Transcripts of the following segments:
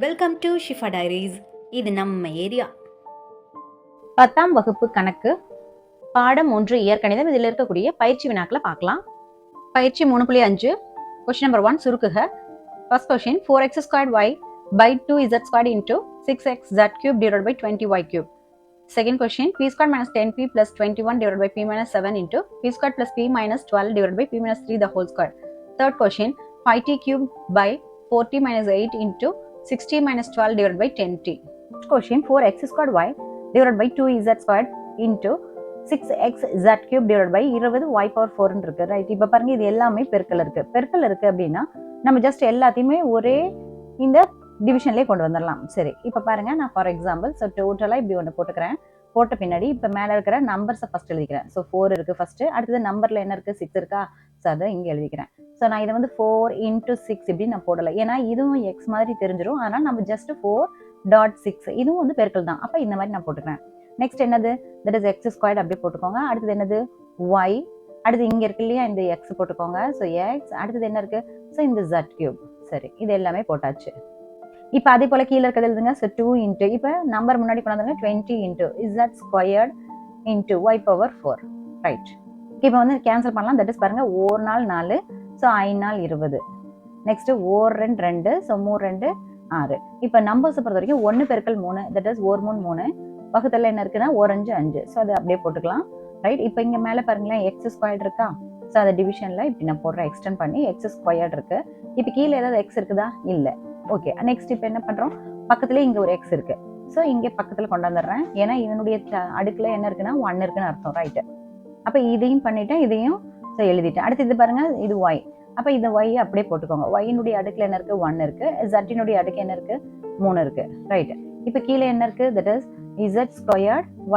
Welcome to Shifa diaries. இது நம்ம area. 10ஆம் வகுப்பு கணக்கு பாடம் 1 இயற்கணிதம். இதில் இருக்கக்கூடிய பயிற்சி வினாக்களை பார்க்கலாம். பயிற்சி 3.5 கொஸ்டின் நம்பர் 1 சுருக்குக. First question 4x² y by 2z² into 6xz³ divided by 20y³. Second question p² minus 10p plus 21 divided by p minus 7 into p² plus p minus 12 divided by p minus 3 the whole square. Third question 5t³ by 4t minus 8 into 60 minus 12 divided by 10t. Next question 4x² y divided by 2z² into 6xz³ divided by 20y⁴ இருக்கு. Right, இப்போ பாருங்க இது எல்லாமே பெருக்கல் இருக்கு. பெருக்கல் இருக்கு அப்படின்னா நம்ம ஜஸ்ட் எல்லாத்தையுமே ஒரே இந்த டிவிஷன்லேயே கொண்டு வந்துடலாம். சரி, இப்போ பாருங்க நான் ஃபார் எக்ஸாம்பிள் டோட்டலாக இப்படி ஒன்று போட்டுக்கிறேன். போட்ட பின்னாடி இப்போ மேலே இருக்கிற நம்பர்ஸை ஃபர்ஸ்ட் எழுதிக்கிறேன். 4 இருக்கு ஃபர்ஸ்ட். அடுத்தது நம்பர்ல என்ன இருக்கு 6 இருக்கா. அதை இங்கே எழுதிக்கிறேன். நான் இதை 4 into 6 இப்படி நான் போடலை, ஏன்னா இதுவும் எக்ஸ் மாதிரி தெரிஞ்சிடும். அதனால நம்ம ஜஸ்ட் 4.6 இதுவும் பெருக்கல் தான். அப்போ இந்த மாதிரி நான் போட்டுக்கிறேன். நெக்ஸ்ட் என்னது, தட் இஸ் x² அப்படியே போட்டுக்கோங்க. அடுத்தது என்னது y. அடுத்து இங்க இருக்கு இல்லையா, இந்த x போட்டுக்கோங்க. எக்ஸ். அடுத்தது என்ன இருக்கு, இந்த z³. சரி, இது எல்லாமே போட்டாச்சு. இப்போ அதே போல கீழே இருக்கிறது எழுதுங்க. 2 into இப்போ நம்பர் முன்னாடி கொண்டாந்துங்க 20 into z² into y⁴. Right, இப்போ கேன்சல் பண்ணலாம். தட் இஸ் பாருங்க 1 நாள் 4, 5 நாள் 20. நெக்ஸ்ட் 1 2 2, 3 2 6. இப்போ நம்பர்ஸ் பொறுத்த வரைக்கும் 1 பெருக்கல் 3, தட் இஸ் 1 3 3. பக்கத்துல என்ன இருக்குன்னா 1 5 5. அது அப்படியே போட்டுக்கலாம். ரைட், இப்போ இங்க மேல பாருங்களேன் x² இருக்கா. அதை டிவிஷன்ல இப்படி நான் போடுறேன், எக்ஸ்டெண்ட் பண்ணி x² இருக்கு. இப்போ கீழே ஏதாவது x இருக்குதா, இல்ல. ஓகே, நெக்ஸ்ட் இப்போ என்ன பண்றோம், பக்கத்துல இங்க ஒரு x இருக்கு. இங்க பக்கத்துல கொண்டாந்துடுறேன், ஏன்னா இதனுடைய அடுக்குல என்ன இருக்குன்னா 1 இருக்குன்னு அர்த்தம். ரைட், அப்ப இதையும் பண்ணிட்டேன், இதையும் எழுதிட்டேன். அடுத்து இது பாருங்க, இது y. அப்ப இந்த y அப்படியே போட்டுக்கோங்க. y-னுடைய அடுக்குல என்ன இருக்கு 1 இருக்கு. z-னுடைய அடுக்கு என்ன இருக்கு 3 இருக்கு. ரைட், இப்ப கீழே என்ன இருக்கு, தட் இஸ் z²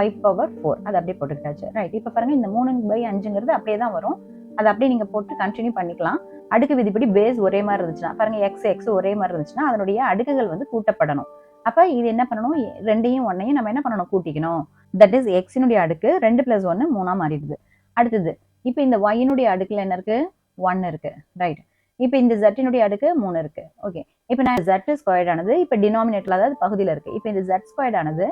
y⁴. அது அப்படியே போட்டுக்கிட்டாச்சு. ரைட், இப்ப பாருங்க இந்த 3/5ங்கிறது அப்படியே தான் வரும். அதை அப்படியே நீங்க போட்டு கண்டினியூ பண்ணிக்கலாம். அடுக்கு விதிப்படி பேஸ் ஒரே மாதிரி இருந்துச்சுன்னா பாருங்க, x ஒரே மாதிரி இருந்துச்சுன்னா அதனுடைய அடுக்குகள் கூட்டப்படணும். அப்ப இது என்ன பண்ணணும், 2யும் 1யும் நம்ம என்ன பண்ணணும், கூட்டிக்கணும். தட் இஸ் x-னுடைய அடுக்கு 2 + 1 3 மாறிடுது. அடுத்தது இப்போ இந்த y-னுடைய அடுக்குல என்ன இருக்கு 1 இருக்கு. ரைட், இப்போ இந்த z-னுடைய அடுக்கு 3 இருக்கு. ஓகே, இப்போ நான் z² ஆனது இப்போ டினாமினேட்டர்ல, அதாவது பகுதியில இருக்கு. இப்போ இந்த z² ஆனது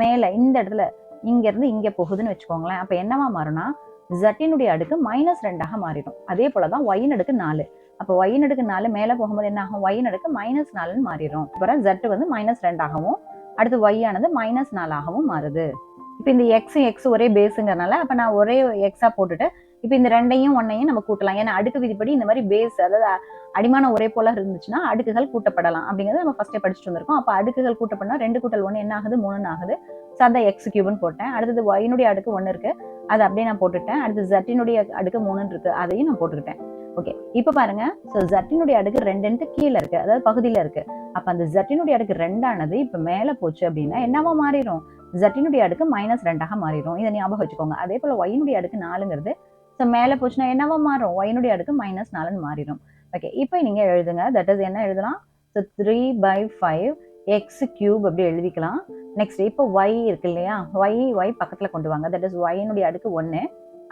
மேல இந்த இடத்துல இங்க இருந்து இங்க போகுதுன்னு வச்சுக்கோங்களேன். அப்ப என்னவா மாறும்னா z-னுடைய அடுக்கு -2 மாறிடும். அதே போலதான் y-ன் அடுக்கு 4. அப்ப y-ன் அடுக்கு 4 மேல போகும்போது என்ன ஆகும், y-ன் அடுக்கு -4 மாறிடும். அப்புறம் z -2 அடுத்து y ஆனது -4 மாறுது. இப்ப இந்த x ஒரே பேஸுங்கிறனால அப்ப நான் ஒரே x போட்டுட்டு இப்ப இந்த 2யும் 1யும் நம்ம கூட்டலாம். ஏன்னா அடுக்கு விதிப்படி இந்த மாதிரி பேஸ், அதாவது அடிமானம் ஒரே போல இருந்துச்சுன்னா அடுக்குகள் கூட்டப்படலாம் அப்படிங்கறத நம்ம ஃபர்ஸ்டே படிச்சுட்டு வந்திருக்கோம். அப்ப அடுக்குகள் கூட்டப்படனா 2 + 1 என்ன ஆகுது 3 ஆகுது. அதை x³ போட்டேன். அடுத்தது y-னுடைய அடுக்கு 1 இருக்கு, அதை அப்படியே நான் போட்டுட்டேன். அடுத்து z-னுடைய அடுக்கு 3 இருக்கு, அதையும் நான் போட்டுக்கிட்டேன். ஓகே, இப்ப பாருங்க, z-னுடைய அடுக்கு 2 கீழே இருக்கு, அதாவது பகுதியில இருக்கு. அப்ப அந்த z-னுடைய அடுக்கு 2 ஆனது இப்ப மேல போச்சு அப்படின்னா என்னவா மாறிடும், z-னுடைய அடுக்கு -2 மாறிடும். இதை ஞாபகம் வச்சுக்கோங்க. அதே போல y-னுடைய அடுக்கு 4ங்கிறது மேல போச்சுன்னா என்னவா மாறும், y-னுடைய அடுக்கு -4 மாறிடும். ஓகே, இப்போ நீங்க எழுதுங்க. தட் இஸ் என்ன எழுதலாம், 3/5 x³ அப்படி எழுதிக்கலாம். நெக்ஸ்ட் இப்போ y இருக்கு இல்லையா, y பக்கத்துல கொண்டு வாங்க. தட் இஸ் y-னுடைய அடுக்கு 1,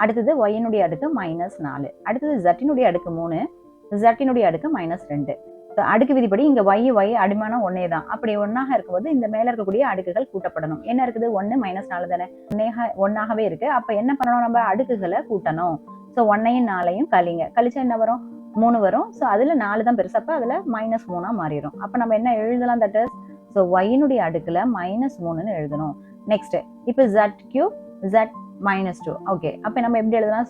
அடுத்தது y-னுடைய அடுக்கு -4, அடுத்தது z-னுடைய அடுக்கு 3, z-னுடைய அடுக்கு -2. அடுக்கு விதிப்படி இங்க y அடிமானம் 1 தான். அப்படி 1ஆக இருக்கும்போது இந்த மேல இருக்கக்கூடிய அடுக்குகள் கூட்டப்படணும். என்ன இருக்குது 1 -4 தானே, 1ஆகவே இருக்கு. அப்ப என்ன பண்ணணும், நம்ம அடுக்குகளை கூட்டணும். 1யும் 4யும் கழிச்சா என்ன வரும், 3 வரும். அதுல 4 தான் பெருசு, அப்ப அதுல -3 மாறிடும். அப்ப நம்ம என்ன எழுதலாம், தட் இஸ் y-னுடைய அடுக்குல -3ன்னு எழுதணும். நெக்ஸ்ட் இப்ப z³ z -2. ஓகே, அப்ப நம்ம எப்படி எழுதலாம்,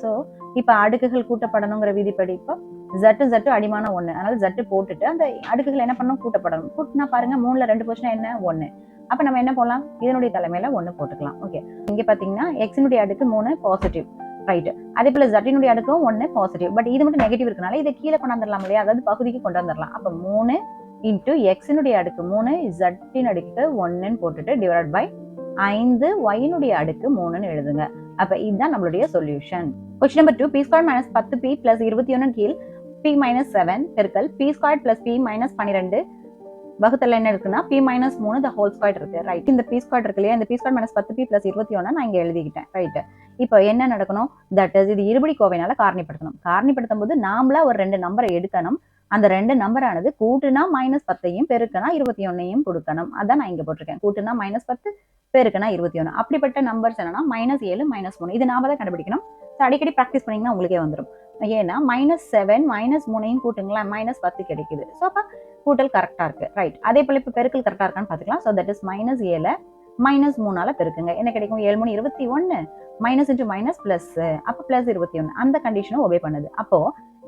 இப்ப அடுக்குகள் கூட்டப்படணுங்கிற விதிப்படி இப்போ z அடிமான 1, அதனால z போட்டுட்டு அந்த அடுக்குகள் என்ன பண்ணணும், கூட்டப்படணும். கூட்டினா பாருங்க 3ல 2 போச்சுன்னா என்ன 1. அப்ப நம்ம என்ன போடலாம், இதனுடைய தலைமையில 1 போட்டுக்கலாம். ஓகே, இங்க பாத்தீங்கன்னா x-னுடைய அடுக்கு 3 பாசிட்டிவ். ரைட், அதே போல z-னுடைய அடுக்கும் 1 பாசிட்டிவ். பட் இது மட்டும் நெகட்டிவ் இருக்கனால இதை கீழே கொண்டாந்துடலாம் இல்லையா, அதாவது பகுதிக்கு கொண்டு வந்துடலாம். அப்ப 3 into x-னுடைய அடுக்கு 3 z-ன் அடுக்கு 1ன்னு போட்டுட்டு டிவைட் பை 5 y-னுடைய அடுக்கு 3ன்னு எழுதுங்க. அப்ப இதுதான் நம்மளுடைய solution. Question number 2 p² - 10p + 21 கீழ் p - 7 பெருக்கல் p² + p - 12 வகுத்தல என்ன இருக்குன்னா p - 3 the whole square இருக்கு. ரைட், இந்த p² இருக்கு இல்லையா, இந்த p² - 10p + 21 நான் இங்க எழுதிக்கிட்டேன். ரைட், இப்போ என்ன நடக்கணும், தட் இஸ் இது இருபடி கோவைனால காரணிப்படுத்தணும். காரணிப்படுத்தும் போது நாமளா ஒரு 2 நம்பரை எடுக்கணும். அந்த ரெண்டு நம்பரானது கூட்டுனா -10ஐயும் பெருக்கனா 21ஐயும் கொடுக்கணும். அதான் நான் இங்க போட்டிருக்கேன். கூட்டுனா -10 பெருக்கனா 21. அப்படிப்பட்ட நம்பர்ஸ் என்னன்னா -7 -3. இது நாம தான் கண்டுபிடிக்கணும். அடிக்கடி ப்ராக்டிஸ் பண்ணீங்கன்னா உங்களுக்கே வந்துடும். ஏன்னா -7 -3ஐயும் கூட்டுங்களா -10 கிடைக்குது. ஸோ அப்ப கூட்டல் கரெக்டா இருக்கு. ரைட். அதே போல இப்ப பெருக்கல் கரெக்டா இருக்கான்னு பாத்துக்கலாம். So that is -7 -3ஆல பெருக்குங்க. என்ன கிடைக்கும்? 7 3 21 மைனஸ் இன்டு மைனஸ் பிளஸ், அப்போ பிளஸ் 21. அந்த கண்டிஷனும் ஒபே பண்ணுது. அப்போ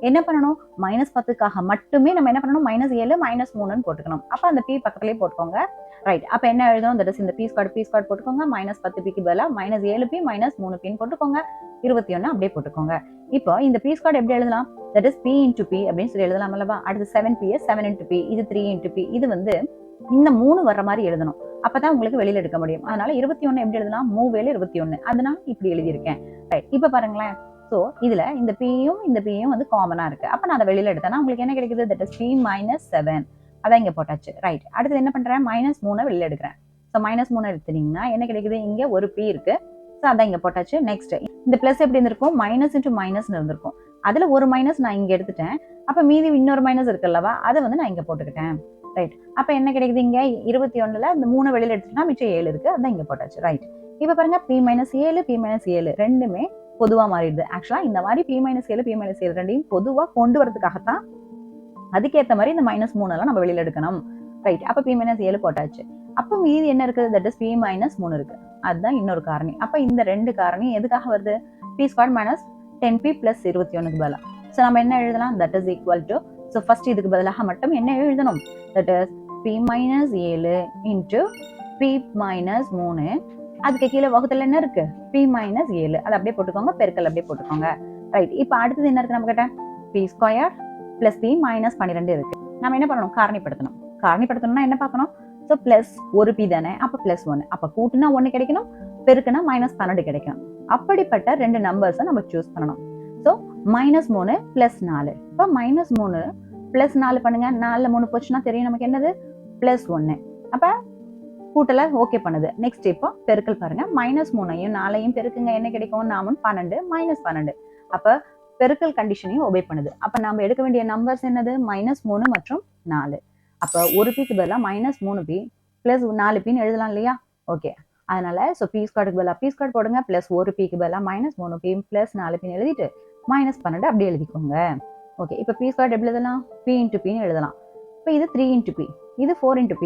என்ன பண்ணணும்? -10க்காக மட்டுமே நம்ம என்ன பண்ணணும்? -7 -3ன்னு போட்டுக்கணும். அப்போ அந்த பி பக்கத்துலேயே போட்டுக்கோங்க. ரைட். அப்போ என்ன எழுதும்? தட் இஸ் இந்த பி ஸ்குவாட் போட்டுக்கோங்க. -10பிக்கு பதிலாக -7p -3pன்னு போட்டுக்கோங்க. 21 அப்படியே போட்டுக்கோங்க. இப்போ இந்த பி ஸ்குவாட் எப்படி எழுதலாம்? That is p into p அப்படின்னு சொல்லி எழுதலாம் அல்லவா? அடுத்து 7p 7 இன்டு பி, இது 3 இன்டு பி. இது வந்து இந்த 3 வர்ற மாதிரி எழுதணும். அப்பதான் உங்களுக்கு வெளியில எடுக்க முடியும். அதனால 21 எப்படி எழுதலாம்? 3 21. அதனால இப்படி எழுதியிருக்கேன். ரைட். இப்ப பாருங்களேன். சோ இதுல இந்த பியும் இந்த பியும் வந்து காமனா இருக்கு. அப்ப நான் அதை வெளியில எடுத்தேன்னா உங்களுக்கு என்ன கிடைக்குது? That is p -7. அதான் இங்க போட்டாச்சு. ரைட். அடுத்து என்ன பண்றேன்? -3 வெளியில எடுக்கிறேன். ஸோ -3 எடுத்தீங்கன்னா என்ன கிடைக்குது? இங்க ஒரு p இருக்கு. ஸோ அதான் இங்க போட்டாச்சு. நெக்ஸ்ட் இந்த பிளஸ் எப்படி இருந்திருக்கும்? மைனஸ் இன்டு மைனஸ்னு இருந்திருக்கும். அதுல ஒரு மைனஸ் நான் இங்க எடுத்துட்டேன். அப்ப மீதி இன்னொரு மைனஸ் இருக்குல்லவா? அதை வந்து நான் இங்க போட்டுக்கிட்டேன். ரைட். அப்ப என்ன கிடைக்குது? இங்க 21ல இந்த 3 வெளியில எடுத்துட்டா மிச்சம் 7 இருக்கு. அதான் இங்க போட்டாச்சு. ரைட். இப்ப பாருங்க p -7 p -7 ரெண்டுமே பொதுவா மாறிடுது. ஆக்சுவலா இந்த மாதிரி p -7 p -7 ரெண்டையும் பொதுவா கொண்டு வரதுக்காகத்தான் அதுக்கேற்ற மாதிரி இந்த -3 எல்லாம் நம்ம வெளியில எடுக்கணும். ரைட். அப்ப p -7 போட்டாச்சு. அப்ப மீதி என்ன இருக்குது? தட் இஸ் p -3 இருக்கு. அதுதான் இன்னொரு காரணி. அப்ப இந்த ரெண்டு காரணி எதுக்காக வருது? p ஸ்கொயர் -10p + 21க்கு பதிலா. சோ நம்ம என்ன எழுதலாம்? That is equal to, so first இதுக்கு பதிலாக மட்டும் என்ன எழுதணும்? That is p -7 into p -3. அதுக்கு கீழே வகுத்துல என்ன இருக்கு? p -7. அதை அப்படியே போட்டுக்கோங்க. பெருக்கல் அப்படியே போட்டுக்கோங்க. ரைட். இப்ப அடுத்தது என்ன இருக்கு நம்ம கிட்ட? p ஸ்கொயர் பிளஸ் p -12 இருக்கு. நம்ம என்ன பண்ணணும்? காரணிப்படுத்தணும். காரணிப்படுத்தணும்னா என்ன பார்க்கணும்? ஸோ பிளஸ் ஒரு பி தானே, அப்போ +1. அப்போ கூட்டுனா 1 கிடைக்கணும், பெருக்குனா -12 கிடைக்கணும். அப்படிப்பட்ட ரெண்டு நம்பர்ஸை நம்ம சூஸ் பண்ணணும். ஸோ -3 + 4. இப்போ -3 + 4 பண்ணுங்க. 4ல் 3 போச்சுன்னா தெரியும் நமக்கு என்னது? +1. அப்போ கூட்டலை ஓகே பண்ணுது. நெக்ஸ்ட் இப்போ பெருக்கல் பாருங்க. -3ஐயும் 4ஐயும் பெருக்குங்க. என்ன கிடைக்கும்? 4 12 -12. அப்போ பெருக்கல் கண்டிஷனையும் ஒபே பண்ணுது. அப்போ நம்ம எடுக்க வேண்டிய நம்பர்ஸ் என்னது? -3 மற்றும் 4. அப்போ ஒரு பிக்கு பதிலாக -3p + 4pன்னு எழுதலாம் இல்லையா? ஓகே. அதனால ஸோ p ஸ்கொயருக்கு பதிலாக p ஸ்கொயர் போடுங்க. ப்ளஸ் ஒரு பிக்கு பதிலாக -3p + 4pன்னு எழுதிட்டு -12 அப்படி எழுதிக்கோங்க. ஓகே. இப்போ p ஸ்கொயர் எப்படி எழுதலாம்? p × pன்னு எழுதலாம். இப்போ இது 3 × p, இது 4 × p.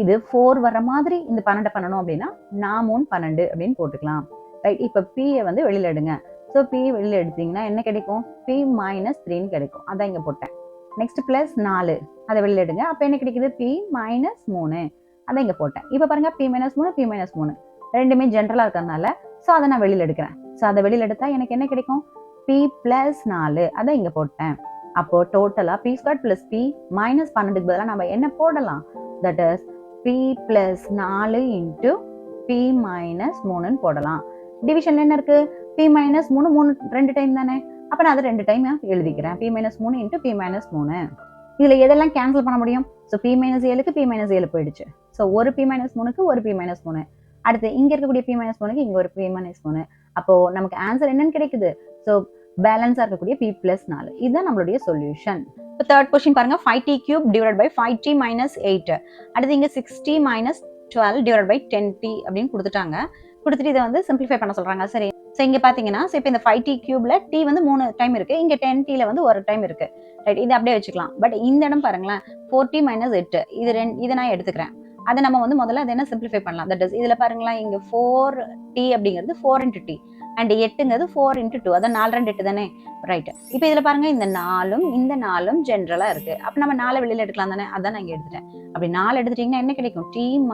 இது 4 வர மாதிரி இந்த 12 பண்ணணும் அப்படின்னா 4 12 அப்படின்னு போட்டுக்கலாம். ரைட். இப்போ p வந்து வெளியில எடுங்க. ஸோ p வெளியில எடுத்தீங்கன்னா என்ன கிடைக்கும்? p -3ன்னு கிடைக்கும். அதான் இங்க போட்டேன். நெக்ஸ்ட் +4 அதை வெளியில எடுங்க. அப்ப என்ன கிடைக்குது? p -3. அதை இங்க போட்டேன். இப்ப பாருங்க p -3 p -3 ரெண்டுமே ஜென்ரலா இருக்கிறதுனால ஸோ அதை நான் வெளியில எடுக்கிறேன். ஸோ அதை வெளியில எடுத்தா எனக்கு என்ன கிடைக்கும்? p +4 அதை இங்க போட்டேன். அப்போ டோட்டலா p ஸ்கொயர் + p -12க்கு பதிலாக நம்ம என்ன போடலாம்? தட் இஸ் p +4 × p -3ன்னு போடலாம். டிவிஷன்ல என்ன இருக்கு? p -3 ரெண்டு டைம் தானே. அப்ப நான் அதை 2 டைம் எழுதிக்கிறேன். p -3 × p -3. இதுல எதெல்லாம் கேன்சல் பண்ண முடியும்? ஸோ p -7க்கு p -7 போயிடுச்சு. ஸோ ஒரு p -3க்கு ஒரு p -3. அடுத்து இங்க இருக்கக்கூடிய p -3க்கு இங்க ஒரு p -3. அப்போ நமக்கு ஆன்சர் என்னன்னு கிடைக்குது? ஸோ பேலன்ஸா இருக்கக்கூடிய p +4. இதுதான் நம்மளுடைய சொல்யூஷன். இப்போ தேர்ட் கொஸ்டின் பாருங்க. 5t³ / 5t - 8. அடுத்து இங்க 6t - 12 / 10t அப்படின்னு கொடுத்துட்டாங்க. கொடுத்துட்டு இதை வந்து சிம்பிளிஃபை பண்ண சொல்றாங்க. சரி. ஸோ இங்க பாத்தீங்கன்னா இப்போ இந்த 5t³ t வந்து 3 டைம் இருக்கு. இங்க 10tல வந்து ஒரு டைம் இருக்கு. ரைட். இது அப்படியே வச்சுக்கலாம். பட் இந்த இடம் பாருங்களேன். 4t - 8 இதை நான் எடுத்துக்கிறேன். அதை நம்ம வந்து முதல்ல அதை என்ன சிம்பிளிஃபை பண்ணலாம். தட் இஸ் இதுல பாருங்களேன். இங்க 4t அப்படிங்கிறது 4 × t அண்ட் 8ங்கிறது 4 × 2. அதான் 4 2 8 தானே. ரைட். இப்போ இதுல பாருங்க இந்த 4ம் இந்த 4ம் ஜென்ரலா இருக்கு. அப்ப நம்ம 4 வெளியில எடுக்கலாம் தானே. அதான் நான் இங்க எடுத்துட்டேன். அப்படி 4 எடுத்துட்டீங்கன்னா என்ன கிடைக்கும்? t -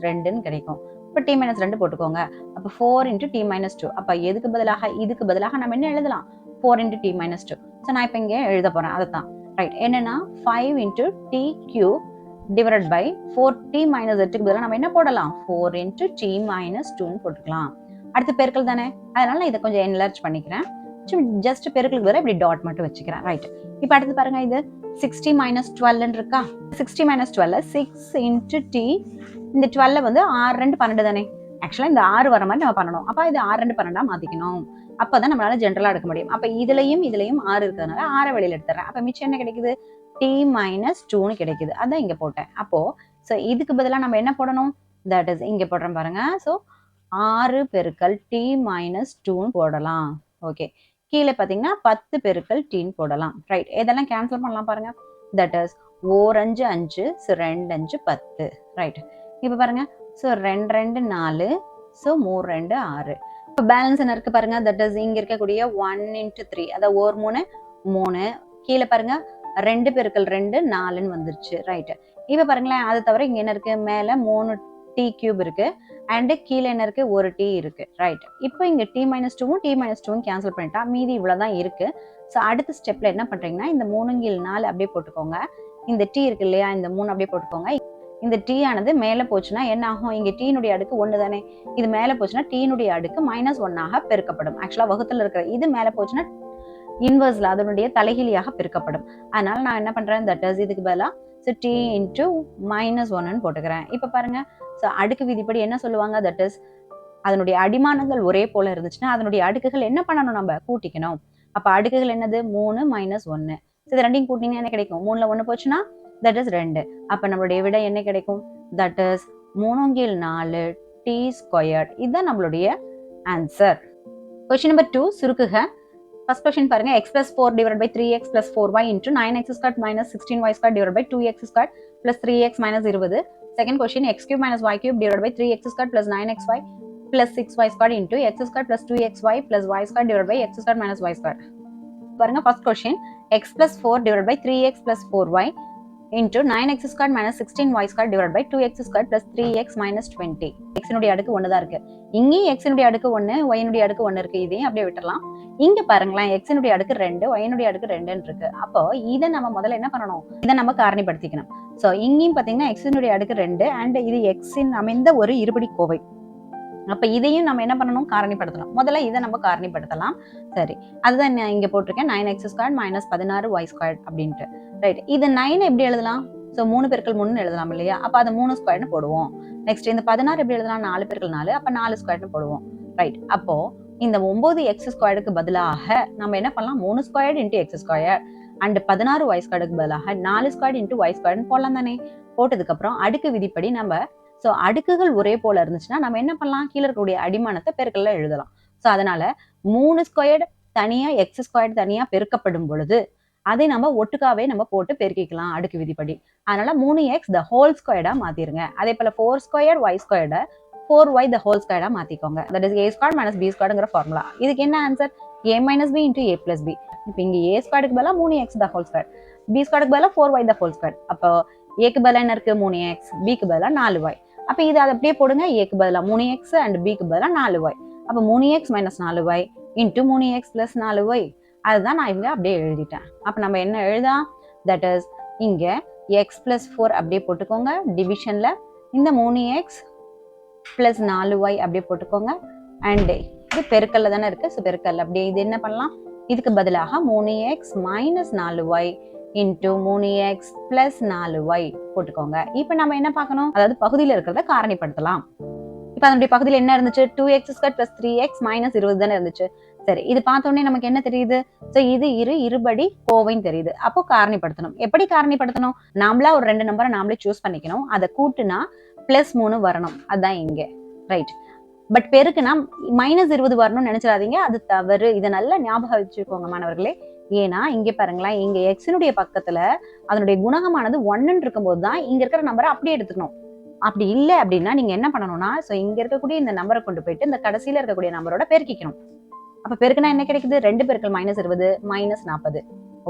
2ன்னு கிடைக்கும். இப்போ t - 2 போட்டுக்கோங்க. அப்போ 4 × t - 2. அப்ப எதுக்கு பதிலாக இதுக்கு பதிலாக நம்ம என்ன எழுதலாம்? 4 × t - 2. ஸோ நான் இப்போ இங்கே எழுத போறேன். அதுதான் ரைட். என்னன்னா 5 × t³ / 4t - 8க்கு பதிலாக நம்ம என்ன போடலாம்? 4 × t - 2ன்னு போட்டுக்கலாம். அடுத்து பெருக்கல் தானே. அதனால நான் இதை கொஞ்சம் என்லார்ஜ் பண்ணிக்கிறேன். ஜஸ்ட் பெருக்கலுக்கு பதிலாக இப்படி டாட் மட்டும் வச்சுக்கிறேன். ரைட். இப்போ அடுத்து பாருங்க. இது 60 - 12 இருக்கா? 60 - 12 6 × t. இந்த 12 வந்து 6 2 12 தானே. ஆக்சுவலா இந்த 6 வர மாதிரி நம்ம பண்ணணும். அப்ப இது 6 2 12 மாத்திக்கணும். அப்பதான் நம்மளால ஜென்ரலா எடுக்க முடியும். அப்ப இதுலயும் 6 இருக்கிறதுனால 6 வெளியில எடுத்துறேன். அப்ப மிச்சம் என்ன கிடைக்குது? டி மைனஸ் டூன்னு கிடைக்குது. அதான் இங்க போட்டேன். அப்போ ஸோ இதுக்கு பதிலாக நம்ம என்ன போடணும், தட் இஸ் இங்க போடுறேன் பாருங்க. ஸோ 6 பெருக்கல் டி மைனஸ் டூன்னு போடலாம். ஓகே, கீழே பார்த்தீங்கன்னா 10 பெருக்கல் டீன்னு போடலாம். ரைட், இதெல்லாம் கேன்சல் பண்ணலாம் பாருங்க. That is 4 5 5, so 2 5 10. ரைட், இப்போ பாருங்க. So 2 2 4, so 3 2 6. இப்போ பேலன்ஸ் என்ன இருக்கு பாருங்க. தட் இஸ் இங்க இருக்கக்கூடிய 1 into 3, அதாவது 1 3 3. கீழே பாருங்க 2 பெருக்கல் 2 4ன்னு வந்துருச்சு. ரைட், இப்போ பாருங்களேன், அது தவிர இங்க என்ன இருக்கு, மேல 3 டி கியூப் இருக்கு அண்ட் கீழே என்ன இருக்கு, ஒரு டி இருக்கு. ரைட், இப்போ இங்க டி மைனஸ் டூவும் டி மைனஸ் டூவும் கேன்சல் பண்ணிட்டா மீதி இவ்வளவுதான் இருக்கு. ஸோ அடுத்த ஸ்டெப்ல என்ன பண்றீங்கன்னா, இந்த 3/4 அப்படியே போட்டுக்கோங்க. இந்த டி இருக்கு இல்லையா, இந்த 3 அப்படியே போட்டுக்கோங்க. இந்த டி ஆனது மேல போச்சுன்னா என்ன ஆகும், இங்க டீனுடைய அடுக்கு 1 தானே, இது மேல போச்சுன்னா டீனுடைய அடுக்கு -1 பெருக்கப்படும். ஆக்சுவலா வகுத்துல இருக்கிற இது மேல போச்சுன்னா இன்வர்ஸ்ல அதனுடைய தலைகீழியாக பெருக்கப்படும். அதனால நான் என்ன பண்றேன், தட் இஸ் இதுக்கு பதிலா ஸோ டி இன்டூ -1ன்னு போட்டுக்கிறேன். இப்போ பாருங்க, ஸோ அடுக்கு விதிப்படி என்ன சொல்லுவாங்க, தட் இஸ் அதனுடைய அடிமானங்கள் ஒரே போல இருந்துச்சுன்னா அதனுடைய அடுக்குகள் என்ன பண்ணணும், நம்ம கூட்டிக்கணும். அப்ப அடுக்குகள் என்னது, 3 - 1. இது ரெண்டையும் கூட்டிங்கன்னா என்ன கிடைக்கும், 3ல 1 போச்சுன்னா தட் இஸ் 2. அப்ப நம்மளுடைய விடை என்ன கிடைக்கும், தட் இஸ் 3/4 டி ஸ்கொயர்ட். இதுதான் நம்மளுடைய ஆன்சர். கொஸ்டின் நம்பர் 2 சுருக்குக. ஃபர்ஸ்ட் கொஸ்டின் பாருங்க, x plus 4 divided by 3x plus 4y into 9x squared minus 16y squared divided by 2x squared plus 3x minus 20. Second question, x cube minus y cube divided by 3x squared plus 9xy plus 6y squared into x squared plus 2xy plus y squared divided by x squared minus y squared. பாருங்க, first question, x plus 4 divided by 3x plus 4y into 9x squared minus 16y squared divided by 2x squared plus 3x minus 20. x னுடைய அடுக்கு 1 தான் இருக்கு. இங்கேயும் x னுடைய அடுக்கு 1, y னுடைய அடுக்கு 1 இருக்கு. இதையும் அப்படியே விட்டுறலாம். இங்க பாருங்களேன், x னுடைய அடுக்கு 2, y னுடைய அடுக்கு 2 இருக்கு. அப்போ இதை நம்ம முதல்ல என்ன பண்ணணும், இதை நம்ம காரணிப்படுத்திக்கணும். சோ இங்கேயும் பாத்தீங்கன்னா x னுடைய அடுக்கு 2 அண்ட் இது x இன் அமைந்த ஒரு இருபடி கோவை. அப்ப இதையும் நம்ம என்ன பண்ணணும், காரணிப்படுத்தணும். முதல்ல இதை நம்ம காரணிப்படுத்தலாம். சரி, அதுதான் நான் இங்க போட்டிருக்கேன், 9x squared minus 16y squared அப்படின்ட்டு. ரைட், இது 9 எப்படி எழுதலாம், ஸோ 3 பெருக்கல் 3 எழுதலாம் இல்லையா, அப்ப அதை 3 ஸ்கொயர்னு போடுவோம். நெக்ஸ்ட் இந்த 16 எப்படி எழுதலாம், 4 பெருக்கல் 4, அப்ப 4 ஸ்கொயர்னு போடுவோம். ரைட், அப்போ இந்த 9x ஸ்கொயருக்கு பதிலாக நம்ம என்ன பண்ணலாம், 3 squared into X square and 16y ஸ்கொயருக்கு பதிலாக 4 ஸ்கொயர்டு இன்டூ y ஸ்கொயர்னு போடலாம் தானே. போட்டதுக்கு அப்புறம் அடுக்கு விதிப்படி நம்ம ஸோ அடுக்குகள் ஒரே போல இருந்துச்சுன்னா நம்ம என்ன பண்ணலாம், கீழே இருக்கக்கூடிய அடிமானத்தை பெருக்கல்ல எழுதலாம். ஸோ அதனால 3 ஸ்கொயர்டு தனியா எக்ஸ் ஸ்கொயர்டு தனியா பெருக்கப்படும் பொழுது அதை நம்ம ஒட்டுக்காவே நம்ம போட்டு பெருக்கிக்கலாம் அடுக்கு விதிப்படி. அதனால 3x த ஹோல் ஸ்கொயர்டா மாத்திருங்க. அதே போல 4 square y squared 4y the whole ஸ்கொயர்டா மாத்திக்கோங்க. That is a square minus b ஸ்கொயர்ங்கிற ஃபார்முலா. இதுக்கு என்ன answer, a minus b into a plus b. இப்போ இங்க a ஸ்கொயருக்கு பதிலாக 3x த ஹோல் ஸ்கொயர், b ஸ்கொயருக்கு பதிலாக 4y த ஹோல் ஸ்கொயர். அப்போ ஏக்கு பதிலாக என்ன இருக்கு, 3x, bக்கு பதிலாக 4y. அப்ப இது அதை அப்படியே போடுங்க, ஏக்கு பதிலாக 3x அண்ட் பிக்கு பதிலாக 4y. அப்ப 3x minus 4y into 3x plus 4y. அதுதான் நான் இங்க அப்படியே எழுதிட்டேன். அப்ப நம்ம என்ன எழுதலாம், தட் இஸ் இங்க x பிளஸ் 4 அப்படியே போட்டுக்கோங்க. டிவிஷன்ல இந்த 3x பிளஸ் 4y அப்படியே போட்டுக்கோங்க. அண்ட் இது பெருக்கல்ல தானே இருக்கு, ஸோ பெருக்கல் அப்படியே இது என்ன பண்ணலாம், இதுக்கு பதிலாக 3x minus 4y into 3x plus 4y போட்டுக்கோங்க. இப்ப நம்ம என்ன பார்க்கணும், அதாவது பகுதியில் இருக்கிறத காரணிப்படுத்தலாம். இப்ப அதனுடைய பகுதியில் என்ன இருந்துச்சு, 2x square plus 3x minus 20 தானே இருந்துச்சு. சரி, இது பார்த்தோன்னே நமக்கு என்ன தெரியுது, ஸோ இது இருபடி கோவைன்னு தெரியுது. அப்போ காரணிப்படுத்தணும். எப்படி காரணிப்படுத்தணும், நாமளா ஒரு 2 நம்பரை நாமளே சூஸ் பண்ணிக்கணும். அதை கூட்டுனா +3 வரணும், அதுதான் இங்க. ரைட், பட் பெருக்குனா -20 வரணும்னு நினைச்சிடாதீங்க, அது தவறு. இதை நல்லா ஞாபகம் வச்சுக்கோங்க மாணவர்களே. ஏன்னா இங்க பாருங்களேன், இங்க எக்ஸினுடைய பக்கத்துல அதனுடைய குணகமானது 1 இருக்கும்போது தான் இங்க இருக்கிற நம்பரை அப்படியே எடுத்துக்கணும். அப்படி இல்லை அப்படின்னா நீங்க என்ன பண்ணணும்னா, சோ இங்க இருக்கக்கூடிய இந்த நம்பரை கொண்டு போயிட்டு இந்த கடைசியில இருக்கக்கூடிய நம்பரோட பெருக்கிக்கணும். அப்ப பெருக்குனா என்ன கிடைக்குது, 2 பெருக்கல் -20 -40.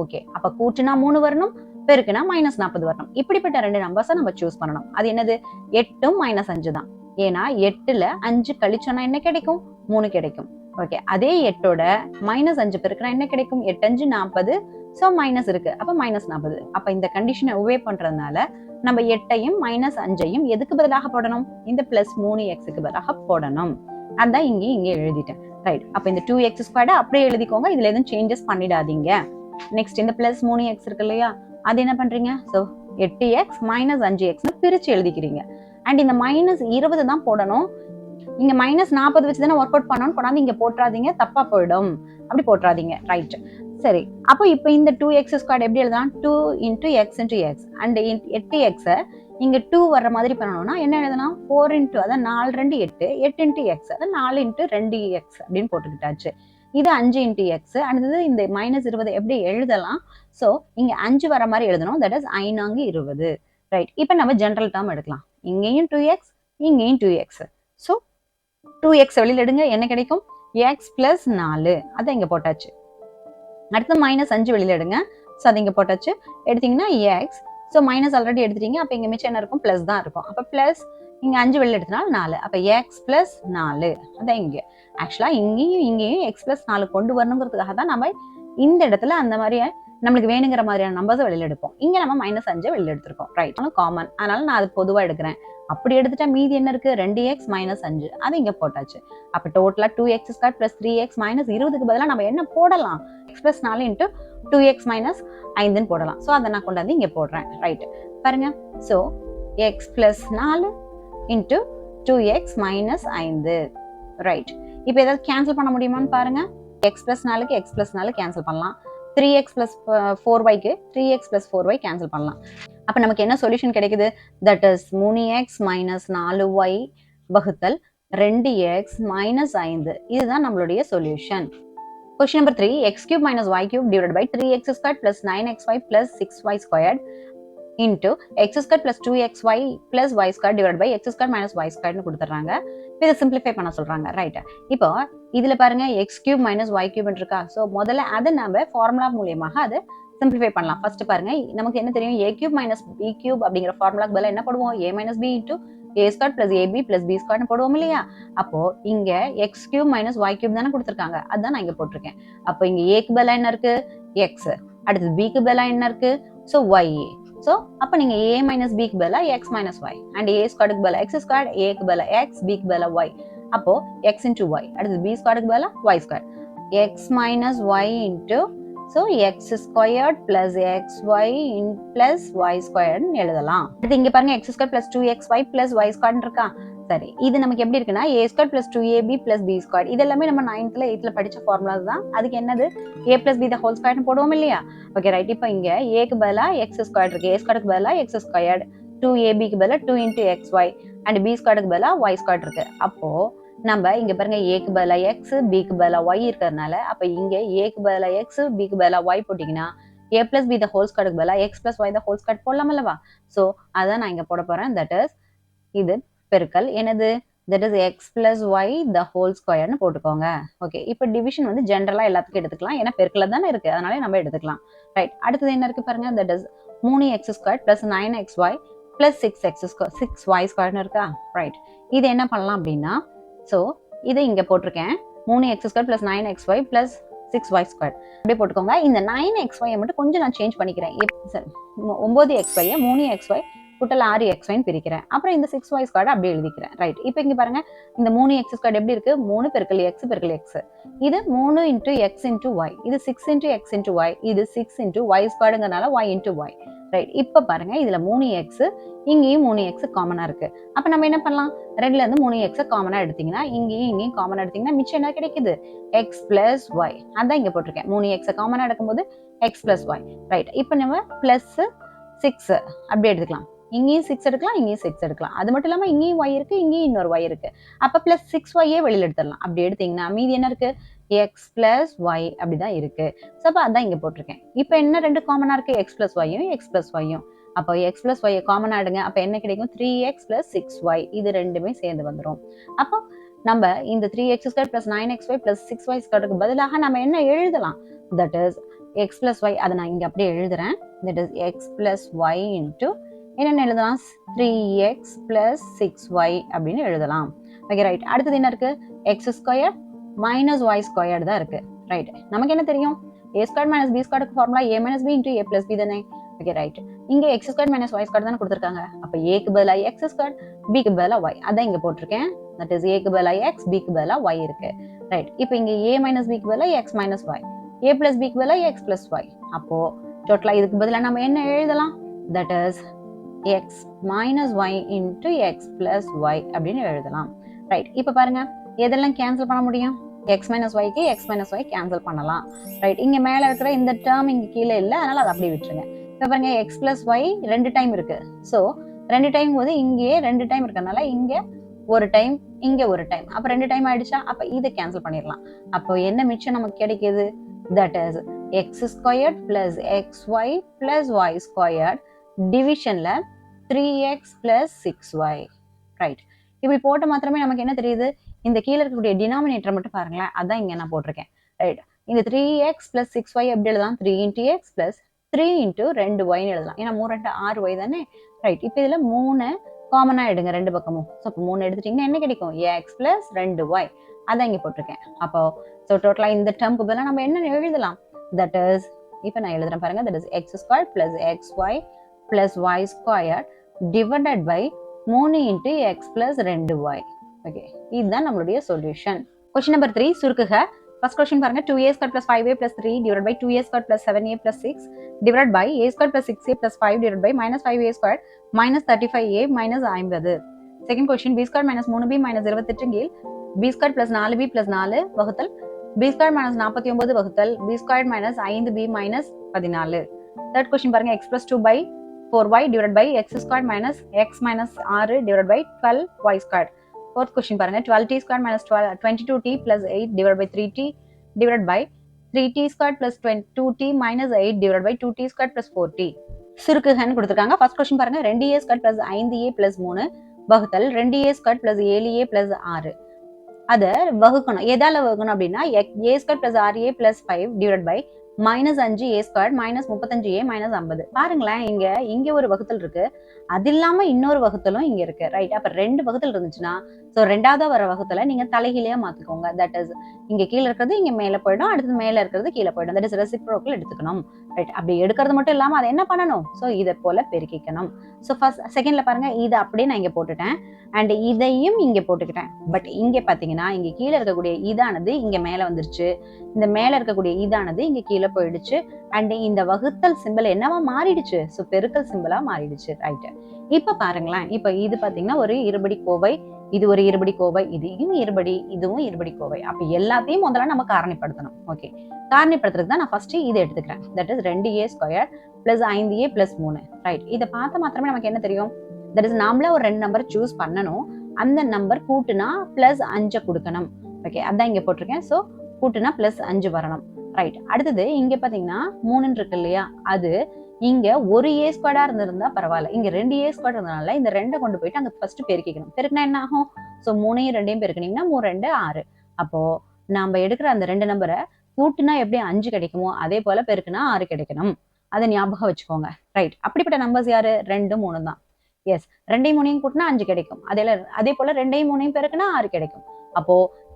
ஓகே, அப்ப கூட்டுனா 3 வரணும், பெருக்குனா -40 வரணும். இப்படிப்பட்ட 2 நம்பர்ஸை நம்ம சூஸ் பண்ணணும். அது என்னது, 8ம் -5 தான். ஏன்னா 8ல 5 கழிச்சோன்னா என்ன கிடைக்கும், 3 கிடைக்கும். ஓகே, அதே 8ஓட -5 பெருக்குனா என்ன கிடைக்கும், 8 5 40. சோ மைனஸ் இருக்கு, அப்ப -40. அப்ப இந்த கண்டிஷனை ஒபே பண்றதுனால நம்ம 8ஐயும் -5ஐயும் எதுக்கு பதிலாக போடணும், இந்த +3xக்கு பதிலாக போடணும். அதான் இங்கே எழுதிட்டேன். ரைட், அப்ப இந்த 2x ஸ்கொயர்ட அப்படியே எழுதிக்கோங்க, இதுல எதுவும் சேஞ்சஸ் பண்ணிடாதீங்க. நெக்ஸ்ட் இந்த +3x இருக்கு இல்லையா, அது என்ன பண்றீங்க, சோ 8x -5x பிரிச்சு எழுதிக்கிறீங்க. அண்ட் இந்த -20 தான் போடணும். இங்க -40 வச்சு தானே ஒர்க் அவுட் பண்ணணும், கொண்டாந்து இங்க போட்டுறாதீங்க, தப்பா போயிடும். அப்படி போட்டுறாதீங்க. ரைட், சரி, அப்போ இப்போ இந்த 2x² எப்படி எழுதலாம்? 2 into x into x and 8x இங்க 2 வர்ற மாதிரி பண்ணணும்னா என்ன எழுதலாம்? 4 into அதான் 4 2 8 8 into x அதான் 4 into 2x அப்படின்னு போட்டுக்கிட்டாச்சு. இது 5 into x அடுத்தது இந்த -20 எப்படி எழுதலாம்? ஸோ இங்க 5 வர மாதிரி எழுதணும். That is 5×20. ரைட், இப்போ நம்ம ஜென்ரல் டேர்ம் எடுக்கலாம். இங்கேயும் 2x இங்கேயும் 2x. ஸோ 2x வெளியில் எடுங்க, என்ன கிடைக்கும்? x plus 4 அதை இங்க போட்டாச்சு. அடுத்து -5 வெளியில எடுங்க. ஸோ அதை இங்க போட்டாச்சு. எடுத்தீங்கன்னா எக்ஸ். ஸோ மைனஸ் ஆல்ரெடி எடுத்துட்டீங்க. அப்போ இங்க மிச்சம் என்ன இருக்கும்? பிளஸ் தான் இருக்கும். அப்போ பிளஸ் இங்க 5 வெளியில எடுத்தனால 4. அப்போ எக்ஸ் பிளஸ் 4 அதான் இங்க. ஆக்சுவலா இங்கேயும் எக்ஸ் பிளஸ் 4 கொண்டு வரணுங்கிறதுக்காக தான் நம்ம இந்த இடத்துல அந்த மாதிரி நம்மளுக்கு வேணுங்கிற மாதிரியான நம்பர்ஸ் வெளியில எடுப்போம். இங்க நம்ம -5 வெளியில எடுத்திருக்கோம். Right, common. அதனால நான் அது பொதுவா எடுக்கிறேன். அப்படி எடுத்துட்டா மீதி என்ன இருக்கு? 2x -5 அது இங்க போட்டாச்சு. அப்ப டோட்டலா 2x² + 3x -20க்கு பதிலா நம்ம என்ன போடலாம்? x + 4 × 2x - 5 போடலாம். சோ அதை நான் கொண்டாந்து இங்க போடுறேன். ரைட், பாருங்க. So x + 4 × 2x - 5. ரைட், இப்போ ஏதாவது கேன்சல் பண்ண முடியுமான்னு பாருங்க. x + 4க்கு x + 4 கேன்சல் பண்ணலாம். 3x + 4yக்கு 3x + 4y கேன்சல் பண்ணலாம். அப்ப நமக்கு என்ன சொல்யூஷன் கிடைக்குது? தட் இஸ் 3x - 4y வகுத்தல் 2x - 5. இதுதான் நம்மளுடைய solution. Question number 3, x³ - y³ divided by 3x² + 9xy + 6y² into x² + 2xy + y² divided by x² - y² கொடுத்துறாங்க. இதை சிம்பிளிஃபை பண்ண சொல்றாங்க. ரைட், இப்போ இதுல பாருங்க x³ - y³ இருக்கா? ஸோ முதல்ல அதை நம்ம ஃபார்முலா மூலியமாக அதை சிம்பிளிஃபை பண்ணலாம். ஃபர்ஸ்ட் பாருங்க, நமக்கு என்ன தெரியும்? a³ - b³ அப்படிங்கிற ஃபார்முலாக்கு பதிலா என்ன போடுவோம்? a - b into a² + ab + b² போடுவோம் இல்லையா? அப்போ இங்க x³ - y³ தானே கொடுத்துருக்காங்க. அதுதான் நான் இங்க போட்டிருக்கேன். அப்போ இங்க a க்கு பதிலா என்ன இருக்கு? x. அடுத்து b க்கு பதிலா என்ன இருக்கு? So y. ஸோ அப்போ நீங்க a - b க்கு பதிலா x - y and a² க்கு பதிலா x², a க்கு பதிலா x, b க்கு பதிலா y. அப்போ x into y. அடுத்து b² க்கு பதிலா y². x - y into so x² plus xy plus y² எழுதலாம். அடுத்து இங்க பாருங்க x² plus 2xy plus y² இருக்கா? சரி, இது நமக்கு எப்படி இருக்குன்னா a² plus 2ab plus b². இது எல்லாமே நம்ம 9th 8th படிச்ச ஃபார்முலாஸ் தான். அதுக்கு என்னது? a plus b the whole square போடுவோம் இல்லையா? Okay, right. இப்போ இங்க a க்கு பதிலா x² இருக்கு, a² க்கு பதிலா x², 2ab க்கு பதிலா 2 into xy and b² க்கு பதிலா y² இருக்கு. அப்போ நம்ம இங்க பாருங்க a க்கு பதிலா x, b க்கு பதிலா y இருக்கறனால அப்ப இங்க a க்கு பதிலா x, b க்கு பதிலா y போட்டீங்கன்னா a plus b the whole square க்கு பதிலா x plus y the whole square போடலாம் அல்லவா? சோ அத நான் இங்க போட போறேன். தட் இஸ் இது பெருக்கல் என்னது? That is x plus y the whole square னு போட்டுக்கோங்க. ஓகே, இப்போ டிவிஷன் வந்து ஜெனரலா எல்லாத்துக்கும் எடுத்துக்கலாம். ஏன்னா பெருக்கல்ல தானே இருக்கு, அதனால நம்ம எடுத்துக்கலாம். ரைட், அடுத்து என்ன இருக்கு பாருங்க. That is 3x² plus 9xy plus 6y² னு இருக்கா? ரைட், இது என்ன பண்ணலாம் அப்படின்னா, ஸோ இதை இங்க போட்டிருக்கேன். 3x² plus 9xy plus 6y² அப்படியே போட்டுக்கோங்க. இந்த 9xy மட்டும் கொஞ்சம் நான் சேஞ்ச் பண்ணிக்கிறேன். 9xy 3xy கூட்டல் 6xy பிரிக்கிறேன். அப்புறம் இந்த 6y² அப்படியே எழுதிக்கிறேன். ரைட், இப்போ இங்க பாருங்க, இந்த 3x² எப்படி இருக்கு? 3 பெருக்கல் x பெருக்கல் x. இது 3 into x into y. இது 6 into x into y. இது 6 into y²ங்கறனால y into y. Right, இப்போ பாருங்க, இதுல 3x இங்கேயும் 3x காமனா இருக்கு. அப்ப நம்ம என்ன பண்ணலாம்? ரெண்டுல இருந்து 3x காமனா எடுத்தீங்கன்னா இங்கேயும் காமனா எடுத்தீங்கன்னா மிச்சம் என்ன கிடைக்குது? x plus y. அதான் இங்க போட்டிருக்கேன். 3x காமனா எடுக்கும்போது x plus y. ரைட், இப்போ நம்ம பிளஸ் 6 அப்படி எடுத்துக்கலாம். இங்கேயும் 6 எடுக்கலாம், இங்கேயும் 6 எடுக்கலாம். அது மட்டும் இல்லாம இங்கேயும் y இருக்கு, இங்கேயும் இன்னொரு y இருக்கு. அப்ப பிளஸ் 6y வெளியில எடுத்துடலாம். அப்படி எடுத்தீங்கன்னா மீதி என்ன இருக்கு? x plus y அப்படிதான் இருக்கு. சோ அப்ப அதான் இங்க போட்டிருக்கேன். இப்போ என்ன ரெண்டு காமனா இருக்கு? x plus y யும் x plus y யும். அப்போ x plus y காமனா எடுங்க. அப்ப என்ன கிடைக்கும்? 3x plus 6y. இது ரெண்டுமே சேர்ந்து வந்துரும். அப்போ நம்ம இந்த 3x² plus 9xy plus 6y²க்கு பதிலாக நம்ம என்ன எழுதலாம்? That is x plus y. அதை நான் இங்க அப்படியே எழுதுறேன். That is x plus y into என்னென்ன எழுதலாம்? 3x plus 6y அப்படின்னு எழுதலாம். Okay, right. அடுத்தது என்ன இருக்கு? x² minus y² தான் இருக்கு. ரைட், நமக்கு என்ன தெரியும்? a² minus b² formula a minus b into a plus b தானே? Okay, right. இங்க x² minus y² தானே கொடுத்திருக்காங்க. அப்ப a க்கு பதிலா x², b க்கு பதிலா y. அதான் இங்க போட்டிருக்கேன். தட் இஸ் a க்கு பதிலா x, b க்கு பதிலா y இருக்கு. ரைட், இப்போ இங்க a minus b க்கு பதிலா x minus y, a plus b க்கு பதிலா x plus y. அப்போ டோட்டலா இதுக்கு பதிலா நம்ம என்ன எழுதலாம்? That is x minus y into x plus y அப்படின்னு எழுதலாம். ரைட், இப்போ பாருங்க, எதெல்லாம் கேன்சல் பண்ண முடியும்? எக்ஸ் மைனஸ் ஒய்க்கு எக்ஸ் மைனஸ் ஒய் கேன்சல் பண்ணலாம். ரைட், இங்கே மேலே இருக்கிற இந்த டேர்ம் இங்கே கீழே இல்லை, அதனால அதை அப்படியே விட்டுருங்க. இப்போ பாருங்க எக்ஸ் பிளஸ் ஒய் 2 டைம் இருக்கு. ஸோ 2 டைம் போது இங்கேயே 2 டைம் இருக்கனால இங்கே ஒரு டைம் இங்கே ஒரு டைம், அப்போ 2 டைம் ஆயிடுச்சா, அப்போ இதை கேன்சல் பண்ணிடலாம். அப்போ என்ன மிச்சம் நமக்கு கிடைக்குது, that is x squared plus x y plus y squared டிவிஷன்ல 3x பிளஸ் 6y. ரைட், இப்படி போட்ட மாத்திரமே நமக்கு என்ன தெரியுது, இந்த கீழே இருக்கக்கூடிய டினாமினேட்டர் மட்டும் பாருங்களேன், அதான் இங்க நான் போட்டிருக்கேன். ரைட், இந்த 3x பிளஸ் 6y எப்படி எழுதலாம், 3 into x plus 3 into 2y எழுதலாம். ஏன்னா 3 2 6y தானே. ரைட், இப்போ இதுல 3 காமனா எடுங்க ரெண்டு பக்கமும். ஸோ இப்போ 3 எடுத்துட்டீங்கன்னா என்ன கிடைக்கும், x பிளஸ் 2y, அதான் இங்க போட்டிருக்கேன். அப்போ ஸோ டோட்டலா இந்த டேர்முக்கு பதிலாக நம்ம என்ன எழுதலாம், தட் இஸ் இப்போ நான் எழுதுறேன் பாருங்க, that is x square plus x y plus y square divided by 3 into x plus 2y. Okay, இதுதான் நம்மளுடைய சொல்யூஷன். கொஸ்டின் நம்பர் 3 சுருக்குக. ஃபர்ஸ்ட் கொஸ்டின் பாருங்க, 2a squared plus 5a plus 3 divided by 2a squared plus 7a plus 6 divided by a squared plus 6a plus 5 divided by minus 5a squared minus 35a minus 50. Second question, b squared minus 3b minus 28 கீழ் b squared plus 4b plus 4 வகுத்தல் b squared minus 49 வகுத்தல் b squared minus 5b minus 14. Third question பாருங்க, x plus 2 by 4y divided by x squared minus x minus 6 divided by 12y squared. Fourth question பாருங்க, 12t squared minus 22t plus 8 divided by 3t divided by 3t squared plus 2t minus 8 divided by 2t squared plus 4t. சுருக்குகன்னு கொடுத்துருக்காங்க. First question பாருங்க, 2a squared plus 5a plus 3 வகுத்தல் 2a squared plus 7a plus 6. அதை வகுக்கணும். எதால வகுக்கணும் அப்படின்னா a squared plus 6a plus 5 divided by minus 5a square minus 35a minus 50. பாருங்களேன், இங்க ஒரு வகுத்தல் இருக்கு, அது இல்லாம இன்னொரு வகுத்தலும் இங்க இருக்கு. ரைட், அப்ப 2 வகுத்தல் இருந்துச்சுன்னா ஸோ 2வது வர வகுத்தல நீங்க தலைகீழையா மாத்திக்கோங்க. தட் இஸ் இங்க கீழே இருக்கிறது இங்க மேல போயிடும், அடுத்து மேல இருக்கிறது கீழே போயிடும். தட் இஸ் ரெசிப்ரோக்கல் எடுத்துக்கணும். ரைட், அப்படி எடுக்கிறது மட்டும் இல்லாம அதை என்ன பண்ணணும், ஸோ இதை போல பெருக்கிக்கணும். ஸோ ஃபர்ஸ்ட் செகண்ட்ல பாருங்க, இதை அப்படியே நான் இங்க போட்டுட்டேன் அண்ட் இதையும் இங்க போட்டுக்கிட்டேன். பட் இங்க பாத்தீங்கன்னா இங்க கீழே இருக்கக்கூடிய இதானது இங்க மேல வந்துருச்சு, இந்த மேல இருக்கக்கூடிய இதானது இங்க கீழே போயிடுச்சு அண்ட் இந்த வகுத்தல் சிம்பிள் என்னவா மாறிடுச்சு, ஸோ பெருக்கல் சிம்பிளா மாறிடுச்சு. ரைட், இப்ப பாருங்களேன், இப்ப இது பாத்தீங்கன்னா ஒரு இருபடி கோவை, இது ஒரு இருபடி கோவை, இதுவும் இருபடி, இதுவும் இருபடி கோவை. அப்ப எல்லாத்தையும் முதல்ல நம்ம காரணிப்படுத்தணும். ஓகே, காரணிப்படுத்துறது தான் நான் ஃபர்ஸ்ட் இதை எடுத்துக்கிறேன். That is 2a square plus 5a plus 3. Right, இதை பார்த்த மாத்திரமே நமக்கு என்ன தெரியும், தட் இஸ் நாமளா ஒரு 2 நம்பர் சூஸ் பண்ணணும், அந்த நம்பர் கூட்டுனா பிளஸ் 5 கொடுக்கணும். ஓகே, அதான் இங்க போட்டிருக்கேன். ஸோ கூட்டுனா பிளஸ் 5 வரணும். ரைட், அடுத்தது இங்க பாத்தீங்கன்னா 3 இருக்கு இல்லையா, அது இங்க ஒரு a ஸ்கொயர்டா இருந்திருந்தா பரவாயில்ல, இங்க 2a ஸ்கொயர் இருந்தனால இந்த 2 கொண்டு போயிட்டு அங்க ஃபர்ஸ்ட் பெருக்கிக்கணும். பெருக்கினா என்ன ஆகும், ஸோ 3யும் 2யும் பெருக்கினீங்கன்னா 3 2 6. அப்போ நாம எடுக்கிற அந்த 2 நம்பரை கூட்டுனா எப்படி 5 கிடைக்குமோ அதே போல பெருக்குனா 6 கிடைக்கணும். அதை ஞாபகம் வச்சுக்கோங்க. ரைட், அப்படிப்பட்ட நம்பர்ஸ் யாரு, 2 3 தான். எஸ், 2யும் 3யும் கூட்டினா 5 கிடைக்கும். அதே போல 2யும் 3யும் பெருக்குனா 6 கிடைக்கும். அப்போ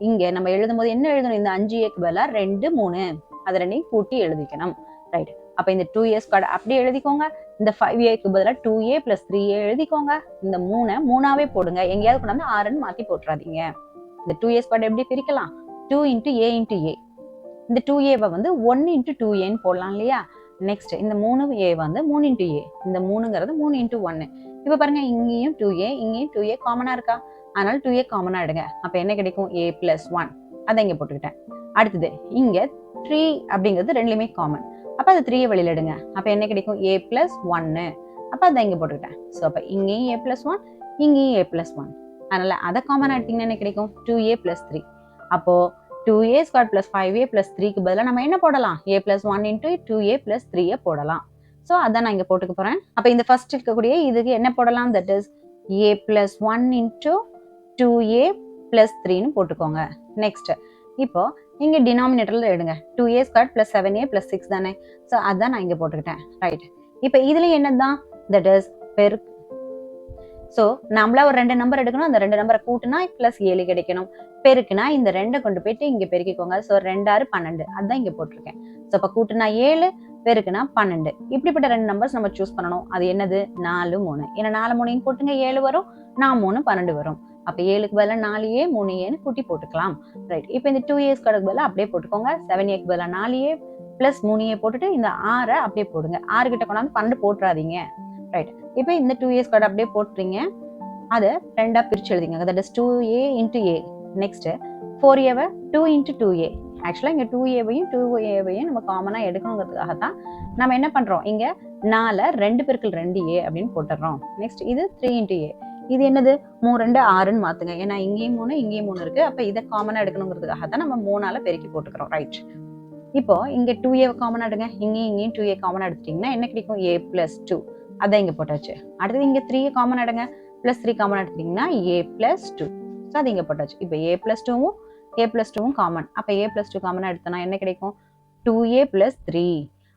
இங்க நம்ம எழுதும் போது என்ன எழுதணும், இந்த 5a பதிலா 2 3 அதை 2யும் கூட்டி எழுதிக்கணும். ரைட், அப்ப இந்த 2a ஸ்கொயர் அப்படியே எழுதிக்கோங்க, இந்த 5a பதிலா 2a plus 3a எழுதிக்கோங்க, இந்த 3 3ஆவே போடுங்க, எங்கேயாவது கொண்டாந்து 6ன்னு மாத்தி போட்டுறாதீங்க. இந்த 2a ஸ்கொயர் எப்படி பிரிக்கலாம், 2 into a into a, இந்த 2a வந்து 1 into 2a போடலாம் இல்லையா. நெக்ஸ்ட் இந்த 3a வந்து 3 into a, இந்த 3ங்கிறது 3 into 1. இப்ப பாருங்க, இங்கேயும் 2a இங்கேயும் 2a காமனா இருக்கா, அதனால 2a காமனா எடுங்க. அப்ப என்ன கிடைக்கும், a plus 1, அதை இங்க போட்டுக்கிட்டேன். அடுத்தது இங்க 3 அப்படிங்கிறது ரெண்டுலயுமே காமன், அப்ப அது 3 வெளியில எடுங்க. அப்ப என்ன கிடைக்கும், a plus 1, அப்ப அதை இங்க போட்டுக்கிட்டேன். ஸோ அப்ப இங்கேயும் a plus 1 இங்கேயும் a plus 1, அதனால அதை காமனா எடுத்தீங்கன்னா என்ன கிடைக்கும், 2a plus 3. அப்போ 2a square plus 5a plus 3க்கு பதிலாக நம்ம என்ன போடலாம், a plus 1 into 2a plus 3 போடலாம். ஸோ அதான் நான் இங்க போட்டுக்க போறேன். அப்ப இந்த ஃபர்ஸ்ட் இருக்கக்கூடிய இதுக்கு என்ன போடலாம், that is a plus 1 into 2a plus 3ன்னு போட்டுக்கோங்க. நெக்ஸ்ட் இப்போ இங்க டினாமினேட்டர்ல எடுங்க, 2a square plus 7a plus 6 தானே. ஸோ அதான் நான் இங்க போட்டுக்கிட்டேன். ரைட், இப்போ இதுல என்னதான், தட் இஸ் பெருக்கு. ஸோ நம்மளா ஒரு 2 நம்பர் எடுக்கணும், அந்த 2 நம்பரை கூட்டினா பிளஸ் 7 கிடைக்கணும், பெருக்குனா இந்த 2 கொண்டு போயிட்டு இங்க பெருக்கிக்கோங்க. ஸோ 2 6 12, அதான் இங்க போட்டிருக்கேன். ஸோ அப்ப கூட்டினா 7 பெருக்குனா 12. இப்படிப்பட்ட 2 நம்பர்ஸ் நம்ம சூஸ் பண்ணணும். அது என்னது, 4 3. ஏன்னா 4 3 கூட்டுங்க 7 வரும், 4 3 12 வரும். அப்ப 7க்கு பதிலா 4a 3a கூட்டி போட்டுக்கலாம். ரைட், இப்போ இந்த 2a ஸ்கொயருக்கு பதிலா அப்படியே போட்டுக்கோங்க, 7a பதிலா 4a பிளஸ் 3a போட்டுட்டு இந்த 6 அப்படியே போடுங்க. 6 கிட்ட கொண்டாந்து 12 போட்டுறாதீங்க. ரைட், இப்போ இந்த 2a ஸ்கொயர் அப்படியே போட்டுறீங்க, அதை 2ஆ பிரிச்சு எழுதிங்க. That is 2a into a. Next 4a 2 into 2a. ஆக்சுவலாக இங்கே 2a-வையும் 2a-வையும் நம்ம காமனாக எடுக்கணுங்கிறதுக்காக தான் நம்ம என்ன பண்ணுறோம், இங்கே 4 2 பெருக்கல் 2a அப்படின்னு போட்டுடுறோம். நெக்ஸ்ட் இது 3 into a. இது என்னது 3 2 6ன்னு மாற்றுங்க. ஏன்னா இங்கேயும் 3 இங்கேயும் 3 இருக்குது. அப்போ இதை காமனாக எடுக்கணுங்கிறதுக்காக தான் நம்ம 3ஆல் பெருக்கி போட்டுக்கிறோம். ரைட். இப்போ இங்கே 2a காமனாக எடுங்க. இங்கேயும் 2a காமனாக எடுத்துட்டிங்கன்னா என்ன கிடைக்கும், a + 2. அதான் இங்கே போட்டாச்சு. அடுத்தது இங்கே 3a காமனாக எடுங்க. +3 காமனாக எடுத்துட்டிங்கன்னா a + 2. ஸோ அது இங்கே போட்டாச்சு. இப்போ a + 2வும் காமன். அப்போ a + 2 காமனாக எடுத்தோன்னா என்ன கிடைக்கும், 2a + 3.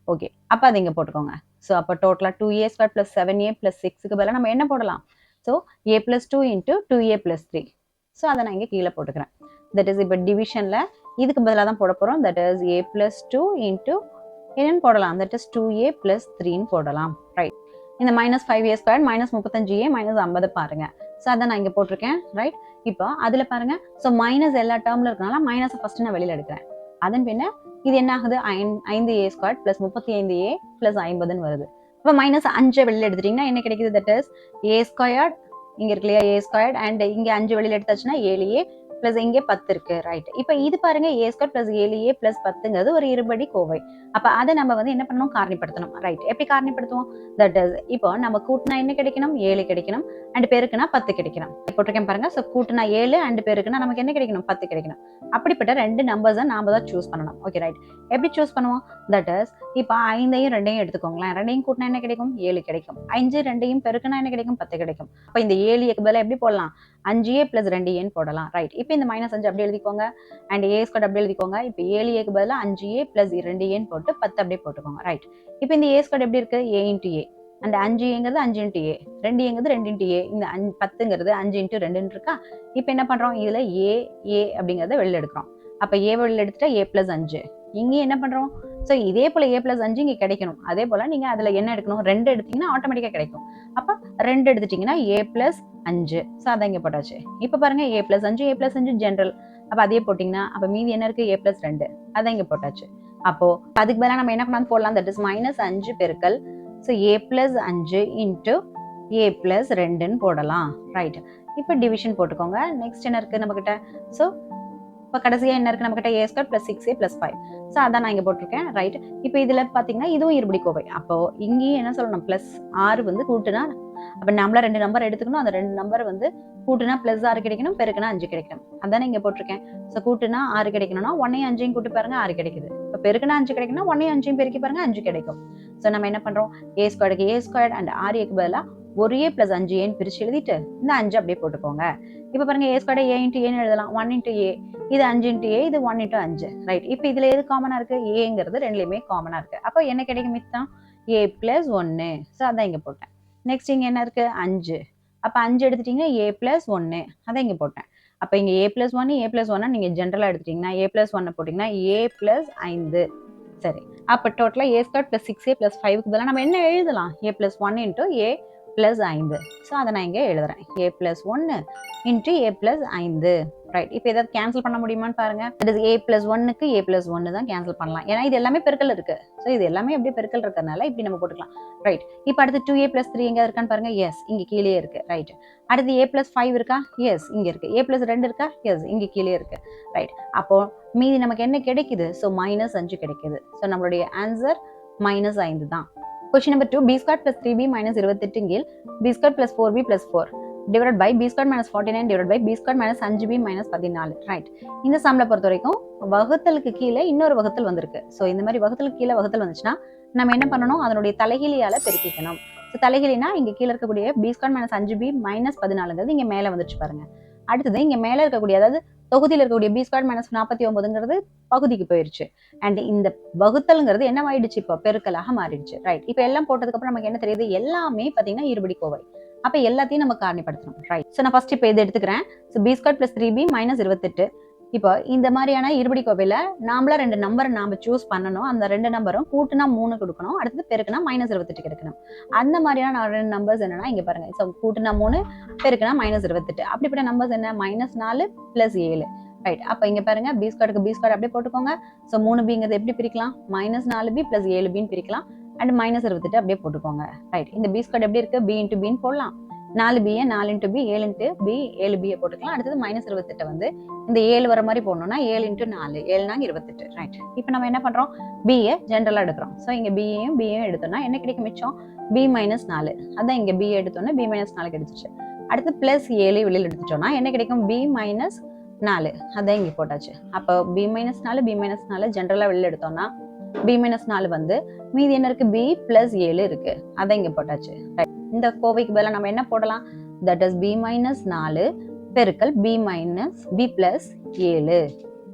ஓகே, அப்போ அது இங்கே போட்டுக்கோங்க. ஸோ அப்போ டோட்டலாக 2a² + 7a + 6க்கு பதிலாக நம்ம என்ன போடலாம், so a + 2 into 2a + 3. So அதை நான் இங்கே கீழே போட்டுக்கிறேன். தட் இஸ் இப்போ டிவிஷனில் இதுக்கு பதிலாக தான் போட போகிறோம். தட் இஸ் a + 2 into என்னன்னு போடலாம், தட் இஸ் 2a + 3ன்னு போடலாம். ரைட். இந்த -5a² -35a -50 பாருங்க. ஸோ அதை நான் இங்கே போட்டிருக்கேன். ரைட். இப்போ அதில் பாருங்க, ஸோ மைனஸ் எல்லா டேர்மில் இருக்கனால மைனஸை ஃபஸ்ட்டு நான் வெளியில் எடுக்கிறேன். அதன் பின்ன இது என்ன ஆகுது, 5a² + 35a + 50ன்னு வருது. இப்போ -5 வெளியில் எடுத்துட்டிங்கன்னா என்ன கிடைக்குது, தட் இஸ் a² இங்கே இருக்கு இல்லையா, a² அண்ட் இங்கே 5 வெளியில் எடுத்தாச்சுன்னா 7a + இங்கே 10 இருக்கு. ரைட். இப்போ இது பாருங்க, a² + 7a + 10ங்கிறது ஒரு இருபடி கோவை. அப்போ அதை நம்ம வந்து என்ன பண்ணணும், காரணிப்படுத்தணும். ரைட். எப்படி காரணிப்படுத்துவோம், தட் இஸ் இப்போ நம்ம கூட்டினா என்ன கிடைக்கணும், 7 கிடைக்கணும் அண்ட் பெருக்குனா 10 கிடைக்கணும். போட்டிருக்கேன் பாருங்க. ஸோ கூட்டினா 7 அண்ட் பெருக்குனா நமக்கு என்ன கிடைக்கணும், 10 கிடைக்கணும். அப்படிப்பட்ட 2 நம்பர்ஸை நாம தான் சூஸ் பண்ணணும். Okay, right. எப்படி சூஸ் பண்ணுவோம், தட் இஸ் இப்போ 5ஐயும் 2ஐயும் எடுத்துக்கோங்களேன். 2ஐயும் கூட்டினா என்ன கிடைக்கும், 7 கிடைக்கும். 5 2ஐயும் பெருக்குனா என்ன கிடைக்கும், 10 கிடைக்கும். அப்போ இந்த 7க்கு பதிலாக எப்படி போடலாம், 5a + 2aன்னு போடலாம். ரைட். இப்போ இந்த -5 அப்படி எழுதிக்கோங்க அண்ட் a² அப்படி எழுதிக்கோங்க. இப்போ 7aக்கு பதிலாக 5a + 2aன்னு போட்டு 10 அப்படியே போட்டுக்கோங்க. ரைட். இப்போ இந்த a² எப்படி இருக்கு, a into a அண்ட் 5aங்கிறது 5 into a, 2aங்கிறது 2 into a, இந்த 10ங்கிறது 5 into 2ன்னு இருக்கா. இப்போ என்ன பண்றோம், இதுல a அப்படிங்கிறத வெளில எடுக்கிறோம். அப்போ a வெளில எடுத்துட்டா a + 5. இங்கேயும் என்ன பண்றோம், ஸோ இதே போல a + 5 இங்கே கிடைக்கணும். அதே போல நீங்க அதுல என்ன எடுக்கணும், 2 எடுத்தீங்கன்னா ஆட்டோமேட்டிக்கா கிடைக்கும். அப்போ 2 எடுத்துட்டீங்கன்னா a + 5. ஸோ அதான் இங்கே போட்டாச்சு. இப்போ பாருங்க, a + 5 a + 5 ஜென்ரல். அப்போ அதே போட்டிங்கன்னா அப்போ மீதி என்ன இருக்கு, a + 2. அதான் இங்கே போட்டாச்சு. அப்போ அதுக்கு பதிலாக நம்ம என்ன பண்ணாலும் போடலாம், தட் இஸ் -5 பெருக்கல் ஸோ a + 5 into a + 2ன்னு போடலாம். ரைட். இப்போ டிவிஷன் போட்டுக்கோங்க. நெக்ஸ்ட் என்ன இருக்கு நம்மகிட்ட, ஸோ இப்போ கடைசியாக என்ன இருக்கு நம்மகிட்ட, a² + 6a + 5. ஸோ அதான் நான் இங்கே போட்டிருக்கேன். ரைட். இப்போ இதில் பார்த்தீங்கன்னா இதுவும் இருபடி கோவை. அப்போ இங்கேயும் என்ன சொல்லணும், +6 வந்து கூட்டுனா, அப்போ நம்மள 2 நம்பர் எடுத்துக்கணும். அந்த 2 நம்பர் வந்து கூட்டுனா +6 கிடைக்கணும், பெருக்குனா 5 கிடைக்கணும். அதானே இங்கே போட்டிருக்கேன். ஸோ கூட்டுனா 6 கிடைக்கணும்னா 1ஐயும் 5ஐயும் கூட்டி பாருங்க, 6 கிடைக்குது. இப்போ பெருக்குனா 5 கிடைக்கணும்னா 1ஐயும் 5ஐயும் பெருக்கி பாருங்க, 5 கிடைக்கும். ஸோ நம்ம என்ன பண்றோம், a² அண்ட் 6aக்கு பதிலாக ஒரு a + 5aன்னு பிரிச்சு எழுதிட்டு இந்த 5 அப்படியே போட்டுக்கோங்க. இப்போ பாருங்க, a² a into aன்னு எழுதலாம். 1 into a, இது 5 into a, இது 1 into 5. ரைட். இப்போ இதுல எது காமனா இருக்கு, ஏங்கிறது ரெண்டுலயுமே காமனா இருக்கு. அப்போ என்ன கிடைக்கும், மித்தம் a + 1. ஸோ அதான் இங்க போட்டேன். நெக்ஸ்ட் இங்க என்ன இருக்கு, 5. அப்போ 5 எடுத்துட்டீங்கன்னா a + 1. அதான் இங்க போட்டேன். அப்போ இங்க a + 1 a + 1 நீங்க ஜென்ரலா எடுத்துட்டீங்கன்னா a + 1 போட்டீங்கன்னா a + 5. சரி. அப்போ டோட்டலா a² + 6a + 5க்கு பதிலாக நம்ம என்ன எழுதலாம், a + 1 into a + 5. ஸோ அதை நான் இங்கே எழுதுறேன், a + 1 into a + 5. ரைட். இப்போ ஏதாவது கேன்சல் பண்ண முடியுமான்னு பாருங்க. தட் இஸ் a + 1க்கு a + 1 தான் கேன்சல் பண்ணலாம். ஏன்னா இது எல்லாமே பெருக்கல் இருக்கு. ஸோ இது எல்லாமே எப்படி பெருக்கல் இருக்கிறதுனால இப்படி நம்ம போட்டுக்கலாம். ரைட். இப்போ அடுத்து 2a + 3 எங்க இருக்கான்னு பாருங்க. எஸ், இங்க கீழே இருக்கு. ரைட். அடுத்து a + 5 இருக்கா, எஸ் இங்க இருக்கு. a + 2 இருக்கா, எஸ் இங்க கீழே இருக்கு. ரைட். அப்போ மீதி நமக்கு என்ன கிடைக்குது, ஸோ -5 கிடைக்குது. ஸோ நம்மளுடைய ஆன்சர் -5 தான். Question number 2, b² + 3b - 28 கீழ் b² + 4b + 4 divided by b² - 49 divided by b² - 5b - 14. Right. இந்த சம்ல பொறுத்த வரைக்கும் வகுத்தலுக்கு கீழே இன்னொரு வகுத்தல் வந்திருக்கு. ஸோ இந்த மாதிரி வகுத்தலுக்கு கீழே வகுத்தல் வந்துச்சுன்னா நம்ம என்ன பண்ணணும், அதனுடைய தலைகீழியால பெருக்கிக்கணும். ஸோ தலைகீழினா இங்க கீழே இருக்கக்கூடிய b² - 5b - 14ங்கிறது இங்க மேல வந்துருச்சு பாருங்க. அடுத்தது இங்க மேல இருக்கக்கூடிய, அதாவது தொகுதியில் இருக்கக்கூடிய b² - 49ங்கிறது பகுதிக்கு போயிருச்சு. அண்ட் இந்த வகுத்தல்ங்கிறது என்ன ஆயிடுச்சு, இப்போ பெருக்கலாக மாறிடுச்சு. ரைட். இப்போ எல்லாம் போட்டதுக்கு அப்புறம் நமக்கு என்ன தெரியுது, எல்லாமே பாத்தீங்கன்னா இருபடி கோவை. அப்ப எல்லாத்தையும் நம்ம காரணிப்படுத்தணும். ரைட். ஸோ நான் ஃபர்ஸ்ட் இப்போ இதை எடுத்துக்கிறேன். So b² + 3b - 28. இப்போ இந்த மாதிரியான இருபடி கோவையில நாமளா 2 நம்பரை நாம சூஸ் பண்ணணும். அந்த 2 நம்பரும் கூட்டுனா 3 கொடுக்கணும், அடுத்தது பெருக்குனா -28 கிடைக்கணும். அந்த மாதிரியான 2 நம்பர்ஸ் என்னன்னா இங்க பாருங்க. ஸோ கூட்டுனா 3, பெருக்குனா -28. அப்படிப்பட்ட நம்பர்ஸ் என்ன, -4 + 7. ரைட். அப்ப இங்க பாருங்க, b² b² அப்படியே போட்டுக்கோங்க. ஸோ 3bங்கிறது எப்படி பிரிக்கலாம், -4b + 7bன்னு பிரிக்கலாம். அண்ட் -28 அப்படியே போட்டுக்கோங்க. ரைட். இந்த b² எப்படி இருக்கு, b into bன்னு போடலாம். 4b 4 into B 7 into B 7b போட்டுக்கலாம். அடுத்தது -28 வந்து இந்த 7 வர மாதிரி போடணும்னா 7 இன்ட்டு 4 7 28 ரைட். இப்போ நம்ம என்ன பண்றோம், b ஜென்ரலா எடுக்கிறோம். ஸோ இங்க b யும் எடுத்தோம்னா என்ன கிடைக்கும் மிச்சம், b -4. அதான் இங்க b எடுத்தோம்னா b -4 கிடைச்சிச்சு. அடுத்து +7 வெளியில் எடுத்துட்டோம்னா என்ன கிடைக்கும், b -4. அதான் இங்க போட்டாச்சு. அப்போ b -4 b -4 ஜென்ரலா வெளியில் எடுத்தோம்னா b -4 வந்து மீதி என்ன இருக்கு, b +7 இருக்கு. அதான் இங்க போட்டாச்சு. இந்த கோவைக்கு பதிலாக நம்ம என்ன போடலாம், தட் இஸ் b -4 பெருக்கல் b +7.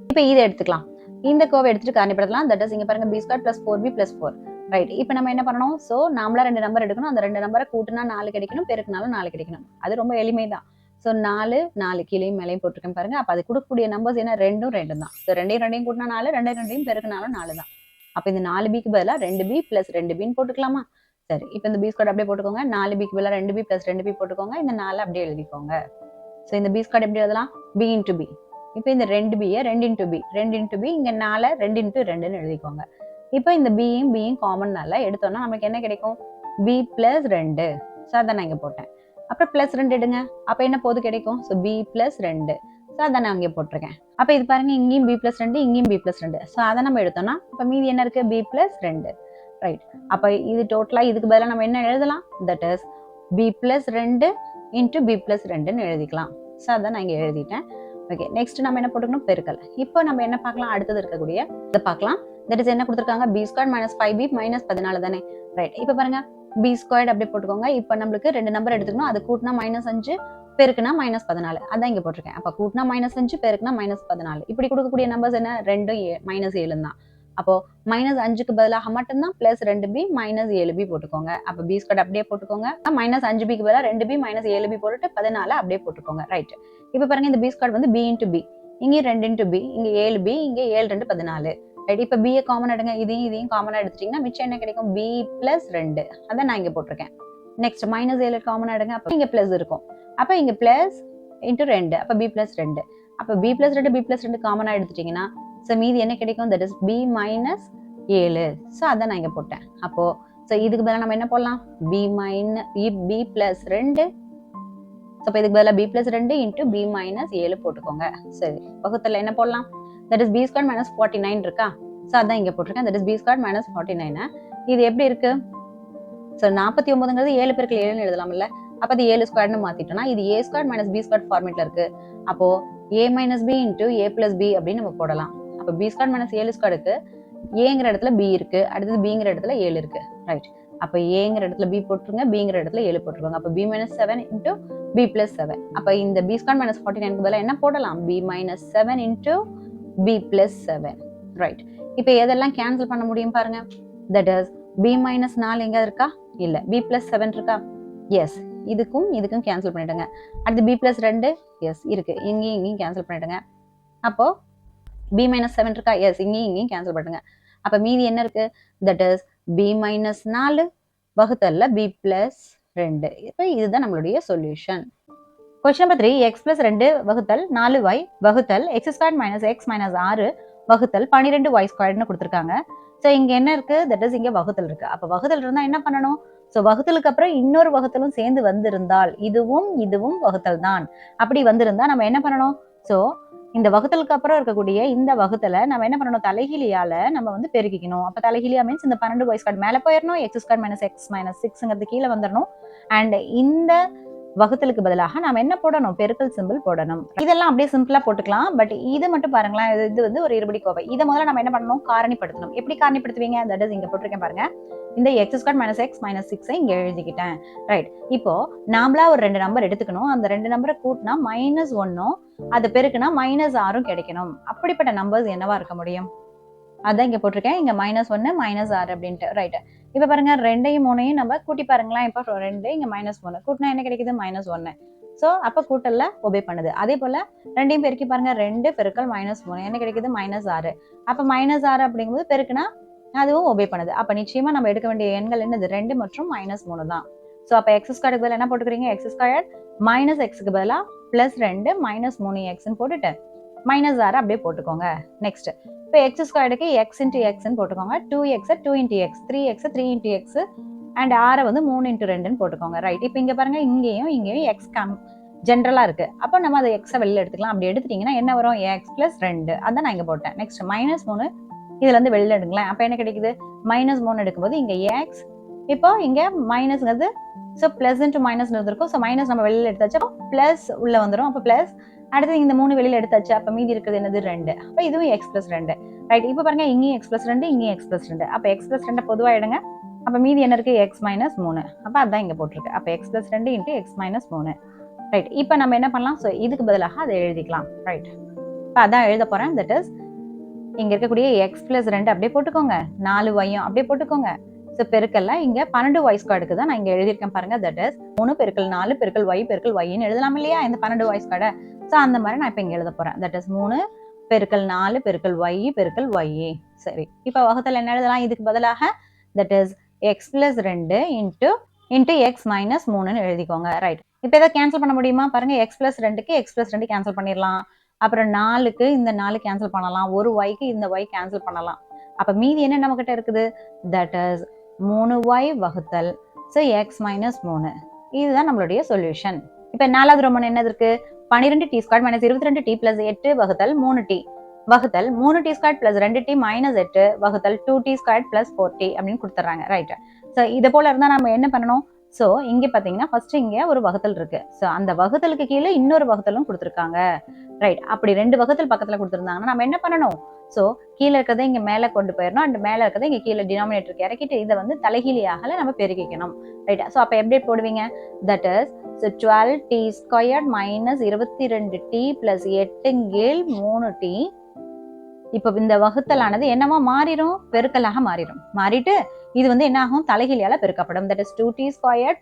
இப்போ இதை எடுத்துக்கலாம். இந்த கோவை எடுத்துட்டு காரணிப்படுத்தலாம். தட் இஸ் இங்க பாருங்க b² + 4b + 4 ரைட். இப்போ நம்ம என்ன பண்ணணும், ஸோ நாமளா 2 நம்பர் எடுக்கணும். அந்த 2 நம்பரை கூட்டினா 4 கிடைக்கணும், பெருக்கினாலும் 4 கிடைக்கணும். அது ரொம்ப எளிமைதான். ஸோ 4 கீழே மேலேயும் போட்டிருக்கேன் பாருங்க. அப்போ அது கொடுக்கக்கூடிய நம்பர்ஸ் என்ன, 2 தான். ஸோ 2 கூட்டினா 4, 2 பெருக்கினாலும் 4 தான். அப்போ இந்த 4bக்கு பதிலாக 2b + 2bன்னு போட்டுக்கலாமா. சரி, இப்போ இந்த b² அப்படியே போட்டுக்கோங்க. 4bக்கு பதிலாக 2b + 2b போட்டுக்கோங்க. இந்த 4 அப்படியே எழுதிக்கோங்க. ஸோ இந்த b² எப்படி எழுதலாம், b × b. இப்போ இந்த 2b 2 × b 2 × b இங்க 4 2 × 2ன்னு எழுதிக்கோங்க. இப்போ இந்த b யும் காமன்னால எடுத்தோம்னா நமக்கு என்ன கிடைக்கும், b +2. ஸோ அதை நான் இங்க போட்டேன். அப்புறம் +2 எடுங்க. அப்போ என்ன போது கிடைக்கும், ஸோ b +2. ஸோ அதை நான் இங்கே போட்டிருக்கேன். அப்போ இது பாருங்க, இங்கேயும் b +2 இங்கேயும் b +2. ஸோ அதை நம்ம எடுத்தோம்னா இப்போ மீதி என்ன இருக்கு, b +2 ரைட். அப்போ இது டோட்டலா இதுக்கு பதிலாக நம்ம என்ன எழுதலாம், தட் இஸ் b +2 × b +2ன்னு எழுதிக்கலாம். ஸோ அதை நான் இங்கே எழுதிட்டேன். ஓகே, நெக்ஸ்ட் நம்ம என்ன போட்டுக்கணும், பெருக்கல். இப்போ நம்ம என்ன பார்க்கலாம், அடுத்தது இருக்கக்கூடிய இதை பார்க்கலாம். தட் இஸ் என்ன கொடுத்துருக்காங்க, b² - 5b -14 தானே ரைட். இப்போ பாருங்க b² அப்படியே போட்டுக்கோங்க. இப்போ நம்மளுக்கு 2 நம்பர் எடுத்துக்கணும். அது கூட்டினா -5 பெருக்குனா -14. அதான் இங்க போட்டிருக்கேன். அப்ப கூட்டினா -5 பெருக்குனா -14. இப்படி கொடுக்கக்கூடிய நம்பர்ஸ் என்ன, 2 -7 தான். அப்போ -5க்கு பதிலாக மட்டும்தான் +2b -7b போட்டுக்கோங்க. அப்ப b² அப்படியே போட்டுக்கோங்க. -5bக்கு பதிலாக 2b -7b போட்டுட்டு 14 அப்படியே போட்டுக்கோங்க ரைட். இப்ப பாருங்க, இந்த b² வந்து b × b, இங்க 2 × b, இங்க 7b, இங்க 7 2 14 ரைட். இப்ப b காமன் எடுங்க. இதையும் காமனா எடுத்துட்டீங்கன்னா மிச்சம் என்ன கிடைக்கும், b +2. அதான் நான் இங்க போட்டிருக்கேன். நெக்ஸ்ட் -7 காமனா எடுங்க. அப்ப இங்க பிளஸ் இருக்கும். அப்ப இங்க பிளஸ் × 2, அப்ப b +2. அப்ப b +2 b +2 காமனா எடுத்துட்டீங்கன்னா சோ மீதி என்ன கிடைக்கும், தட் இஸ் b -7. சோ அத நான் இங்க போட்டேன். அப்போ சோ இதுக்கு பதிலா நம்ம என்ன போடலாம், b +2. சோ அப்ப இதுக்கு பதிலா b +2 × b -7 போட்டுக்கோங்க. சரி, வகுத்தல்ல என்ன போடலாம், தட் இஸ் b² - 49 இருக்கா. சோ அதான் இங்க போட்டிருக்கேன். That is b² - 49. இது எப்படி இருக்கு, சோ 49ங்கிறது 7 × 7ன்னு எழுதலாம்ல. அப்ப அது 7² மாத்திட்டோம்னா இது a² - b² ஃபார்மேட்ல இருக்கு. அப்போ a - b × a + b அப்படின்னு நம்ம போடலாம். அப்ப b² - 7²க்கு aங்கிற இடத்துல b இருக்கு, அடுத்தது bங்கிற இடத்துல 7 இருக்கு ரைட். அப்ப aங்கிற இடத்துல b போட்டுருங்க, bங்கிற இடத்துல 7 போட்டுருங்க. அப்ப b - 7 × b + 7. அப்ப இந்த b² - 49க்கு பதிலா என்ன போடலாம், b - 7 × b + 7 ரைட். இப்ப எதெல்லாம் கேன்சல் பண்ண முடியும் பாருங்க. தட் இஸ் b - 4 எங்க இருக்கா, இல்ல. b + 7 இருக்கா, எஸ். இதுக்கும் கேன்சல் பண்ணிடுங்க. அடுத்து b +2 எஸ் இருக்கு, இங்கேயும் கேன்சல் பண்ணிடுங்க. அப்போ b - 7 இருக்கா, எஸ். இங்கேயும் கேன்சல் பண்ணுங்க. அப்ப மீதி என்ன இருக்கு, தட் இஸ் b - 4 வகுத்தல்ல b +2. இப்போ இதுதான் நம்மளுடைய சொல்யூஷன். Question number 3, x + 2 வகுத்தல் 4y வகுத்தல் x² - x - 6 வகுத்தல் 12y² கொடுத்திருக்காங்க. சோ இங்க என்ன இருக்கு, தட் இஸ் இங்க வகுத்தல் இருக்கு. அப்ப வகுத்தல் இருந்தா என்ன பண்ணணும், சோ வகுத்தலுக்கு அப்புறம் இன்னொரு வகுத்தலும் சேர்ந்து வந்திருந்தால் இதுவும் வகுத்தல் தான். அப்படி வந்திருந்தா நம்ம என்ன பண்ணணும், சோ இந்த வகுத்தலுக்கு அப்புறம் இருக்கக்கூடிய இந்த வகுத்தலை நம்ம என்ன பண்ணணும், தலைகீழியால நம்ம வந்து பெருக்கிக்கணும். அப்ப தலைகீழியா மீன்ஸ் இந்த 12y² மேல போயிடணும், x² - x - 6ங்கிறது கீழே வந்துடணும். அண்ட் இந்த வகுத்தலுக்கு பதிலாக நாம என்ன போடணும், பெருக்கல் சிம்பிள் போடணும். இதெல்லாம் அப்படியே சிம்பிளா போட்டுக்கலாம். பட் இது மட்டும் பாருங்களேன், இது வந்து ஒரு இருபடி கோவை. இதை முதல்ல நம்ம என்ன பண்ணணும், காரணிப்படுத்தணும். எப்படி காரணிப்படுத்துவீங்க, தட் இஸ் இங்க போட்டிருக்கேன் பாருங்க. இந்த x² - x - 6 இங்க எழுதிக்கிட்டேன் ரைட். இப்போ நாமளா ஒரு 2 நம்பர் எடுத்துக்கணும். அந்த 2 நம்பரை கூட்டினா -1ம் அது பெருக்குனா -6ம் கிடைக்கணும். அப்படிப்பட்ட நம்பர்ஸ் என்னவா இருக்க முடியும், அதான் இங்க போட்டிருக்கேன். இங்க -1 -6 அப்படின்ட்டு ரைட். இப்ப பாருங்க 2யும் 3யும் நம்ம கூட்டி பாருங்களேன். இப்ப 2 இங்க -1 கூட்டினா என்ன கிடைக்குது, -1. சோ அப்ப கூட்டல்ல ஒபே பண்ணுது. அதே போல 2யும் பெருக்கி பாருங்க, 2 பெருக்கல் -3 என்ன கிடைக்குது, -6. அப்ப -6 அப்படிங்கும்போது பெருக்குனா அதுவும் ஒபே பண்ணுது. அப்ப நிச்சயமா நம்ம எடுக்க வேண்டிய எண்கள் என்னது, 2 மற்றும் -3 தான். சோ அப்ப x² பதிலா என்ன போட்டுக்கிறீங்க, x² - xக்கு பதிலா +2 -3x போட்டுட்டு -6 அப்படியே போட்டுக்கோங்க. நெக்ஸ்ட் இப்போ x² க்கு x × x போட்டுக்கோங்க. 2x 2 × x, 3x 3 × x and ஆரை வந்து 3 × 2ன்னு போட்டுக்கோங்க. ரைட். இப்போ இங்கே பாருங்க, இங்கேயும் எக்ஸ் ஜென்ரலா இருக்கு. அப்போ நம்ம அதை எக்ஸை வெளியில எடுத்துக்கலாம். அப்படி எடுத்துட்டீங்கன்னா என்ன வரும்? X plus 2. அதான் நான் இங்க போட்டேன். நெக்ஸ்ட் -3 இதுல இருந்து வெளியில எடுங்களேன். அப்ப என்ன கிடைக்குது? -3 எடுக்கும்போது இங்க எக்ஸ், இப்போ இங்க மைனஸ்ங்கிறது ஸோ பிளஸ் இன்ட்டு மைனஸ் இருக்கும். ஸோ மைனஸ் நம்ம வெளியில எடுத்தாச்சு, அப்போ பிளஸ் உள்ள வந்துடும். அப்போ பிளஸ் அடுத்து இந்த 3 வெளியில எடுத்தாச்சு, அப்போ மீதி இருக்கிறது என்னது? 2. அப்போ இதுவும் எக்ஸ் பிளஸ் 2. ரைட். இப்போ பாருங்க, இங்கேயும் எக்ஸ் பிளஸ் 2, இங்கேயும் எக்ஸ் பிளஸ் 2. அப்போ எக்ஸ் பிளஸ் 2 பொதுவாக எடுங்க. அப்போ மீதி என்ன இருக்கு? X minus 3. அப்போ அதான் இங்க போட்டிருக்கு. அப்போ X plus 2 × x minus 3. Right. இப்போ நம்ம என்ன பண்ணலாம்? ஸோ இதுக்கு பதிலாக அதை எழுதிக்கலாம். ரைட். இப்போ அதான் எழுத போறேன். தட் இஸ் இங்க இருக்கக்கூடிய எக்ஸ் பிளஸ் 2 அப்படியே போட்டுக்கோங்க, 4y அப்படியே போட்டுக்கோங்க. ஸோ பெருக்கல்ல இங்க 12y² தான் நான் இங்க எழுதியிருக்கேன் பாருங்க. தட் இஸ் 3 × 4 × y × yன்னு எழுதலாம் இல்லையா இந்த 12y². ஸோ அந்த மாதிரி நான் இப்போ இங்க எழுத போறேன். That is 3 × 4 × y × y. சரி. இப்போ வகுத்தல் என்ன எழுதலாம் இதுக்கு பதிலாக? That is x plus 2 × x minus 3ன்னு எழுதிக்கோங்க. ரைட். இப்போ இதை கேன்சல் பண்ண முடியுமா? பாருங்க, எக்ஸ் பிளஸ் 2க்கு எக்ஸ் பிளஸ் 2 கேன்சல் பண்ணிடலாம். அப்புறம் 4க்கு இந்த 4 கேன்சல் பண்ணலாம். ஒரு yக்கு இந்த y கேன்சல் பண்ணலாம். அப்ப மீதி என்ன நம்ம கிட்ட இருக்குது? தட் இஸ் 3y வகுத்தல் ஸோ எக்ஸ் மைனஸ் 3. இதுதான் நம்மளுடைய சொல்யூஷன். இப்போ 4வது ரோமன் என்னது இருக்கு? 12t² - 22t + 8 வகுத்தல் 3t வகுத்தல் 3t² + 2t - 8 வகுத்தல் 2t² + 4t அப்படின்னு கொடுத்துட்றாங்க. ரைட். ஸோ இதை போல இருந்தா நம்ம என்ன பண்ணணும்? ஸோ இங்க பாத்தீங்கன்னா ஃபர்ஸ்ட் இங்க ஒரு வகுத்தல் இருக்கு. ஸோ அந்த வகுத்தலுக்கு கீழே இன்னொரு வகுத்தலும் கொடுத்துருக்காங்க. ரைட். அப்படி 2 வகுத்தல் பக்கத்துல கொடுத்துருந்தாங்கன்னா நம்ம என்ன பண்ணணும்? ஸோ கீழே இருக்கிறத இங்க மேல கொண்டு போயிடணும். அண்ட் மேல இருக்கிறத இங்க கீழே டினாமினேட்டருக்கு இறக்கிட்டு இதை வந்து தலைகீழியாக நம்ம பெருக்கிக்கணும். ரைட். ஸோ அப்ப எப்படி போடுவீங்க? That is 12t² - 22t + 8 × 3t. இப்போ இந்த வகுத்தலானது என்னவா மாறிடும்? பெருக்கலாக மாறிடும். மாறிட்டு இது வந்து என்ன ஆகும்? தலைகீழியால பெருக்கப்படும். தட் இஸ் 2t²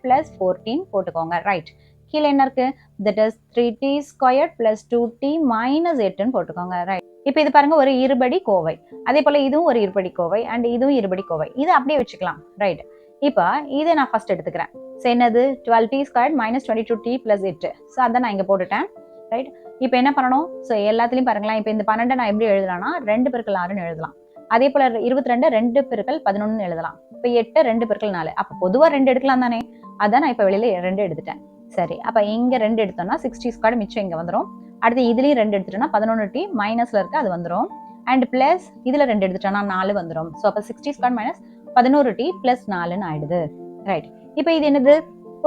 + 14 போட்டுக்கோங்க. ரைட். கீழே என்ன இருக்கு? தட் இஸ் 3t² + 2t - 8ன்னு போட்டுக்கோங்க. ரைட். இப்போ இது பாருங்க, ஒரு இருபடி கோவை. அதே போல இதுவும் ஒரு இருபடி கோவை அண்ட் இதுவும் இருபடி கோவை. இது அப்படியே வச்சுக்கலாம். ரைட். இப்போ இதை நான் ஃபர்ஸ்ட் எடுத்துக்கிறேன். ஸோ என்னது? 12t² - 22t + 8. ஸோ அதான் நான் இங்க போட்டுட்டேன். ரைட். இப்போ என்ன பண்ணணும்? ஸோ எல்லாத்துலயும் பாருங்களேன். இப்போ இந்த 12 நான் எப்படி எழுதலாம்னா 2 × 6ன்னு எழுதலாம். அதே போல 22 2 × 11ன்னு எழுதலாம். இப்போ 8 2 × 4. அப்போ பொதுவா 2 எடுக்கலாம் தானே? அதான் நான் இப்போ வெளியில 2 எடுத்துட்டேன். சரி. அப்ப இங்க 2 எடுத்தோம்னா 60² மிச்சம் இங்க வந்துடும். அடுத்து இதுலயும் 2 எடுத்துட்டோம்னா 11t மைனஸ்ல இருக்கு, அது வந்துடும். அண்ட் பிளஸ் இதுல 2 எடுத்துட்டோம்னா 4 வந்துடும். ஸோ அப்ப 60² - 11t + 4ன்னு ஆயிடுது. ரைட். இப்போ இது என்னது?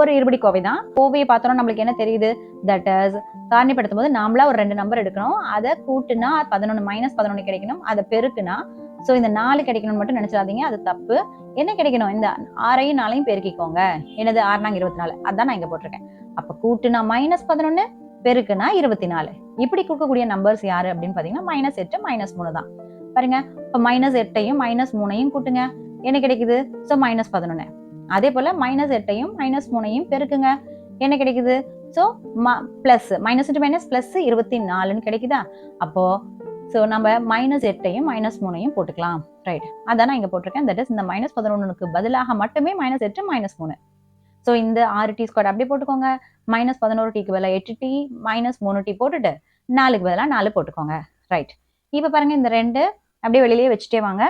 ஒரு இருபடி கோவை தான். கோவையை பார்த்தோம்னா நம்மளுக்கு என்ன தெரியுது? தட் இஸ் காரணிப்படுத்தும் போது நாமளா ஒரு 2 நம்பர் எடுக்கணும். அதை கூட்டுனா 11 -11 கிடைக்கணும். அதை பெருக்குனா ஸோ இந்த 4 கிடைக்கணும்னு மட்டும் நினைச்சிடாதீங்க, அது தப்பு. என்ன கிடைக்கணும்? இந்த 6ஐயும் 4ஐயும் பெருக்கிக்கோங்க. என்னது? 6 × 24. அதான் நான் இங்க போட்டிருக்கேன். அப்ப கூட்டுனா -11, பெருக்குனா 24. இப்படி கொடுக்கக்கூடிய நம்பர்ஸ் யாரு அப்படின்னு பாத்தீங்கன்னா -8 -3 தான். பாருங்க, இப்ப -8ஐயும் -3ஐயும் கூட்டுங்க. என்ன கிடைக்குது? ஸோ -11. அதே போல -8ஐயும் -3ஐயும் பெருக்குங்க. என்ன கிடைக்குது? ஸோ பிளஸ் -into பிளஸ் 24ன்னு கிடைக்குதா? அப்போ ஸோ நம்ம -8ஐயும் -3ஐயும் போட்டுக்கலாம். ரைட். அதான் நான் இங்க போட்டிருக்கேன். தட் இஸ் இந்த -11க்கு பதிலாக மட்டுமே -8 -3. ஸோ இந்த 6t² அப்படியே போட்டுக்கோங்க. -11tக்கு பதிலாக 8t -3t போட்டுட்டு 4க்கு பதிலாக 4 போட்டுக்கோங்க. ரைட். இப்போ பாருங்க, இந்த 2 அப்படியே வெளியிலேயே வச்சுட்டே வாங்க.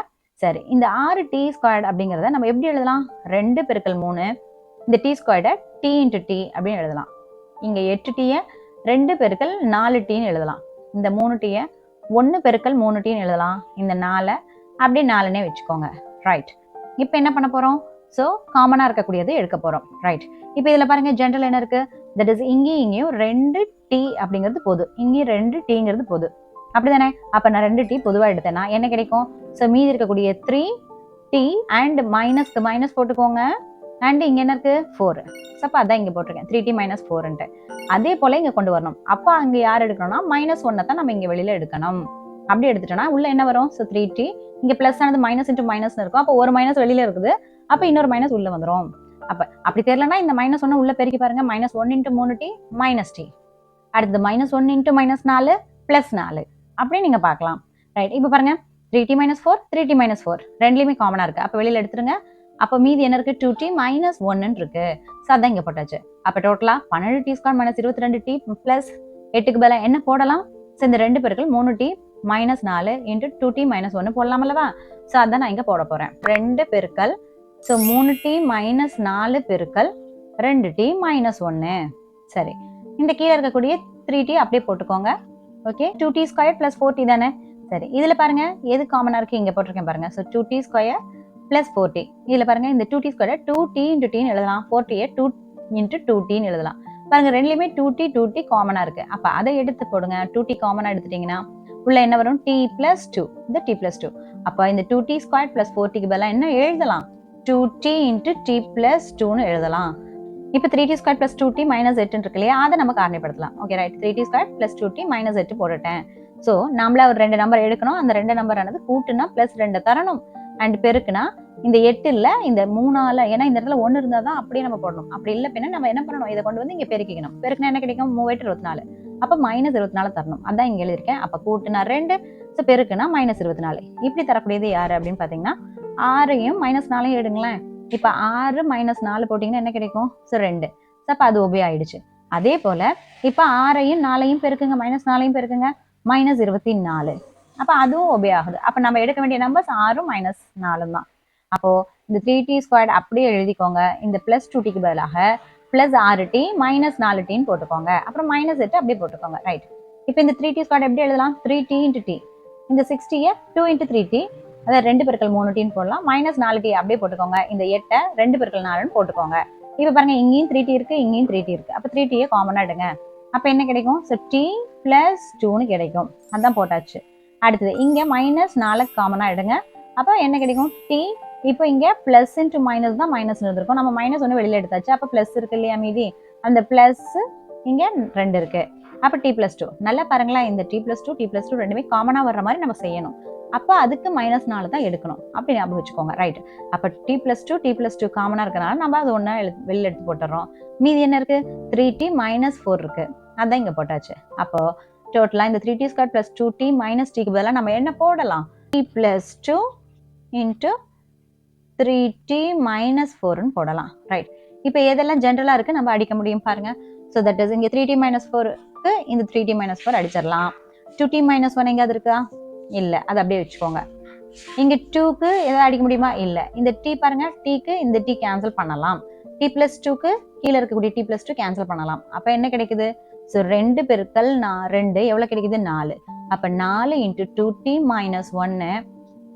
சரி. இந்த 6t² அப்படிங்கிறத நம்ம எப்படி எழுதலாம்? 2 × 3 இந்த t² t × t அப்படின்னு எழுதலாம். இங்க 8t 2 × 4tன்னு எழுதலாம். இந்த 3t 1 × 3tன்னு எழுதலாம். இந்த 4 அப்படியே 4னே வச்சுக்கோங்க. ரைட். இப்போ என்ன பண்ண போறோம்? ஸோ காமனா இருக்கக்கூடியது எடுக்க போறோம். ரைட். இப்போ இதுல பாருங்க, ஜென்ரல் என்ன இருக்கு? தட் இஸ் இங்கேயும் 2t அப்படிங்கிறது பொது, இங்கேயும் 2tங்கிறது பொது. அப்படிதானே? அப்ப நான் 2t பொதுவா எடுத்தேன்னா என்ன கிடைக்கும்? ஸோ மீதி இருக்கக்கூடிய 3t அண்ட் மைனஸ்க்கு மைனஸ் போட்டுக்கோங்க. அண்ட் இங்க என்ன இருக்கு? 4. அப்ப அதான் இங்க போட்டிருக்கேன் 3t - 4ன்ட்டு. அதே போல இங்க கொண்டு வரணும். அப்ப அங்க யார் எடுக்கணும்னா -1 தான் நம்ம இங்க வெளியில எடுக்கணும். அப்படி எடுத்துட்டோம்னா உள்ள என்ன வரும்? ஸோ 3t இங்க பிளஸ் ஆனது -into - இருக்கும். அப்போ ஒரு மைனஸ் வெளியில இருக்குது, அப்ப இன்னொரு மைனஸ் உள்ள வந்துடும். அப்ப அப்படி தெரியலன்னா இந்த -1 உள்ள பெருக்கி பாருங்க. -1 × 3t -t. அடுத்து -1 × -4 +4. அப்படியே நீங்க பார்க்கலாம். ரைட். இப்போ பாருங்க, 3t - 4 3t - 4 ரெண்டுலயுமே காமனா இருக்கு. அப்ப வெளியில எடுத்துருங்க. அப்ப மீதி என்ன இருக்கு? 2t - 1 இருக்கு. ஸோ அதான் இங்க போட்டாச்சு. அப்ப டோட்டலா 12t² - 22t + 8க்கு பதிலா என்ன போடலாம்? ஸோ இந்த 2 × 3t -4 × 2t - 1 போடலாம் அல்லவா? ஸோ அதான் நான் இங்க போட போறேன். 2 × ஸோ 3t மைனஸ் 4 பெருக்கல் 2t மைனஸ் 1. சரி, இந்த கீழே இருக்கக்கூடிய 3t அப்படியே போட்டுக்கோங்க. Okay, 2t square plus 4t தானே. சரி, இதில் பாருங்க எது காமனாக இருக்குது, இங்கே போட்டிருக்கேன் பாருங்க. So 2t square plus 4t. இதில் பாருங்க இந்த 2t ஸ்கொயர் 2t இன்ட்டு டீன்னு எழுதலாம், 4t 2 இன்ட்டு 2tன்னு எழுதலாம். பாருங்க ரெண்டுலேயுமே 2t காமனாக இருக்குது. அப்போ அதை எடுத்து போடுங்க. 2t காமனாக எடுத்துட்டிங்கன்னா உள்ள என்ன வரும், t பிளஸ் 2, இந்த t பிளஸ் 2. அப்போ இந்த 2t ஸ்கொயர் பிளஸ் 4tக்கு பதிலாக என்ன எழுதலாம், 2t இன்ட்டு t பிளஸ் 2ன்னு எழுதலாம். இப்போ 3t square plus 2t minus 8 இருக்கு இல்லையா, அதை நம்ம காரணிப்படுத்தலாம். Okay right, 3t square plus 2t minus 8 போட்டுட்டேன். ஸோ நம்மள ஒரு 2 நம்பர் எடுக்கணும். அந்த 2 நம்பர் ஆனது கூட்டுனா பிளஸ் 2 தரணும், அண்ட் பெருக்குனா இந்த 8 இல்ல இந்த 3ஆல, ஏன்னா இந்த இடத்துல 1 இருந்தால் தான் அப்படியே நம்ம போடணும். அப்படி இல்லை பின்னா நம்ம என்ன பண்ணணும், இதை கொண்டு வந்து இங்கே பெருக்கிக்கணும். பெருக்குனா என்ன கிடைக்கும், 3/24. அப்போ மைனஸ் 24 தரணும். அதான் இங்கே எழுதியிருக்கேன். அப்போ கூட்டுனா 2, ஸோ பெருக்குனா மைனஸ் 24. இப்படி தரக்கூடியது யாரு அப்படின்னு பார்த்தீங்கன்னா 6ஐயும் மைனஸ் 4ஐயும் எடுங்களேன். இப்போ 6 மைனஸ் 4 போட்டிங்கன்னா என்ன கிடைக்கும், ஸோ 2. ஸோ அப்போ அது ஒபே ஆயிடுச்சு. அதே போல் இப்போ 6ஐயும் 4ஐயும் பெருக்குங்க, மைனஸ் 4ஐயும் பெருக்குங்க, மைனஸ் 24. அப்போ அதுவும் ஒபே ஆகுது. அப்போ நம்ம எடுக்க வேண்டிய நம்பர்ஸ் 6 மைனஸ் 4 தான். அப்போது இந்த 3t ஸ்கொயர்ட் அப்படியே எழுதிக்கோங்க. இந்த பிளஸ் 2tக்கு பதிலாக பிளஸ் 6t மைனஸ் 4tன்னு போட்டுக்கோங்க. அப்புறம் மைனஸ் 8 அப்படியே போட்டுக்கோங்க. ரைட், இப்போ இந்த 3t ஸ்கொயர்ட் எப்படி எழுதலாம், 3t இன்ட்டு t, இந்த 60யை 2 இன்ட்டு 3t, அதாவது 2 பெருக்கல் 3tன்னு போடலாம். மைனஸ் 4t அப்படியே போட்டுக்கோங்க. இந்த 8ஐ 2 பெருக்கல் 4ன்னு போட்டுக்கோங்க. இப்போ பாருங்க இங்கேயும் 3t இருக்கு, இங்கேயும் 3t இருக்கு. அப்போ 3tயை காமனாக எடுங்க. அப்போ என்ன கிடைக்கும், ஸோ t பிளஸ் 2ன்னு கிடைக்கும். அதான் போட்டாச்சு. அடுத்தது இங்கே மைனஸ் 4 காமனாக எடுங்க. அப்போ என்ன கிடைக்கும், t. இப்போ இங்கே பிளஸ் இன்ட்டு மைனஸ் தான் மைனஸ் இருந்திருக்கும். நம்ம மைனஸ் ஒன்று வெளியில் எடுத்தாச்சு. அப்போ பிளஸ் இருக்கு இல்லையா மீதி, அந்த பிளஸ் இங்கே 2 இருக்கு. அப்போ t பிளஸ் 2. நல்லா பாருங்களேன், இந்த t பிளஸ் 2 t பிளஸ் 2 ரெண்டுமே காமனாக வர்ற மாதிரி நம்ம செய்யணும். அப்போ அதுக்கு மைனஸ் 4 தான் எடுக்கணும். அப்படி ஞாபகம் வச்சுக்கோங்க. ரைட், அப்போ t பிளஸ் 2 காமனாக இருக்கனால நம்ம அது ஒன்றா வெளியில் எடுத்து போட்டுறோம். மீதி என்ன இருக்கு, 3t மைனஸ் 4 இருக்கு. அதான் இங்கே போட்டாச்சு. அப்போ டோட்டலாக இந்த 3t square plus 2t minus tக்கு பதிலாக நம்ம என்ன போடலாம், t plus 2 into 3t minus 4ன்னு போடலாம். ரைட், இப்போ எதெல்லாம் ஜென்ரலாக இருக்குது நம்ம அடிக்க முடியும் பாருங்க. ஸோ தட் இஸ் இங்கே 3t மைனஸ் 4க்கு இந்த 3t மைனஸ் 4 அடிச்சிடலாம். 2t மைனஸ் 1 எங்கேயாவது இருக்கா, இல்லை, அது அப்படியே வச்சுக்கோங்க. இங்கே 2க்கு எதாவது அடிக்க முடியுமா, இல்லை. இந்த t பாருங்க, tக்கு இந்த t கேன்சல் பண்ணலாம். t பிளஸ் 2க்கு கீழே இருக்கக்கூடிய t பிளஸ் 2 கேன்சல் பண்ணலாம். அப்போ என்ன கிடைக்குது, ஸோ 2 பெருக்கல் 2 எவ்வளோ கிடைக்குது, 4. அப்போ 4 இன்ட்டு 2t மைனஸ் 1.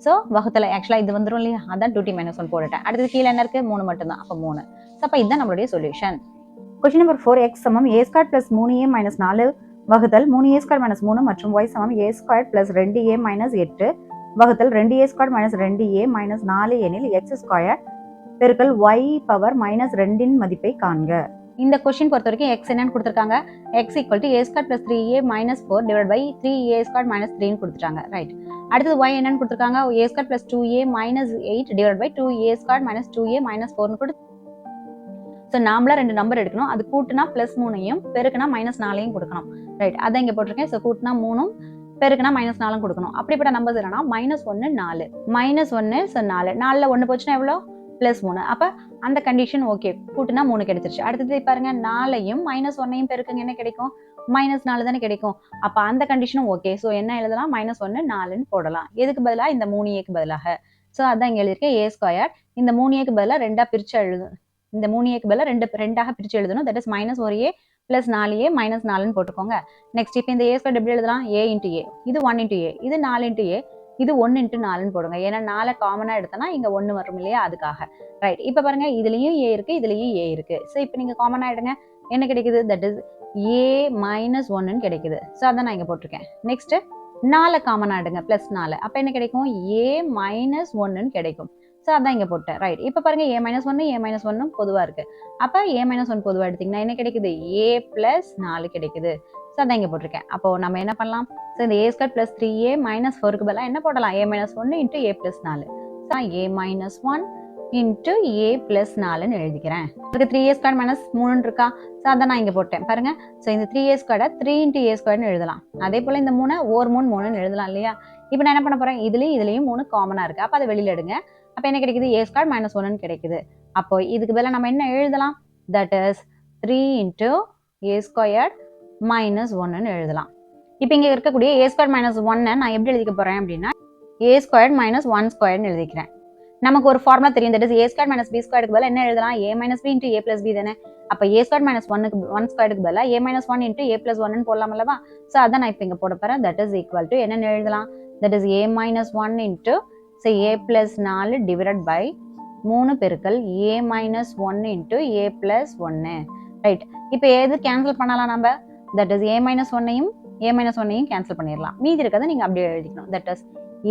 ஸோ வகுத்தில் ஆக்சுவலாக இது வந்துடும் இல்லையா, அதான் 2t மைனஸ் 1 போட்டுட்டேன். அடுத்தது கீழே என்ன இருக்குது, 3 மட்டும்தான். அப்போ 3. ஸோ அப்போ இதுதான் நம்மளுடைய சொல்யூஷன். கொஸ்டின் நம்பர் 4, x சமம் a square plus 3a minus 4 வகுத்தல் 3a ஸ்கொயர் மைனஸ் 3 மற்றும் y சமம் a square plus 2a minus 8 வகுத்தல் 2a square minus 2a minus 4 எனில் x ஸ்கொயர் பெருக்கல் y பவர் மைனஸ் 2ன் மதிப்பை காண்க. இந்த கொஸ்டின் பொறுத்த வரைக்கும் x என்னன்னு கொடுத்துருக்காங்க, x equal to a square plus 3a minus 4 divide by 3a square minus 3ன்னு கொடுத்துட்டாங்க. ரைட், அடுத்தது y என்னன்னு கொடுத்துருக்காங்க, a square plus 2a minus 8 divide by 2a square minus 2a minus 4ன்னு கொடுத்து. ஸோ நாமளாக 2 நம்பர் எடுக்கணும். அது கூட்டுனா பிளஸ் 3ஐயும் பெருக்குனா மைனஸ் 4ஐயும் கொடுக்கணும். ரைட், அதான் இங்கே போட்டிருக்கேன். ஸோ கூட்டுனா 3ம் பெருக்குனா மைனஸ் 4ம் கொடுக்கணும். அப்படிப்பட்ட நம்பர்ஸ் என்னன்னா -1 4, -1 ஸோ 4, 4ல் 1 போச்சுன்னா எவ்வளோ, பிளஸ் 3. அப்போ அந்த கண்டிஷன் ஓகே, கூட்டுனா 3 கிடைச்சிருச்சு. அடுத்தது பாருங்க 4ஐயும் -1ஐயும் பெருக்குங்க, என்ன கிடைக்கும், -4 தானே கிடைக்கும். அப்போ அந்த கண்டிஷனும் ஓகே. ஸோ என்ன எழுதலாம், -1 4ன்னு போடலாம். எதுக்கு பதிலாக, இந்த 3a பதிலாக. ஸோ அதான் இங்கே எழுதியிருக்கேன் a ஸ்கொயர். இந்த 3a பதிலாக 2ஆக பிரித்து எழுதணும். இந்த 3a பதிலாக 2ஆக பிரித்து எழுதணும். That is -1a plus 4a minus 4ன்னு போட்டுக்கோங்க. நெக்ஸ்ட் இப்போ இந்த a ஸ்கொயர் எப்படி எழுதலாம், a இன்ட்டு a, இது 1 இன்ட்டு a, இது 4 இன்ட்டு a, இது 1 இன்ட்டு 4ன்னு போடுங்க. ஏன்னா 4 காமனாக எடுத்தனா இங்கே 1 வரும் இல்லையா, அதுக்காக. ரைட், இப்போ பாருங்க இதுலேயும் a இருக்குது, இதுலேயும் a இருக்குது. ஸோ இப்போ நீங்கள் காமனாக எடுங்க, என்ன கிடைக்குது, தட் இஸ் a மைனஸ் 1ன்னு கிடைக்குது. ஸோ அதான் நான் இங்கே போட்டிருக்கேன். நெக்ஸ்ட்டு 4 காமனாக எடுங்க, ப்ளஸ் 4. அப்போ என்ன கிடைக்கும், a மைனஸ் 1ன்னு கிடைக்கும். ஸோ அதான் இங்கே போட்டேன். ரைட், இப்போ பாருங்கள் a மைனஸ் 1 a மைனஸ் 1 பொதுவாக இருக்குது. அப்போ a மைனஸ் 1 பொதுவாக எடுத்திங்கன்னா என்ன கிடைக்குது, a பிளஸ் 4 கிடைக்குது. ஸோ அதான் இங்கே போட்டிருக்கேன். அப்போது நம்ம என்ன பண்ணலாம், ஸோ இந்த a square plus 3a minus 4க்கு பதிலாக என்ன போடலாம், a minus 1 into a plus 4. So a minus 1 into a plus 4ன்னு எழுதிக்கிறேன். அதுக்கு 3a ஸ்கொயர் மைனஸ் 3 இருக்கா, ஸோ அதை நான் இங்கே போட்டேன் பாருங்க. ஸோ இந்த 3a ஸ்கொயரை 3 இன்ட்டு a ஸ்கொயர்னு எழுதலாம். அதே போல் இந்த 3 ஓர் 3 3ன்னு எழுதலாம் இல்லையா. இப்போ நான் என்ன பண்ண போகிறேன், இதுலேயும் 3 காமனாக இருக்குது. அப்போ அதை வெளியில் எடுங்க. அப்போ என்ன கிடைக்குது, a ஸ்கொயர் மைனஸ் 1ன்னு கிடைக்குது. அப்போ இதுக்கு பதிலாக நம்ம என்ன எழுதலாம், that is 3 into a square minus 1ன்னு எழுதலாம். இப்போ இங்கே இருக்கக்கூடிய a ஸ்கொயர் மைனஸ் 1 நான் எப்படி எழுதிக்க போகிறேன் அப்படின்னா a ஸ்கொயர் மைனஸ் 1 ஸ்கொயர்னு எழுதிக்கிறேன். நமக்கு ஒரு ஃபார்முலா தெரியும், that is a square minus b ஸ்கொயருக்கு பதிலாக என்ன எழுதலாம், a minus b into a plus b தானே. அப்போ a ஸ்கொயர் மைனஸ் ஒன் ஸ்கொயருக்கு பதிலாக a minus one into a plus ஒன்னு போடலாம் அல்லவா. ஸோ அதான் நான் இப்போ இங்கே போட போகிறேன். தட் இஸ் ஈக்குவல் டு என்னென்னு எழுதலாம், that is a minus one into a plus 4 divide by 3 பெருக்கல் a மைனஸ் ஒன்று இன்ட்டு a பிளஸ் ஒன்று. ரைட், இப்போ எது கேன்சல் பண்ணலாம் நம்ம, தட் இஸ் a மைனஸ் ஒன்னையும் a மைனஸ் ஒன்னையும் கேன்சல் பண்ணிடலாம். மீதி இருக்கிறத நீங்கள் அப்படியே எழுதிக்கணும். தட் இஸ்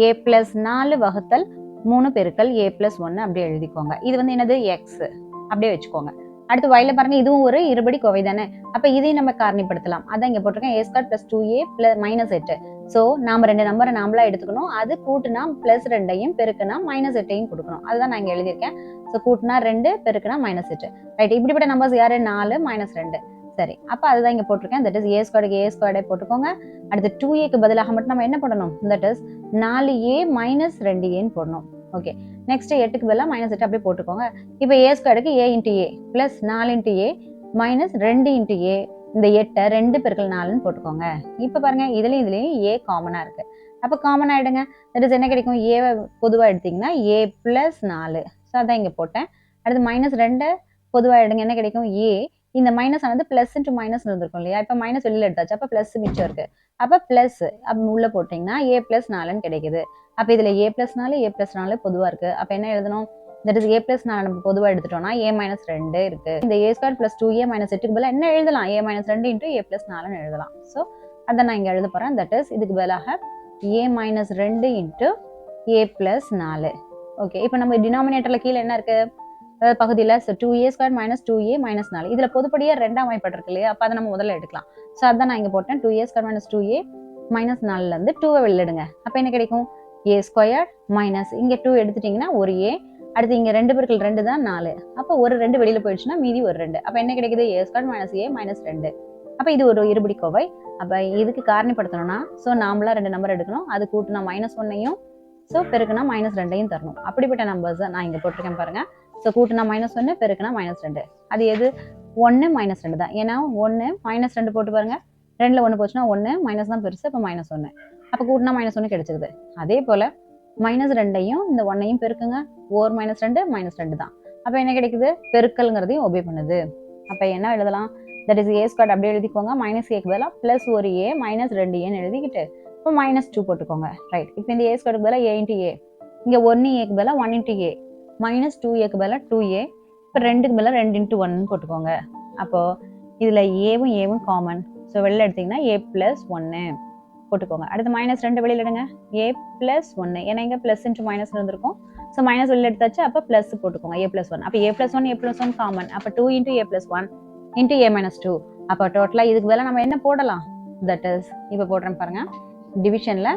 a பிளஸ் 4 வகுத்தல் 3 பெருக்கல் a பிளஸ் 1 அப்படியே எழுதிக்கோங்க. இது வந்து என்னது, எக்ஸ் அப்படியே வச்சுக்கோங்க. அடுத்து y பாருங்க, இதுவும் ஒரு இருபடி கோவை தானே. அப்போ இதையும் நம்ம காரணிப்படுத்தலாம். அதான் இங்கே போட்டிருக்கேன், a square plus 2a plus minus 8. So நாம 2 நம்பரை நாமளா எடுத்துக்கணும். அது கூட்டுனா பிளஸ் 2ஐயும் பெருக்குனா மைனஸ் 8ஐயும் கொடுக்கணும். அதுதான் நான் இங்கே எழுதியிருக்கேன். ஸோ கூட்டுனா 2 பெருக்குனா மைனஸ் 8. ரைட், இப்படிப்பட்ட நம்பர்ஸ் யாரு, 4 மைனஸ் 2. சரி, அப்போ அதுதான் இங்கே போட்டிருக்கேன். தட் இஸ் a ஸ்கொயர்டே போட்டுக்கோங்க. அடுத்து 2aக்கு பதிலாக மட்டும் நம்ம என்ன பண்ணணும், தட் இஸ் 4a மைனஸ் 2aன்னு போடணும். ஓகே, நெக்ஸ்ட் 8க்கு பதிலாக மைனஸ் 8 அப்படியே போட்டுக்கோங்க. இப்போ a ஸ்கொயருக்கு a into a plus 4 into a minus 2 into a, இந்த 8 2 பெருக்கல் 4ன்னு போட்டுக்கோங்க. இப்போ பாருங்க, இதுலயும் a காமனா இருக்கு. அப்போ காமன் ஆயிடுங்க. தட் இஸ் என்ன கிடைக்கும், a பொதுவாக எடுத்தீங்கன்னா a பிளஸ் 4. ஸோ அதான் இங்கே போட்டேன். அடுத்து மைனஸ் 2 பொதுவாக எடுங்க, என்ன கிடைக்கும், a இந்த மைனஸ் ஆனது பிளஸ் இன்ட்டு மைனஸ் இருந்திருக்கும் இல்லையா. இப்போ மைனஸ் வெளியில் எடுத்தாச்சு, அப்போ பிளஸ் மிச்சம் இருக்கு. அப்போ பிளஸ் உள்ள போட்டிங்கன்னா a பிளஸ் 4ன்னு கிடைக்குது. அப்போ இதில் a பிளஸ் 4 பொதுவாக இருக்கு. அப்போ என்ன எழுதணும், தட் இஸ் a பிளஸ் 4 நம்ம பொதுவாக எடுத்துட்டோம்னா a மைனஸ் 2 இருக்கு. இந்த a square plus 2a minus 8க்கு பதிலாக என்ன எழுதலாம், a minus 2 into a plus 4ன்னு எழுதலாம். ஸோ அதை நான் இங்கே எழுத போகிறேன். தட் இஸ் இதுக்கு பதிலாக a minus 2 into a plus 4. Okay, இப்போ நம்ம டினாமினேட்டரில் கீழே என்ன இருக்கு, அதாவது பகுதியில் டூ ஏ ஸ்கொயர் மைனஸ் 2a மைனஸ் 4. இதில் பொதுப்படியாக 2ஆம் வாய்ப்பட்டிருக்கு இல்லையா. அப்போ அதை நம்ம முதல்ல எடுக்கலாம். ஸோ அதான் நான் இங்கே போட்டேன், 2a square minus 2a minus 4லேருந்து 2வை வெளியிடுங்க. அப்போ என்ன கிடைக்கும், a ஸ்கொயர் மைனஸ் இங்கே 2 எடுத்துட்டிங்கன்னா ஒரு a, அடுத்து இங்கே 2 பெருக்கல் 2 தான் 4. அப்போ ஒரு 2 வெளியில் போயிடுச்சுன்னா மீதி ஒரு 2. அப்போ என்ன கிடைக்குது, a square minus a minus 2. அப்போ இது ஒரு இருபடி கோவை. அப்போ இதுக்கு காரணிப்படுத்தணும்னா ஸோ நாமளாக 2 நம்பர் எடுக்கணும். அது கூட்டுனா மைனஸ் 1ஐயும் ஸோ பெருக்குனா மைனஸ் 2ஐயும் தரணும். அப்படிப்பட்ட நம்பர்ஸ் தான் நான் இங்கே போட்டிருக்கேன் பாருங்க. ஸோ கூட்டுனா மைனஸ் 1, பெருக்குனா மைனஸ் 2. அது எது, 1 மைனஸ் 2 தான். ஏன்னா 1 மைனஸ் 2 போட்டு பாருங்க, 2ல் 1 போச்சுன்னா 1 மைனஸ் தான் பெருசு. அப்போ மைனஸ் 1. அப்போ கூட்டினா மைனஸ் 1 கிடைச்சிருது. அதே போல் மைனஸ் 2ஐயும் இந்த 1ஐயும் பெருக்குங்க, 4 மைனஸ் 2 மைனஸ் 2 தான். அப்போ என்ன கிடைக்குது, பெருக்கல்ங்கிறதையும் ஒபே பண்ணுது. அப்போ என்ன எழுதலாம், தட் இஸ் a ஸ்கொயர் அப்படியே எழுதிக்கோங்க. மைனஸ் ஏக்கு பதிலாக பிளஸ் ஒரு a மைனஸ் 2aன்னு எழுதிக்கிட்டு இப்போ மைனஸ் 2 போட்டுக்கோங்க. ரைட், இப்போ இந்த a ஸ்கொயருக்கு பதிலாக a இன்ட்டு a, இங்கே 1aக்கு பதிலாக 1 இன்ட்டு a மைனஸ் 2aக்கு பதிலாக 2a, இப்போ 2க்கு பதிலாக 2 இன்ட்டு 1 போட்டுக்கோங்க. அப்போது இதில் ஏவும் காமன். ஸோ வெளியில் எடுத்திங்கன்னா a பிளஸ் 1 போட்டுக்கோங்க. அடுத்து மைனஸ் 2 வெளியில் எடுங்க, a பிளஸ் 1. ஏன்னா இங்கே பிளஸ் இன்ட்டு மைனஸ் இருந்திருக்கும். ஸோ மைனஸ் வெளியில் எடுத்தாச்சு, அப்போ பிளஸ் போட்டுக்கோங்க, a பிளஸ் 1. அப்போ a பிளஸ் 1 காமன். அப்போ 2 into a plus 1 into a minus 2. அப்போ டோட்டலாக இதுக்கு பதிலாக நம்ம என்ன போடலாம், தட் இஸ் இப்போ போடுறேன் பாருங்க, டிவிஷனில்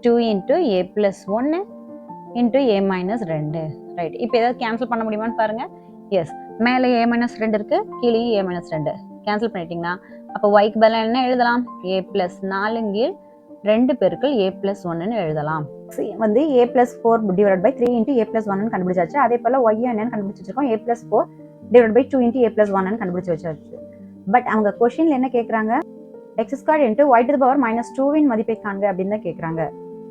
2 into a plus 1 into a minus 2. Right, இப்போ ஏதாவது கேன்சல் பண்ண முடியுமான்னு பாருங்க. எஸ், மேலே a மைனஸ் 2 இருக்கு, கீழே a மைனஸ் 2 கேன்சல் பண்ணிட்டீங்கன்னா அப்போ yக்கு பதிலாக என்ன எழுதலாம், a பிளஸ் 4 2 பெருக்கல் a பிளஸ் 1ன்னு எழுதலாம். வந்து a plus 4 divide by 3 into a plus 1ன்னு கண்டுபிடிச்சாச்சு. அதே போல் y என்னன்னு கண்டுபிடிச்சு வச்சிருக்கோம், a plus 4 divide by 2 into a plus 1ன்னு கண்டுபிடிச்சு வச்சாச்சு. பட் அவங்க கொஸ்டின்ல என்ன கேட்குறாங்க, x square into y to the power minus 2வின் மதிப்பை காண்க அப்படின்னு தான் கேட்குறாங்க.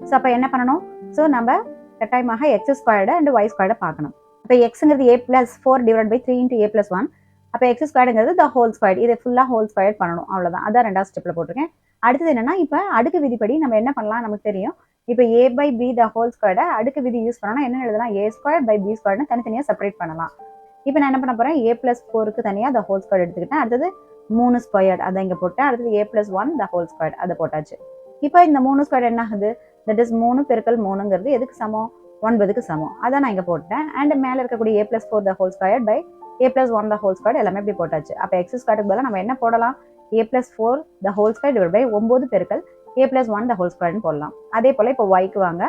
ஸோ அப்போ என்ன பண்ணணும், ஸோ நம்ம கட்டாயமாக எக்ஸ் ஸ்கொயர்டு அண்ட் y ஸ்கொயர்டை பார்க்கணும். இப்போ எக்ஸுங்கிறது a plus 4 divide by 3 into a plus 1. அப்போ எக்ஸ் ஸ்கொயர்டுங்கிறது த ஹோல் ஸ்கொயர், இதை ஃபுல்லாக ஹோல் ஸ்கொயர் பண்ணணும், அவ்வளோதான். அதான் 2வது ஸ்டெப்பில் போட்டிருக்கேன். அடுத்தது என்னன்னா, இப்போ அடுக்கு விதிப்படி நம்ம என்ன பண்ணலாம், நமக்கு தெரியும். இப்போ a by b the whole ஸ்கொயர்டை அடுக்கு விதி யூஸ் பண்ணோம்னா என்ன எழுதலாம், a ஸ்கொயர் பை b ஸ்கொயர்னு தனித்தனியாக செப்பரேட் பண்ணலாம். இப்போ நான் என்ன பண்ண போகிறேன், a பிளஸ் 4க்கு தனியாக த ஹோல் ஸ்கொயர் எடுத்துக்கிட்டேன். அடுத்தது 3 ஸ்கொயர் அதை இங்கே போட்டேன். அடுத்தது a plus 1 the whole square அதை போட்டாச்சு. இப்போ இந்த 3 ஸ்கொயர் என்ன ஆகுது, தட் இஸ் 3 பெருக்கல் 3ங்கிறது எதுக்கு சமம், 9க்கு சமம். அதான் நான் இங்கே போட்டேன். அண்ட் மேலே இருக்கக்கூடிய a plus 4 the whole square by a plus 1 the whole square எல்லாமே இப்படி போட்டாச்சு. அப்போ எக்ஸ் ஸ்கொயருக்கு பதிலாக நம்ம என்ன போடலாம், a plus 4 the whole square divide by 9 பெருக்கல் a பிளஸ் 1 த ஹோல் ஸ்கொயர்னு போடலாம். அதே போல் இப்போ yக்கு வாங்க.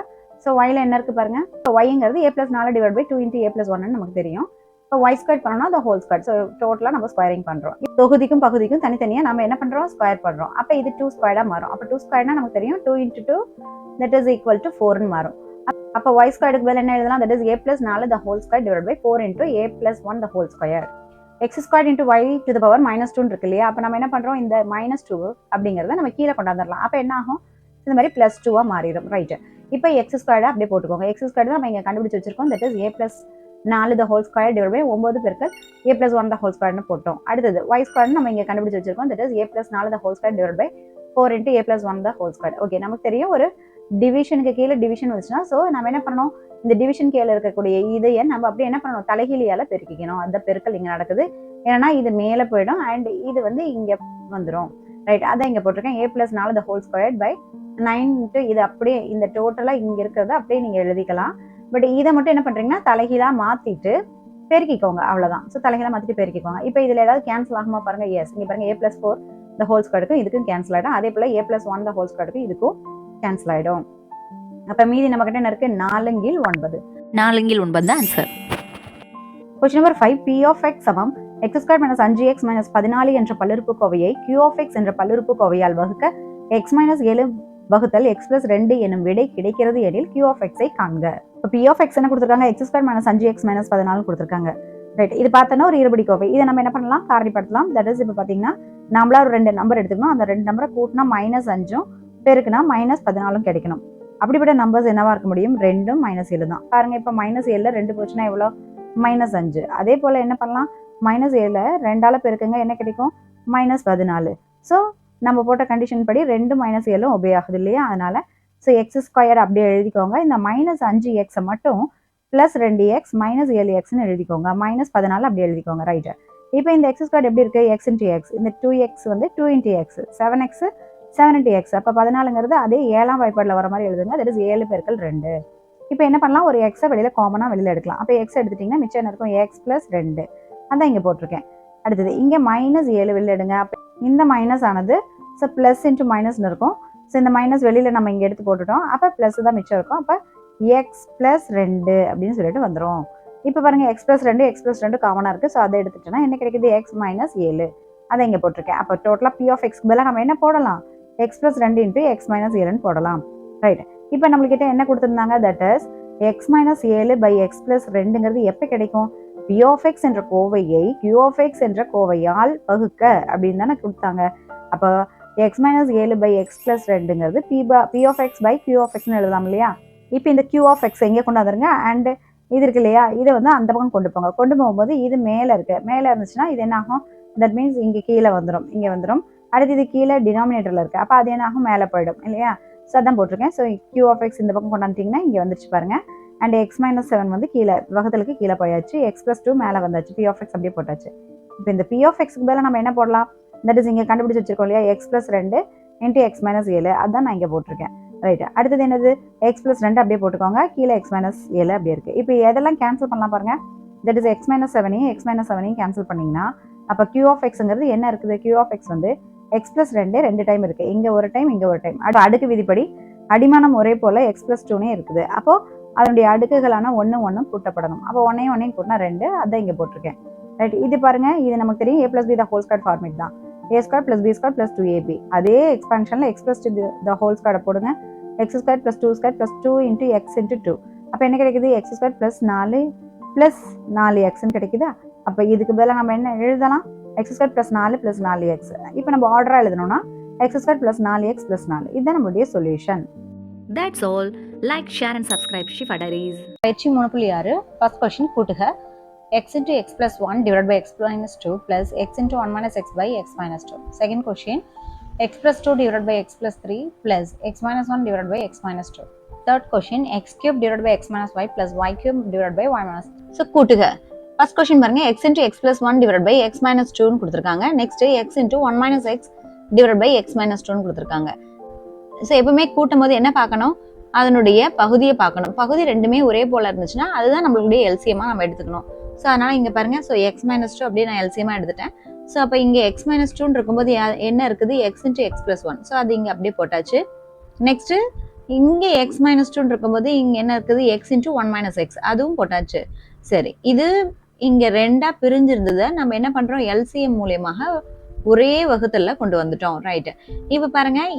ஸோ yல என்ன இருக்குது பாருங்க, இப்போ yங்கிறது a plus 4 divide by 2 into a plus 1ன்னு நமக்கு தெரியும். இப்போ y ஸ்கொயர் பண்ணோம்னா த ஹோல் ஸ்கொயர். ஸோ டோட்டலாக நம்ம ஸ்கொயரிங் பண்ணுறோம். தொகுதிக்கும் பகுதிக்கும் தனித்தனியாக நம்ம என்ன பண்ணுறோம், ஸ்கொயர் பண்ணுறோம். அப்போ இது 2 ஸ்கொயராக மாறும். அப்போ 2 ஸ்கொயர்னா நமக்கு தெரியும் 2 into 2 that is equal to 4ன்னு மாறும். அப்போ y ஸ்கொயருக்கு பதில் என்ன எழுதலாம், that is a plus 4 the whole square divide by 4 into a plus 1 the whole square. X square into y to the power minus 2 இருக்கு இல்லையா. அப்போ நம்ம என்ன பண்ணுறோம், இந்த மைனஸ் 2 அப்படிங்கிறத நம்ம கீழே கொண்டாந்துடலாம். அப்போ என்ன ஆகும், இந்த மாதிரி +2 மாறிடும். ரைட்டு. இப்போ எக்ஸ் ஸ்கொயர்டை அப்படியே போட்டுக்கோங்க. எக்ஸ் ஸ்கொயர் நம்ம இங்கே கண்டுபிடிச்சு வச்சிருக்கோம். That is a+4 the whole square divided by 9 பெருக்கல் a+1 the whole square போட்டோம். அடுத்தது y ஸ்கொயர் நம்ம இங்கே கண்டுபிடிச்சு வச்சிருக்கோம். That is a+4 the whole square divided by 4 into a+1 the whole square. Okay, நமக்கு தெரியும் ஒரு டிவிஷனுக்கு கீழே டிவிஷன் வந்துச்சுன்னா ஸோ நம்ம என்ன பண்ணணும், இந்த டிவிஷன் கீழே இருக்கக்கூடிய இதையை நம்ம அப்படியே என்ன பண்ணணும், தலைகீழியால் பெருக்கிக்கணும். அந்த பெருக்கல் இங்கே நடக்குது. ஏன்னா இது மேலே போயிடும் அண்ட் இது வந்து இங்கே வந்துடும். ரைட், அதான் இங்கே போட்டிருக்கேன். a+4 the whole squared by 9 into இது அப்படியே இந்த டோட்டலாக இங்கே இருக்கிறத அப்படியே நீங்கள் எழுதிக்கலாம். பட் இதை மட்டும் என்ன பண்ணுறீங்கன்னா தலைகீழாக மாற்றிட்டு பெருக்கிக்கோங்க, அவ்வளோதான். ஸோ தலைகீழாக மாற்றிட்டு பெருக்கிக்கோங்க. இப்போ இதில் ஏதாவது கேன்சல் ஆகுமா பாருங்கள். எஸ், இங்கே பாருங்கள் a+4 the whole squareக்கும் இதுக்கும் கேன்சல் ஆகிடும். அதே போல் a+1 the whole squareக்கும் இதுக்கும் கேன்சல் ஆகிடும். அப்போ மீதி நம்மகிட்ட என்ன இருக்குது, 4/9. 4/9 தான் answer. Question number 5. p of x சமம் x² - 5x - 14 என்ற பல்லுறுப்புக்கோவையை q of x என்ற பல்லுறுப்புக்கோவையால் வகுக்க x - 7 வகுத்தல் x + 2 எனும் விடை கிடைக்கிறது எனில் q of x ஐ காண்க. இப்போ p of x என்ன கொடுத்துருக்காங்க, x² - 5x - 14 கொடுத்துருக்காங்க. ரைட், இது பார்த்தோன்னா ஒரு இருபடி கோவை. இதை நம்ம என்ன பண்ணலாம், காரணிப்படுத்தலாம். தட் இஸ் இப்போ பார்த்தீங்கன்னா நம்மளா ஒரு 2 நம்பர் எடுத்துக்கணும். அந்த 2 நம்பரை கூட்டினா -5 பெருக்குனா -14 கிடைக்கணும். அப்படிப்பட்ட நம்பர்ஸ் என்னவா இருக்க முடியும், 2 -7 தான். பாருங்க, இப்போ -7 2 போச்சுன்னா எவ்வளோ, -5. அதே போல் என்ன பண்ணலாம், -7 2ஆல் பெருக்குங்க, என்ன கிடைக்கும், -14. ஸோ நம்ம போட்ட கண்டிஷன் படி 2 -7 ஒபே ஆகுது இல்லையா, அதனால ஸோ x² அப்படியே எழுதிக்கோங்க. இந்த -5x மட்டும் +2x -7xன்னு எழுதிக்கோங்க. -14 அப்படி எழுதிக்கோங்க. ரைட்டு. இப்போ இந்த x² எப்படி இருக்குது, x into x, இந்த 2x வந்து 2 into x, 7x 7 into x. அப்போ 14ங்கிறது அதே 7ஆம் வாய்ப்பாடில் வர மாதிரி எழுதுங்க. தட் இஸ் 7 பெருக்கல் 2. இப்போ என்ன பண்ணலாம், ஒரு எக்ஸை வெளியில் காமனாக வெளியில் எடுக்கலாம். அப்போ எக்ஸ் எடுத்துட்டிங்கன்னா மிச்சம் என்ன இருக்கும், x + 2. அதான் இங்கே போட்டிருக்கேன். அடுத்தது இங்கே -7 வெளியில் எடுங்க. அப்போ இந்த மைனஸ் ஆனது ஸோ ப்ளஸ் இன்ட்டு மைனஸ்னு இருக்கும். ஸோ இந்த மைனஸ் வெளியில் நம்ம இங்கே எடுத்து போட்டுட்டோம். அப்போ ப்ளஸ் தான் மிச்சம் இருக்கும். அப்போ x + 2 அப்படின்னு சொல்லிட்டு வந்துடும். இப்போ பாருங்கள், x + 2 காமனாக இருக்குது. ஸோ அதை எடுத்துட்டோன்னா என்ன கிடைக்குது, x - 7. அதை இங்கே போட்டிருக்கேன். அப்போ டோட்டலாக p of x பதிலாக நம்ம என்ன போடலாம், x + 2 into x - 7ன்னு போடலாம். ரைட், இப்போ நம்மள்கிட்ட என்ன கொடுத்துருந்தாங்க, that is x - 7 by x + 2ங்கிறது எப்போ கிடைக்கும், p of x என்ற கோவையை q of x என்ற கோவையால் வகுக்க அப்படின்னு தானே கொடுத்தாங்க. அப்போ x - 7 by x + 2ங்கிறது p of x by q of xன்னு எழுதலாம் இல்லையா. இப்போ இந்த q of x எங்கே கொண்டாந்துருங்க, அண்ட் இது இருக்கு இல்லையா, இதை வந்து அந்த பக்கம் கொண்டு போங்க. கொண்டு போகும்போது இது மேலே இருக்கு, மேலே இருந்துச்சுன்னா இது என்ன ஆகும், தட் மீன்ஸ் இங்கே கீழே வந்துடும், இங்கே வந்துடும். அடுத்து இது கீழே டினாமினேட்டரில் இருக்குது. அப்போ அது என்ன ஆகும், மேலே போயிடும் இல்லையா. ஸோ அதான் போட்டிருக்கேன். ஸோ q of x இந்த பக்கம் கொண்டாந்துட்டிங்கன்னா இங்கே வந்துருச்சு பாருங்க. அண்ட் x - 7 வந்து கீழே வகுத்தலுக்கு கீழே போயாச்சு. x + 2 மேலே வந்தாச்சு. p of x அப்படியே போட்டாச்சு. இப்போ இந்த p of xக்கு பதிலாக நம்ம என்ன போடலாம், தட் இஸ் இங்கே கண்டுபிடிச்சி வச்சிருக்கோம் இல்லையா, x + 2 into x - 7. அதான் நான் இங்கே போட்டிருக்கேன். ரைட்டு. அடுத்தது என்னது, x + 2 அப்படியே போட்டுக்கோங்க. கீழே x - 7 அப்படியே இருக்குது. இப்போ எதெல்லாம் கேன்சல் பண்ணலாம் பாருங்கள். தட் இஸ் x - 7ஐயும் x - 7ஐயும் கேன்சல் பண்ணிங்கன்னா அப்போ q of xங்கிறது என்ன இருக்குது, q of x வந்து x + 2 2 டைம் இருக்குது. இங்கே ஒரு டைம், இங்கே ஒரு டைம். அடுக்கு விதிப்படி அடிமானம் ஒரே போல் x + 2 இருக்குது. அப்போது அதனுடைய அடுக்குகளான 1 1 கூட்டப்படணும். அப்போ 1 கூட்டினா 2. அதான் இங்கே போட்டிருக்கேன். ரைட், இது பாருங்கள், இது நமக்கு தெரியும் a + b the whole square format தான். a² + b² + 2ab. அதே எக்ஸ்பான்ஷனில் x + 2 the whole square போடுங்க. x² + 2² + 2 into x into 2. அப்போ என்ன கிடைக்குது, x² + 4 + 4xன்னு கிடைக்குதா. அப்போ இதுக்கு பதிலாக நம்ம என்ன எழுதலாம், x² + 4 + 4x. இப்போ நம்ம ஆர்டராக எழுதணும்னா x² + 4x + 4. இதுதான் நம்மளுடைய solution. That's all. Like, share and subscribe Shifa Diaries. பயிற்சி 3.6 ஃபர்ஸ்ட் கொஸ்டின் கூட்டுக x into x + 1 divided by x - 2 plus x into 1 - x by x - 2. Second question, x + 2 divided by x + 3 plus x - 1 divided by x - 2. Third question, x³ divided by x - y plus y³ divided by y - So கூட்டுக. First question பாருங்க, x into x + 1 divided by x - 2ன்னு கொடுத்துருக்காங்க. Next x into 1 - x divided by x - 2ன்னு கொடுத்துருக்காங்க. So எப்பவுமே கூட்டும் போது என்ன பார்க்கணும், அதனுடைய பகுதியை பார்க்கணும். பகுதி ரெண்டுமே ஒரே போல இருந்துச்சுன்னா அதுதான் நம்மளுடைய எல்சிஎம்மாக நம்ம எடுத்துக்கணும். ஸோ அதனால் இங்கே பாருங்கள், ஸோ x - 2 அப்படியே நான் எல்சிஎம்மாக எடுத்துட்டேன். ஸோ அப்போ இங்கே x - 2ன்னு இருக்கும்போது என்ன இருக்குது, x into x + 1. ஸோ அது இங்கே அப்படியே போட்டாச்சு. நெக்ஸ்ட்டு இங்கே x - 2ன்னு இருக்கும்போது இங்கே என்ன இருக்குது, x into 1 - x, அதுவும் போட்டாச்சு. சரி, இது இங்கே ரெண்டாக பிரிஞ்சிருந்ததை நம்ம என்ன பண்ணுறோம், எல்சிஎம் மூலியமாக ஒரே வகுத்தலில் கொண்டு வந்துட்டோம். ரைட்டு. இப்போ பாருங்கள்,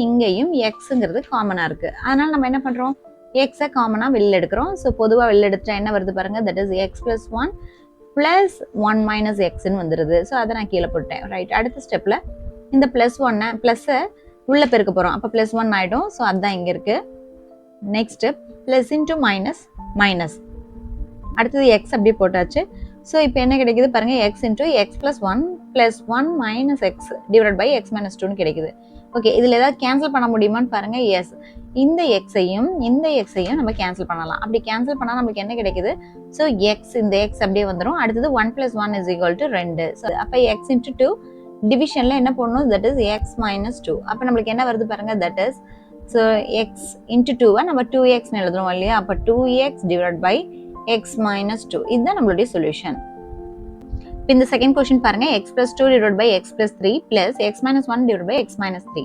இங்கேயும் எக்ஸுங்கிறது காமனாக இருக்குது. அதனால் நம்ம என்ன பண்ணுறோம், எக்ஸை காமனாக வெளியில் எடுக்கிறோம். ஸோ பொதுவாக வெளியில் எடுத்துட்டா என்ன வருது பாருங்கள், தட் இஸ் x + 1 + 1 - xன்னு வந்துடுது. ஸோ அதை நான் கீழே போட்டேன். ரைட். அடுத்த ஸ்டெப்பில் இந்த +1 ப்ளஸ்ஸை உள்ள பெருக்க போகிறோம். அப்போ +1 ஆகிடும். ஸோ அதுதான் இங்கே இருக்குது. Next plus into minus minus, அடுத்தது எக்ஸ் அப்படியே போட்டாச்சு. ஸோ இப்போ என்ன கிடைக்குது பாருங்கள், x into x plus 1 + 1 - x divide by x - 2ன்னு கிடைக்குது. ஓகே, இதில் ஏதாவது கேன்சல் பண்ண முடியுமான்னு பாருங்கள். எஸ், இந்த எக்ஸையும் நம்ம கேன்சல் பண்ணலாம். அப்படி கேன்சல் பண்ணால் நம்மளுக்கு என்ன கிடைக்குது? ஸோ எக்ஸ், இந்த எக்ஸ் அப்படியே வந்துடும். அடுத்தது 1 + 1 = 2. ஸோ அப்போ எக்ஸ் இன்ட்டு 2 டிவிஷனில் என்ன பண்ணணும்? That is x - 2. அப்போ நம்மளுக்கு என்ன வருது பாருங்கள், that is so x into 2-வை நம்ம 2xன்னு எழுதுறோம் இல்லையா? அப்போ 2x டிவைட் பை எக்ஸ் - 2. இதுதான் நம்மளுடைய சொல்யூஷன். இப்போ இந்த செகண்ட் கொஸ்டின் பாருங்க, x + 2 divide by x + 3 plus x - 1 divide by x - 3.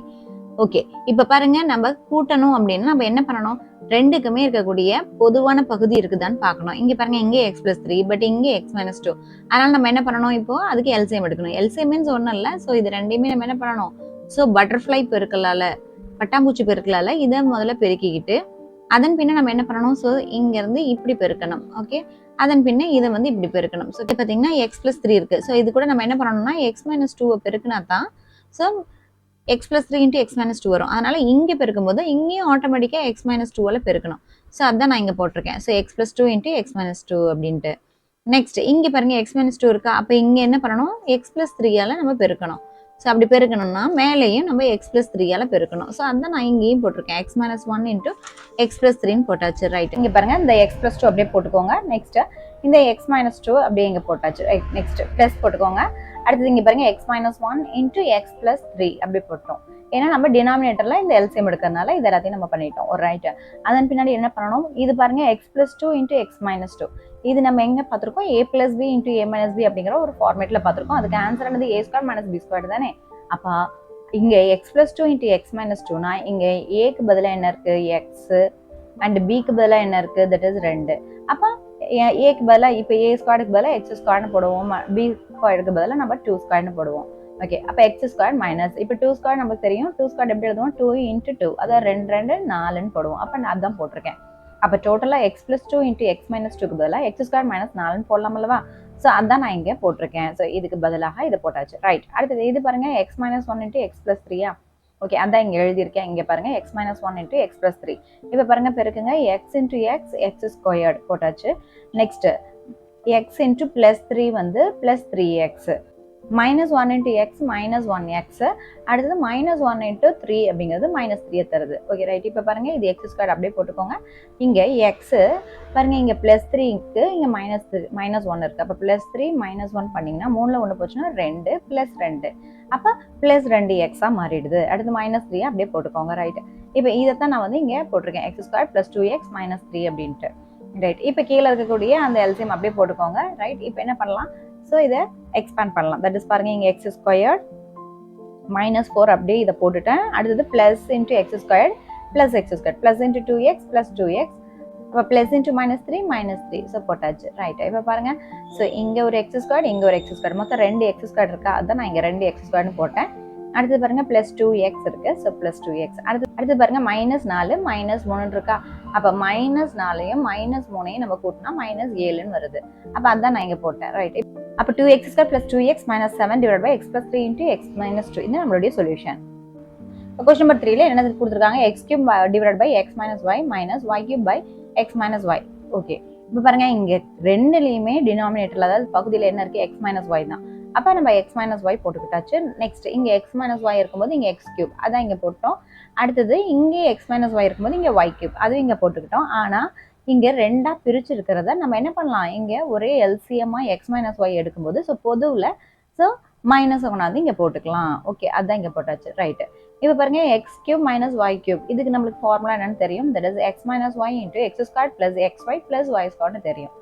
Okay, இப்போ பாருங்க, நம்ம கூட்டணும் அப்படின்னா நம்ம என்ன பண்ணணும்? ரெண்டுக்குமே இருக்கக்கூடிய பொதுவான பகுதி இருக்குதான்னு பார்க்கணும். இங்கே பாருங்க, இங்கே எக்ஸ் + 3, பட் இங்கே எக்ஸ் - 2. அதனால நம்ம என்ன பண்ணணும்? இப்போ அதுக்கு எல்சிஎம் எடுக்கணும். எல்சிஎம் மீன்ஸ் ஒன்றும் இல்லை. ஸோ இது ரெண்டையுமே நம்ம என்ன பண்ணணும்? ஸோ பட்டர்ஃப்ளை பெருக்கலால, பட்டாம்பூச்சி பெருக்கலால இதை முதல்ல பெருக்கிக்கிட்டு அதன் பின்ன நம்ம என்ன பண்ணணும்? ஸோ இங்கேருந்து இப்படி பெருக்கணும். ஓகே, அதன் பின்ன இதை வந்து இப்படி பெருக்கணும். ஸோ இப்போ பார்த்தீங்கன்னா எக்ஸ் + 3 இருக்குது. ஸோ இது கூட நம்ம என்ன பண்ணணும்னா எக்ஸ் - 2-வை பெருக்கினா தான் ஸோ எக்ஸ் + 3 × எக்ஸ் - 2 வரும். அதனால் இங்கே பெருக்கும்போது இங்கேயும் ஆட்டோமேட்டிக்காக எக்ஸ் - 2-வால் பெருக்கணும். ஸோ அதான் நான் இங்கே போட்டிருக்கேன். ஸோ எக்ஸ் + 2 × எக்ஸ் - 2 அப்படின்ட்டு. நெக்ஸ்ட் இங்கே பாருங்கள், எக்ஸ் - 2 இருக்கா? அப்போ இங்கே என்ன பண்ணணும்? எக்ஸ் + 3-ஆல் நம்ம பெருக்கணும். ஸோ அப்படி பெருக்கணும்னா மேலேயும் நம்ம எக்ஸ் + 3-ஆல் பெருக்கணும். ஸோ அதான் நான் இங்கேயும் போட்டிருக்கேன். எக்ஸ் - 1 × எக்ஸ் + 3ன்னு போட்டாச்சு. ரைட், இங்கே பாருங்கள், இந்த எக்ஸ் + 2 அப்படியே போட்டுக்கோங்க. நெக்ஸ்ட் இந்த எக்ஸ் - 2 அப்படியே இங்கே போட்டாச்சு. ரைட், நெக்ஸ்ட் ப்ளஸ் போட்டுக்கோங்க. அடுத்தது இங்கே பாருங்கள், எக்ஸ் - 1 × எக்ஸ் + 3 அப்படி போட்டோம். ஏன்னா நம்ம டினாமினேட்டரில் இந்த எல்சிஎம் எடுக்கிறதுனால இது எல்லாத்தையும் நம்ம பண்ணிட்டோம். ஒரு ரைட்டு. அதன் பின்னாடி என்ன பண்ணணும்? இது பாருங்கள், எக்ஸ் + 2 × எக்ஸ் - 2. இது நம்ம எங்கே பார்த்துருக்கோம்? a + b × a - b அப்படிங்கிற ஒரு ஃபார்மேட்டில் பார்த்துருக்கோம். அதுக்கு ஆன்சர் என்னது? a² - b² தானே. அப்போ இங்கே எக்ஸ் + 2 × எக்ஸ் - 2னா இங்கே ஏக்கு பதிலாக என்ன இருக்குது? எக்ஸு அண்ட் பிக்கு பதிலாக என்ன இருக்குது? That is 2. அப்போ ஏக்கு பதிலாக இப்போ a² பதிலாக x² போடுவோம், b² பதிலாக நம்ம 2² போடுவோம். ஓகே, அப்போ x² மைனஸ் இப்போ 2² நமக்கு தெரியும். 2² எப்படி எழுதுவோம்? 2 × 2, அதாவது 2 2 4ன்னு போடுவோம். அப்போ நான் அதான் போட்டிருக்கேன். அப்போ டோட்டலாக எக்ஸ் + 2 × எக்ஸ் - 2க்கு பதிலாக x² - 4ன்னு போடலாம் அல்லவா? ஸோ அதான் நான் இங்கே போட்டிருக்கேன். ஸோ இதுக்கு பதிலாக இதை போட்டாச்சு. ரைட், அடுத்தது இது பாருங்கள், எக்ஸ் - 1 × எக்ஸ் + 3-யா? ஓகே, அதான் இங்கே எழுதியிருக்கேன். இங்கே பாருங்கள், எக்ஸ் - 1 × எக்ஸ் + 3. இப்போ பாருங்கள், பெருக்குங்க, எக்ஸ் × எக்ஸ் x² போட்டாச்சு. நெக்ஸ்ட்டு எக்ஸ் × +3 வந்து +3x, -1 × x -1x, அடுத்தது -1 × 3 அப்படிங்கிறது -3 தருது. Okay, right. இப்போ பாருங்கள், இது x² அப்படியே போட்டுக்கோங்க. இங்கே எக்ஸு பாருங்கள், இங்கே +3க்கு இங்கே -1 இருக்குது. அப்போ +3 -1 பண்ணிங்கன்னா 3ல் 1 போச்சுன்னா 2 + 2, அப்போ +2x மாறிடுது. அடுத்து -3 அப்படியே போட்டுக்கோங்க. ரைட், இப்போ இதைத்தான் நான் வந்து இங்கே போட்டிருக்கேன், x² + 2x - 3 அப்படின்ட்டு. ரைட், இப்போ கீழே இருக்கக்கூடிய அந்த எல்சிஎம் அப்படியே போட்டுக்கோங்க. ரைட், இப்போ என்ன பண்ணலாம்? ஸோ இதை எக்ஸ்பேண்ட் பண்ணலாம். தட் இஸ் பாருங்கள், இங்கே x² -4 அப்படியே இதை போட்டுட்டேன். அடுத்தது plus × x² + x², plus × 2x + 2x, அப்போ ப்ளஸ் × -3 -3. ஸோ போட்டாச்சு. ரைட், இப்போ பாருங்கள், ஸோ இங்கே ஒரு x², இங்கே ஒரு x², மொத்தம் 2 x² இருக்கா? அதுதான் நான் இங்கே 2 x²ன்னு போட்டேன். அடுத்து பாருங்கள், +2x இருக்குது. So +2x. அடுத்து பாருங்கள், -4 -3 இருக்கா? அப்போ -4ஐயும் -3ஐயும் நம்ம கூட்டினா -7ன்னு வருது. அப்போ அதுதான் நான் இங்கே போட்டேன். ரைட், அப்போ 2x² + 2x - 7 divide by x + 3 × x - 2. இது நம்மளுடைய சொல்யூஷன். இப்போ கொஸ்டின் நம்பர் 3ல என்ன கொடுத்துருக்காங்க? x³ divide by x - y y³ by x - y. Okay, இப்போ பாருங்க, இங்கே ரெண்டுலேயுமே டினாமினேட்டரில், அதாவது பகுதியில் என்ன இருக்குது? x - y தான். அப்போ நம்ம x - y போட்டுக்கிட்டாச்சு. நெக்ஸ்ட் இங்கே x - y இருக்கும்போது இங்கே x³ அதான் இங்கே போட்டோம். அடுத்தது இங்கே x - y இருக்கும்போது இங்கே y³ அதுவும் இங்கே போட்டுக்கிட்டோம். ஆனால் இங்கே ரெண்டாக பிரிச்சு இருக்கிறத நம்ம என்ன பண்ணலாம்? இங்கே ஒரே எல்சிஎம்மாக x - y எடுக்கும்போது ஸோ பொதுவில் ஸோ மைனஸை கொண்டாந்து இங்கே போட்டுக்கலாம். ஓகே, அதுதான் இங்கே போட்டாச்சு. ரைட்டு, இப்போ பாருங்க, x³ - y³ இதுக்கு நம்மளுக்கு ஃபார்முலா என்னன்னு தெரியும். That is x - y × x² + xy + y² தெரியும்.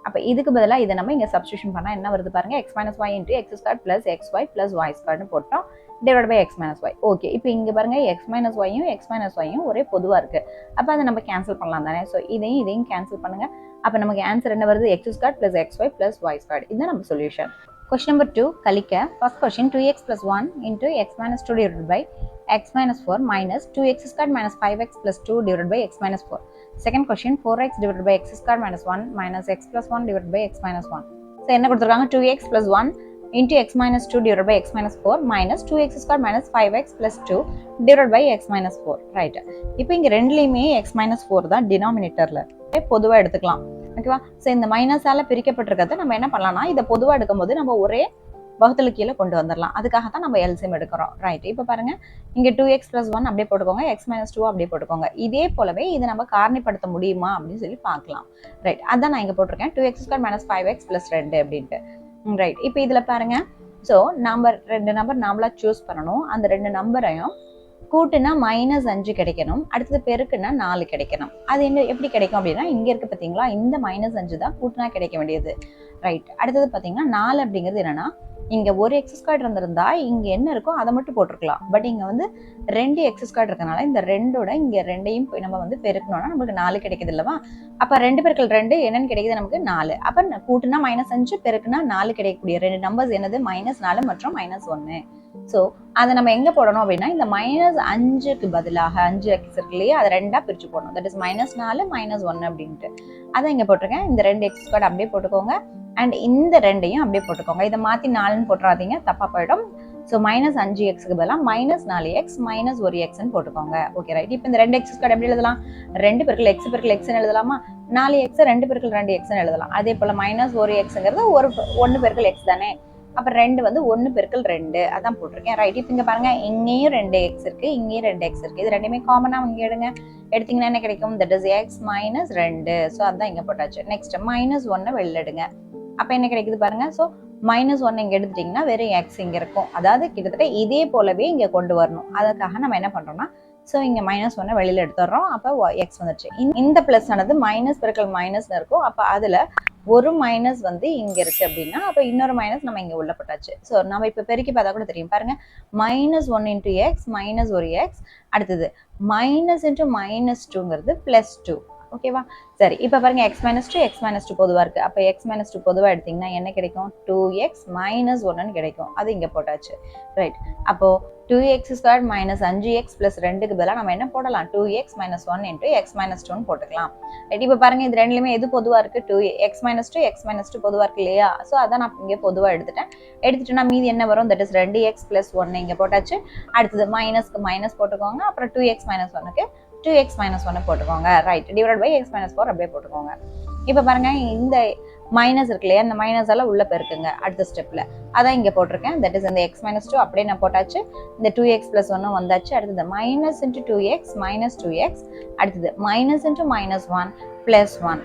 அப்போ இதுக்கு பதிலாக இதை நம்ம இங்கே சப்ஸ்டியூஷன் பண்ணால் என்ன வருது பாருங்க, x - y × x² + xy + y² போட்டோம் divide by x - y. Okay, இப்போ இங்கே பாருங்க, x - y-யும் x - y-யும் ஒரே பொதுவாக இருக்கு. அப்போ அதை நம்ம கேன்சல் பண்ணலாம் தானே. ஸோ இதையும் கேன்சல் பண்ணுங்க. அப்போ நமக்கு ஆன்சர் என்ன வருது? x² + xy + y². இதுதான் நம்ம சொல்யூஷன். கொஸ்டின் நம்பர் 2 கழிக்க. First question 2x + 1 × x - 2 divide by x - 4 minus 2x² - 5x + 2 divided by x - 4. Second question, 4x divided by x² - 1 minus x + 1 divided by x - 1. So என்ன கொடுத்திருக்காங்க? 2x + 1 into x minus 2 divided by x minus 4 minus 2x square minus 5x plus 2 divided by x minus 4, right? இப்போ இங்க ரெண்டுலயுமே x minus 4 தான் டினாமினேட்டர்ல பொதுவா எடுத்துக்கலாம், ஓகேவா? So இந்த மைனஸால பிரிக்கப்பட்டிருக்கிறத நம்ம என்ன பண்ணலாம்னா இதை பொதுவா எடுக்கும்போது நம்ம ஒரே வகுத்தல் கீழே கொண்டு வந்துடலாம். அதுக்காக தான் நம்ம எல்சிஎம் எடுக்கிறோம், ரைட்? இப்போ பாருங்க, இங்க 2x plus 1 அப்படியே போட்டுக்கோங்க, x minus 2 அப்படியே போட்டுக்கோங்க. இதே போலவே இதை நம்ம காரணிப்படுத்த முடியுமா அப்படின்னு சொல்லி பார்க்கலாம், ரைட்? அதான் நான் இங்க போட்டிருக்கேன் 2x square minus 5x plus 2 அப்படின்ட்டு, ரைட்? இப்போ இதுல பாருங்க, ஸோ ரெண்டு நம்பர் நாமளா சூஸ் பண்ணணும். அந்த ரெண்டு நம்பரையும் கூட்டுனா -5 கிடைக்கணும், அடுத்தது பெருக்குன்னா 4 கிடைக்கணும். அது என்ன எப்படி கிடைக்கும் அப்படின்னா, இங்க இருக்கு பாத்தீங்களா, இந்த -5 தான் கூட்டுனா கிடைக்க வேண்டியது, ரைட்? அடுத்தது பாத்தீங்கன்னா 4 அப்படிங்கிறது என்னன்னா, இங்க ஒரு எக்ஸ் ஸ்கொயர் இருந்திருந்தா இங்க என்ன இருக்கோ அதை மட்டும் போட்டிருக்கலாம். பட் இங்க வந்து 2 எக்ஸ் ஸ்கொயர் இருக்கனால இந்த ரெண்டோட இங்க ரெண்டையும் நம்ம வந்து பெருக்கணும்னா நமக்கு 4 கிடைக்குது இல்லவா? அப்ப 2 பெருக்கல் 2 என்னன்னு கிடைக்குது நமக்கு 4. அப்ப கூட்டுனா -5 பெருக்குனா 4 கிடைக்கக்கூடிய ரெண்டு நம்பர்ஸ் என்னது? -4 மற்றும் -1. ஸோ அதை நம்ம எங்க போடணும் அப்படின்னா, இந்த -5க்கு பதிலாக 5x இருக்கு இல்லையா, அதை ரெண்டா பிரிச்சு போடணும். தட் இஸ் -4 -1 அப்படின்ட்டு அதான் இங்க போட்டிருக்கேன். இந்த 2 எக்ஸ் ஸ்கொயர் அப்படியே போட்டுக்கோங்க, அண்ட் இந்த ரெண்டையும் அப்படியே போட்டுக்கோங்க. இதை மாத்தி 4ன்னு போட்டுறாதீங்க, தப்பா போயிடும். ஸோ -5xக்கு பதிலாக -4x -1x போட்டுக்கோங்க, ஓகே, ரைட்? இப்போ இந்த 2x ஸ்கொயர் எப்படி எழுதலாம்? 2 பெருக்கல் x பெருக்கல் x எழுதலாமா? 4x 2 பெருக்கல் 2x எழுதலாம். அதே போல -1xங்கிறது 1 பெருக்கல் x தானே, அப்ப 2 வந்து 1 பெருக்கல் 2 அதான் போட்டிருக்கேன், ரைட்? இப்போ இங்க பாருங்க, இங்கேயும் 2x இருக்கு, இங்கேயும் 2x இருக்கு. இது ரெண்டுமே காமனா இங்க எடுங்க, எடுத்தீங்கன்னா என்ன கிடைக்கும்? That is x minus 2. So அதான் இங்க போட்டாச்சு. நெக்ஸ்ட் -1 வெளில எடுங்க, அப்ப என்ன கிடைக்குது பாருங்க. ஸோ -1 இங்க எடுத்துட்டீங்கன்னா வெறும் x இங்க இருக்கும். அதாவது கிட்டத்தட்ட இதே போலவே இங்க கொண்டு வரணும். அதுக்காக நம்ம என்ன பண்றோம்னா, ஸோ இங்க -1 வெளியில எடுத்துடுறோம், அப்ப x வந்துருச்சு. இந்த பிளஸ் ஆனது மைனஸ் பெருக்கல் மைனஸ்னு இருக்கும், அப்ப அதுல ஒரு மைனஸ் வந்து இங்க இருக்கு அப்படின்னா, அப்ப இன்னொரு மைனஸ் நம்ம இங்க உள்ள போட்டாச்சு. ஸோ நம்ம இப்ப பெருக்கி பார்த்தா கூட தெரியும் பாருங்க, -1 into x minus 1x, அடுத்தது மைனஸ் இன்ட்டு -2ங்கிறது +2, ஓகேவா? சரி, இப்ப பாருங்க, x minus 2 பொதுவா இருக்கு. அப்ப x minus 2 பொதுவா எடுத்தீங்கன்னா என்ன கிடைக்கும்? 2x minus 1 கிடைக்கும். அது இங்க போட்டாச்சு, ரைட்? அப்போ 2x squared minus 5x plus 2க்கு பதிலா நம்ம என்ன போடலாம்? 2x minus 1 into x minus 2 போட்டுக்கலாம், ரைட்? இப்ப பாருங்க, இது ரெண்டுலயுமே எது பொதுவா இருக்கு? 2x minus 2 பொதுவா இருக்கு இல்லையா? ஸோ அதான் நான் இங்க பொதுவா எடுத்துட்டேன்னா மீதி என்ன வரும்? தட் இஸ் 2x plus 1 இங்க போட்டாச்சு. அடுத்தது மைனஸ்க்கு மைனஸ் போட்டுக்கோங்க, அப்புறம் 2x minus 1க்கு 2x minus 1 போட்டுக்கோங்க, right? Divide by x minus 4 அப்படியே போட்டுக்கோங்க. இப்ப பாருங்க, இந்த மைனஸ் இருக்கு இல்லையா, இந்த மைனஸ் எல்லாம் உள்ள பெருக்குங்க அடுத்த ஸ்டெப்ல, அதான் இங்க போட்டிருக்கேன். தட் இஸ் இந்த x minus 2 அப்படியே நான் போட்டாச்சு. இந்த 2x plus 1 வந்தாச்சு. அடுத்தது minus into 2x minus 2x, அடுத்தது minus into minus 1 plus 1.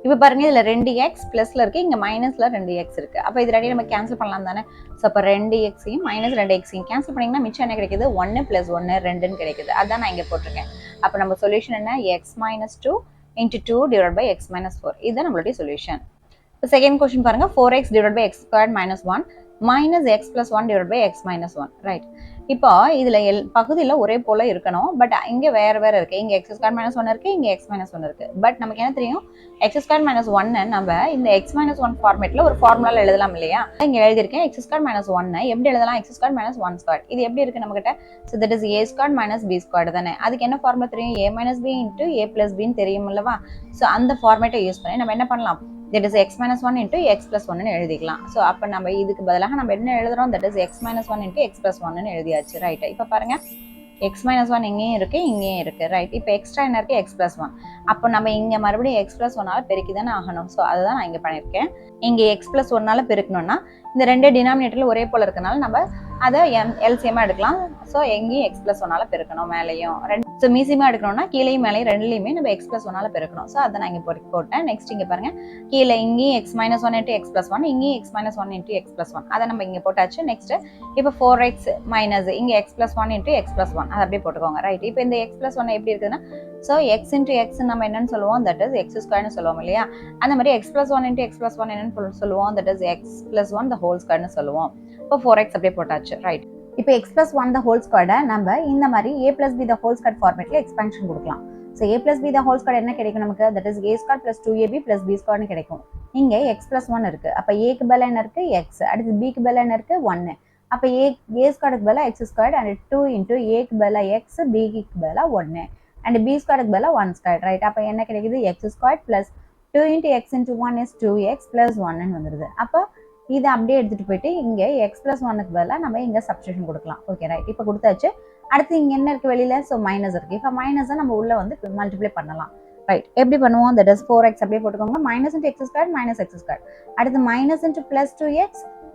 இப்ப பாருங்க, இதுல 2x பிளஸ்ல இருக்கு, இங்க மைனஸ்ல 2x இருக்கு. அப்ப இது ரெண்டையும் நம்ம கேன்சல் பண்ணலாம் தானே? ஸோ அப்ப 2xையும் -2xையும் கேன்சல் பண்ணீங்கன்னா மிச்சம் என்ன கிடைக்குது? 1 plus 1 2ன்னு கிடைக்குது. அதான் நான் இங்க போட்டிருக்கேன். அப்ப நம்ம சொல்யூஷன் என்ன? x minus 2 into 2 divided by x minus 4. இதுதான் நம்மளுடைய சொல்யூஷன். இப்போ செகண்ட் கொஸ்டின் பாருங்க, 4x divided by x squared minus 1 minus x plus 1 divided by x minus 1, right? இப்போ இதுல பகுதியில் ஒரே போல இருக்கணும், பட் இங்க வேற வேற இருக்கு. இங்க x squared minus 1 இருக்கு, இங்க x minus 1 இருக்கு. பட் நமக்கு என்ன தெரியும்? x squared minus 1 நம்ம இந்த x minus 1 ஃபார்மேட்ல ஒரு ஃபார்முலால எழுதலாம் இல்லையா? இங்க எழுதியிருக்கேன் x squared minus 1 எப்படி எழுதலாம்? x squared minus 1 squared. இது எப்படி இருக்கு நம்ம கிட்ட? So that is a squared minus b squared தானே? அதுக்கு என்ன ஃபார்முலா தெரியும்? a minus b into a plus b தெரியும் அல்லவா? ஸோ அந்த ஃபார்மேட்டை யூஸ் பண்ணி நம்ம என்ன பண்ணலாம்? that is x minus 1 into x plus 1 எழுதிக்கலாம். ஸோ அப்போ நம்ம இதுக்கு பதிலாக நம்ம என்ன எழுதுறோம்? that is x minus 1 into x plus 1 எழுதியாச்சு, ரைட்? இப்போ பாருங்க, x minus 1 இங்கேயும் இருக்கு, இங்கேயும் இருக்கு, ரைட்? இப்போ எக்ஸ்ட்ரா என்ன இருக்கு? x plus 1. அப்போ நம்ம இங்க மறுபடியும் x plus 1ஆல பெருக்கி தானே ஆகணும். ஸோ அதுதான் நான் இங்க பண்ணியிருக்கேன். இங்க x plus 1ஆல பெருக்கணும்னா இந்த ரெண்டு டினாமினேட்டர்ல ஒரே போல இருக்கனால நம்ம அதை எல்சிஎமா எடுக்கலாம். ஸோ எங்கேயும் x plus 1ஆல பெருக்கணும், மேலேயும் ஸோ மீசியமா எடுக்கணும்னா கீழேயும் மேலேயும் ரெண்டுலையுமே நம்ம x plus 1ஆல பெருக்கணும். ஸோ அதை நான் இங்க போட்டேன். நெக்ஸ்ட் இங்க பாருங்க, கீழே இங்கேயும் x minus 1 into x plus 1, இங்கேயும் x minus 1 into x plus 1, அதை நம்ம இங்க போட்டாச்சு. நெக்ஸ்ட் இப்போ 4x மைனஸ் இங்க x plus 1 into x plus 1, அதை அப்படியே போட்டுக்கோங்க, ரைட்? இப்போ இந்த x plus 1 எப்படி இருக்குதுன்னா, ஸோ x into x நம்ம என்னன்னு சொல்லுவோம்? தட் இஸ் x ஸ்கொயர்னு சொல்லுவோம் இல்லையா? அந்த மாதிரி x plus 1 into x plus 1 என்னன்னு சொல்லுவோம்? That is x plus 1 the whole squareனு சொல்லுவோம். இப்போ 4x அப்படியே போட்டாச்சு, ரைட்? இப்போ x plus 1 the whole square நம்ம இந்த மாதிரி a plus b the whole square ஃபார்மேட்ல எக்ஸ்பான்ஷன் கொடுக்கலாம். So a plus b the whole square என்ன கிடைக்கும் நமக்கு? தட் is a square plus 2ab plus b squareனு கிடைக்கும். இங்க x plus 1 இருக்கு, அப்ப a க்கு பதிலா என்ன இருக்கு? x. அடுத்து b க்கு பதிலா என்ன இருக்கு? 1. அப்ப a ஸ்கொயருக்கு பதிலா x square and 2 into a க்கு பதிலா x, b க்கு பதிலா 1 and b ஸ்கொயருக்கு பதிலா 1 ஸ்கொயர், ரைட்? அப்ப என்ன கிடைக்குது? x square plus 2 into x into 1 is 2x plus 1 வந்துருது. அப்ப இதை அப்படியே எடுத்துகிட்டு போயிட்டு இங்கே எக்ஸ் ப்ளஸ் ஒன்னுக்கு பதிலாக நம்ம இங்கே சப்ஸ்டியூஷன் கொடுக்கலாம். ஓகே ரைட், இப்போ கொடுத்தாச்சு. அடுத்து இங்கே என்ன இருக்குது வெளியில்? ஸோ மைனஸ் இருக்குது. இப்போ மைனஸை நம்ம உள்ளே வந்து மல்டிப்ளை பண்ணலாம். ரைட், எப்படி பண்ணுவோம்? தட் இஸ் 4x அப்படியே போட்டுக்கோங்க. Minus into x square minus x square. அடுத்து minus into plus 2x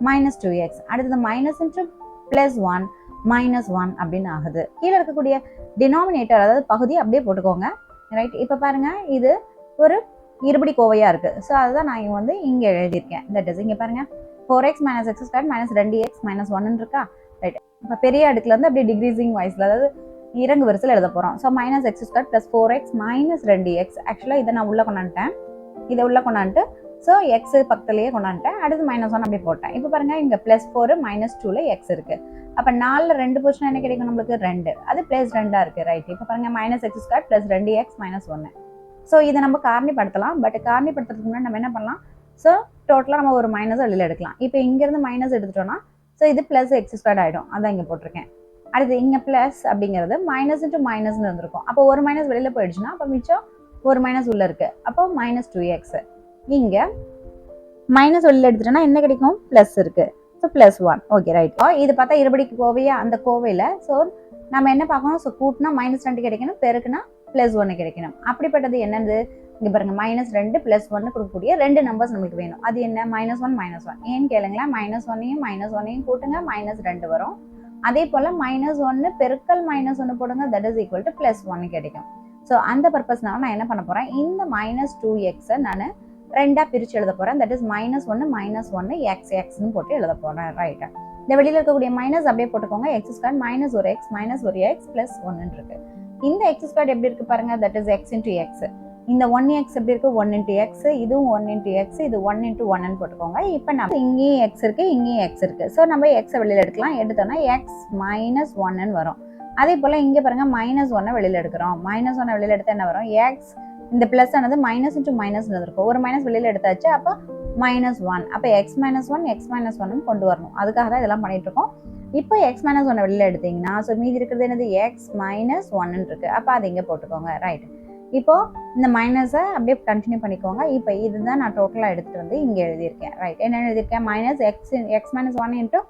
minus 2x. அடுத்தது மைனஸ் இன்ட்டு ப்ளஸ் 1 மைனஸ் 1 அப்படின்னு ஆகுது. கீழே இருக்கக்கூடிய டினாமினேட்டர் அதாவது பகுதி அப்படியே போட்டுக்கோங்க. ரைட், இப்போ பாருங்க இது ஒரு இருபடி கோவையாக இருக்குது. ஸோ அதுதான் நான் வந்து இங்கே எழுதியிருக்கேன். தட் இஸ் இங்கே பாருங்க 4x minus x square minus 2x minus 1 இருக்கா? ரைட், இப்போ பெரிய அடுக்குல இருந்து அப்படியே டிக்ரீசிங் வாய்ஸில் அதாவது இறங்கு வரிசையில் எழுத போகிறோம். So minus x square plus 4x minus 2x. ஆக்சுவலாக இதை நான் உள்ளே கொண்டாந்துட்டேன். இதை உள்ளே கொண்டாந்துட்டு ஸோ எக்ஸ் பக்கத்துலேயே கொண்டாந்துட்டேன். அடுத்து மைனஸ் 1 அப்படியே போட்டேன். இப்போ பாருங்க இங்கே ப்ளஸ் 4 மைனஸ் 2ல எக்ஸ் இருக்குது. அப்போ 4ல் 2 போச்சுன்னா என்ன கிடைக்கும் நம்மளுக்கு? 2. அது ப்ளஸ் 2ஆக இருக்குது. ரைட், இப்போ பாருங்க minus x square plus 2x minus 1. So இதை நம்ம காரணிப்படுத்தலாம். பட் காரணிப்படுத்துறதுக்கு முன்னாடி நம்ம என்ன பண்ணலாம்? ஸோ டோட்டலாக நம்ம ஒரு மைனஸ் வெளியில் எடுக்கலாம். இப்போ இங்கேருந்து மைனஸ் எடுத்துட்டோம்னா ஸோ இது ப்ளஸ் எக்ஸ் ஸ்கொயர் ஆகிடும். அதான் இங்கே போட்டிருக்கேன். அடுத்து இங்கே ப்ளஸ் அப்படிங்கிறது மைனஸ் இன்ட்டு மைனஸ்னு இருந்திருக்கும். அப்போ ஒரு மைனஸ் வெளியில் போயிடுச்சுன்னா அப்போ மிச்சம் ஒரு மைனஸ் உள்ளே இருக்குது. அப்போ மைனஸ் 2x. இங்கே மைனஸ் வெளியில் எடுத்துட்டோம்னா என்ன கிடைக்கும்? ப்ளஸ் இருக்குது. So plus 1. ஓகே ரைட், இது பார்த்தா இருபடி கோவையா? அந்த கோவையில் ஸோ நம்ம என்ன பார்க்கணும்? ஸோ கூட்டினா மைனஸ் 2 கிடைக்கணும், பெருக்குனா ப்ளஸ் 1 கிடைக்கணும். அப்படிப்பட்டது என்னது? இங்கே பாருங்க மைனஸ் 2 ப்ளஸ் 1 கொடுக்கக்கூடிய 2 நம்பர்ஸ் நம்மளுக்கு வேணும். அது என்ன? Minus 1 minus 1. ஏன்னு கேளுங்களேன், மைனஸ் 1ஐயும் கூட்டுங்க மைனஸ் 2 வரும். அதே போல் மைனஸ் 1 பெருக்கல் மைனஸ் 1 போடுங்க, that is equal to plus 1 கிடைக்கும். ஸோ அந்த பர்பஸ்னால நான் என்ன பண்ண போகிறேன்? இந்த மைனஸ் 2xை நான் 2ஆக பிரித்து எழுத போகிறேன். தட் இஸ் -1 எக்ஸ்னு போட்டு எழுத போகிறேன். ரைட், இந்த வெளியில் இருக்கக்கூடிய மைனஸ் அப்படியே போட்டுக்கோங்க. எக்ஸ் ஸ்கொயர் மைனஸ் ஒரு எக்ஸ் ப்ளஸ் 1 இருக்கு. இந்த எக்ஸ் ஸ்கொயர் எப்படி இருக்கு பாருங்க? That is X into X. இந்த 1x எப்படி இருக்கு? 1 இன்ட்டு எக்ஸ். இதுவும் 1 இன்ட்டு எக்ஸ். இது 1 இன்ட்டு 1ன்னு போட்டுக்கோங்க. இப்போ நம்ம இங்கேயும் எக்ஸ் இருக்கு, இங்கேயும் எக்ஸ் இருக்கு. ஸோ நம்ம எக்ஸை வெளியில் எடுக்கலாம். எடுத்தோம்னா எக்ஸ் மைனஸ் 1ன்னு வரும். அதே போல் இங்கே பாருங்க மைனஸ் 1 வெளியில் எடுக்கிறோம். மைனஸ் 1 வெளியில் எடுத்தால் என்ன வரும்? எக்ஸ் இந்த ப்ளஸ் ஆனது மைனஸ் இன்ட்டு மைனஸ் இருக்கும். ஒரு மைனஸ் வெளியில் எடுத்தாச்சு. அப்போ -1. அப்போ x -1 கொண்டு வரணும். அதுக்காக தான் இதெல்லாம் பண்ணிட்டு இருக்கோம். இப்போ x -1 வெளியில் எடுத்தீங்கன்னா ஸோ மீதி இருக்கிறது என்னது? x -1 இருக்கு. அப்போ அது இங்கே போட்டுக்கோங்க. ரைட், இப்போ இந்த மைனஸை அப்படியே கண்டினியூ பண்ணிக்கோங்க. இப்போ இதுதான் நான் டோட்டலாக எடுத்துகிட்டு வந்து இங்கே எழுதியிருக்கேன். ரைட், என்ன எழுதியிருக்கேன்? மைனஸ் x -1 இன்ட்டு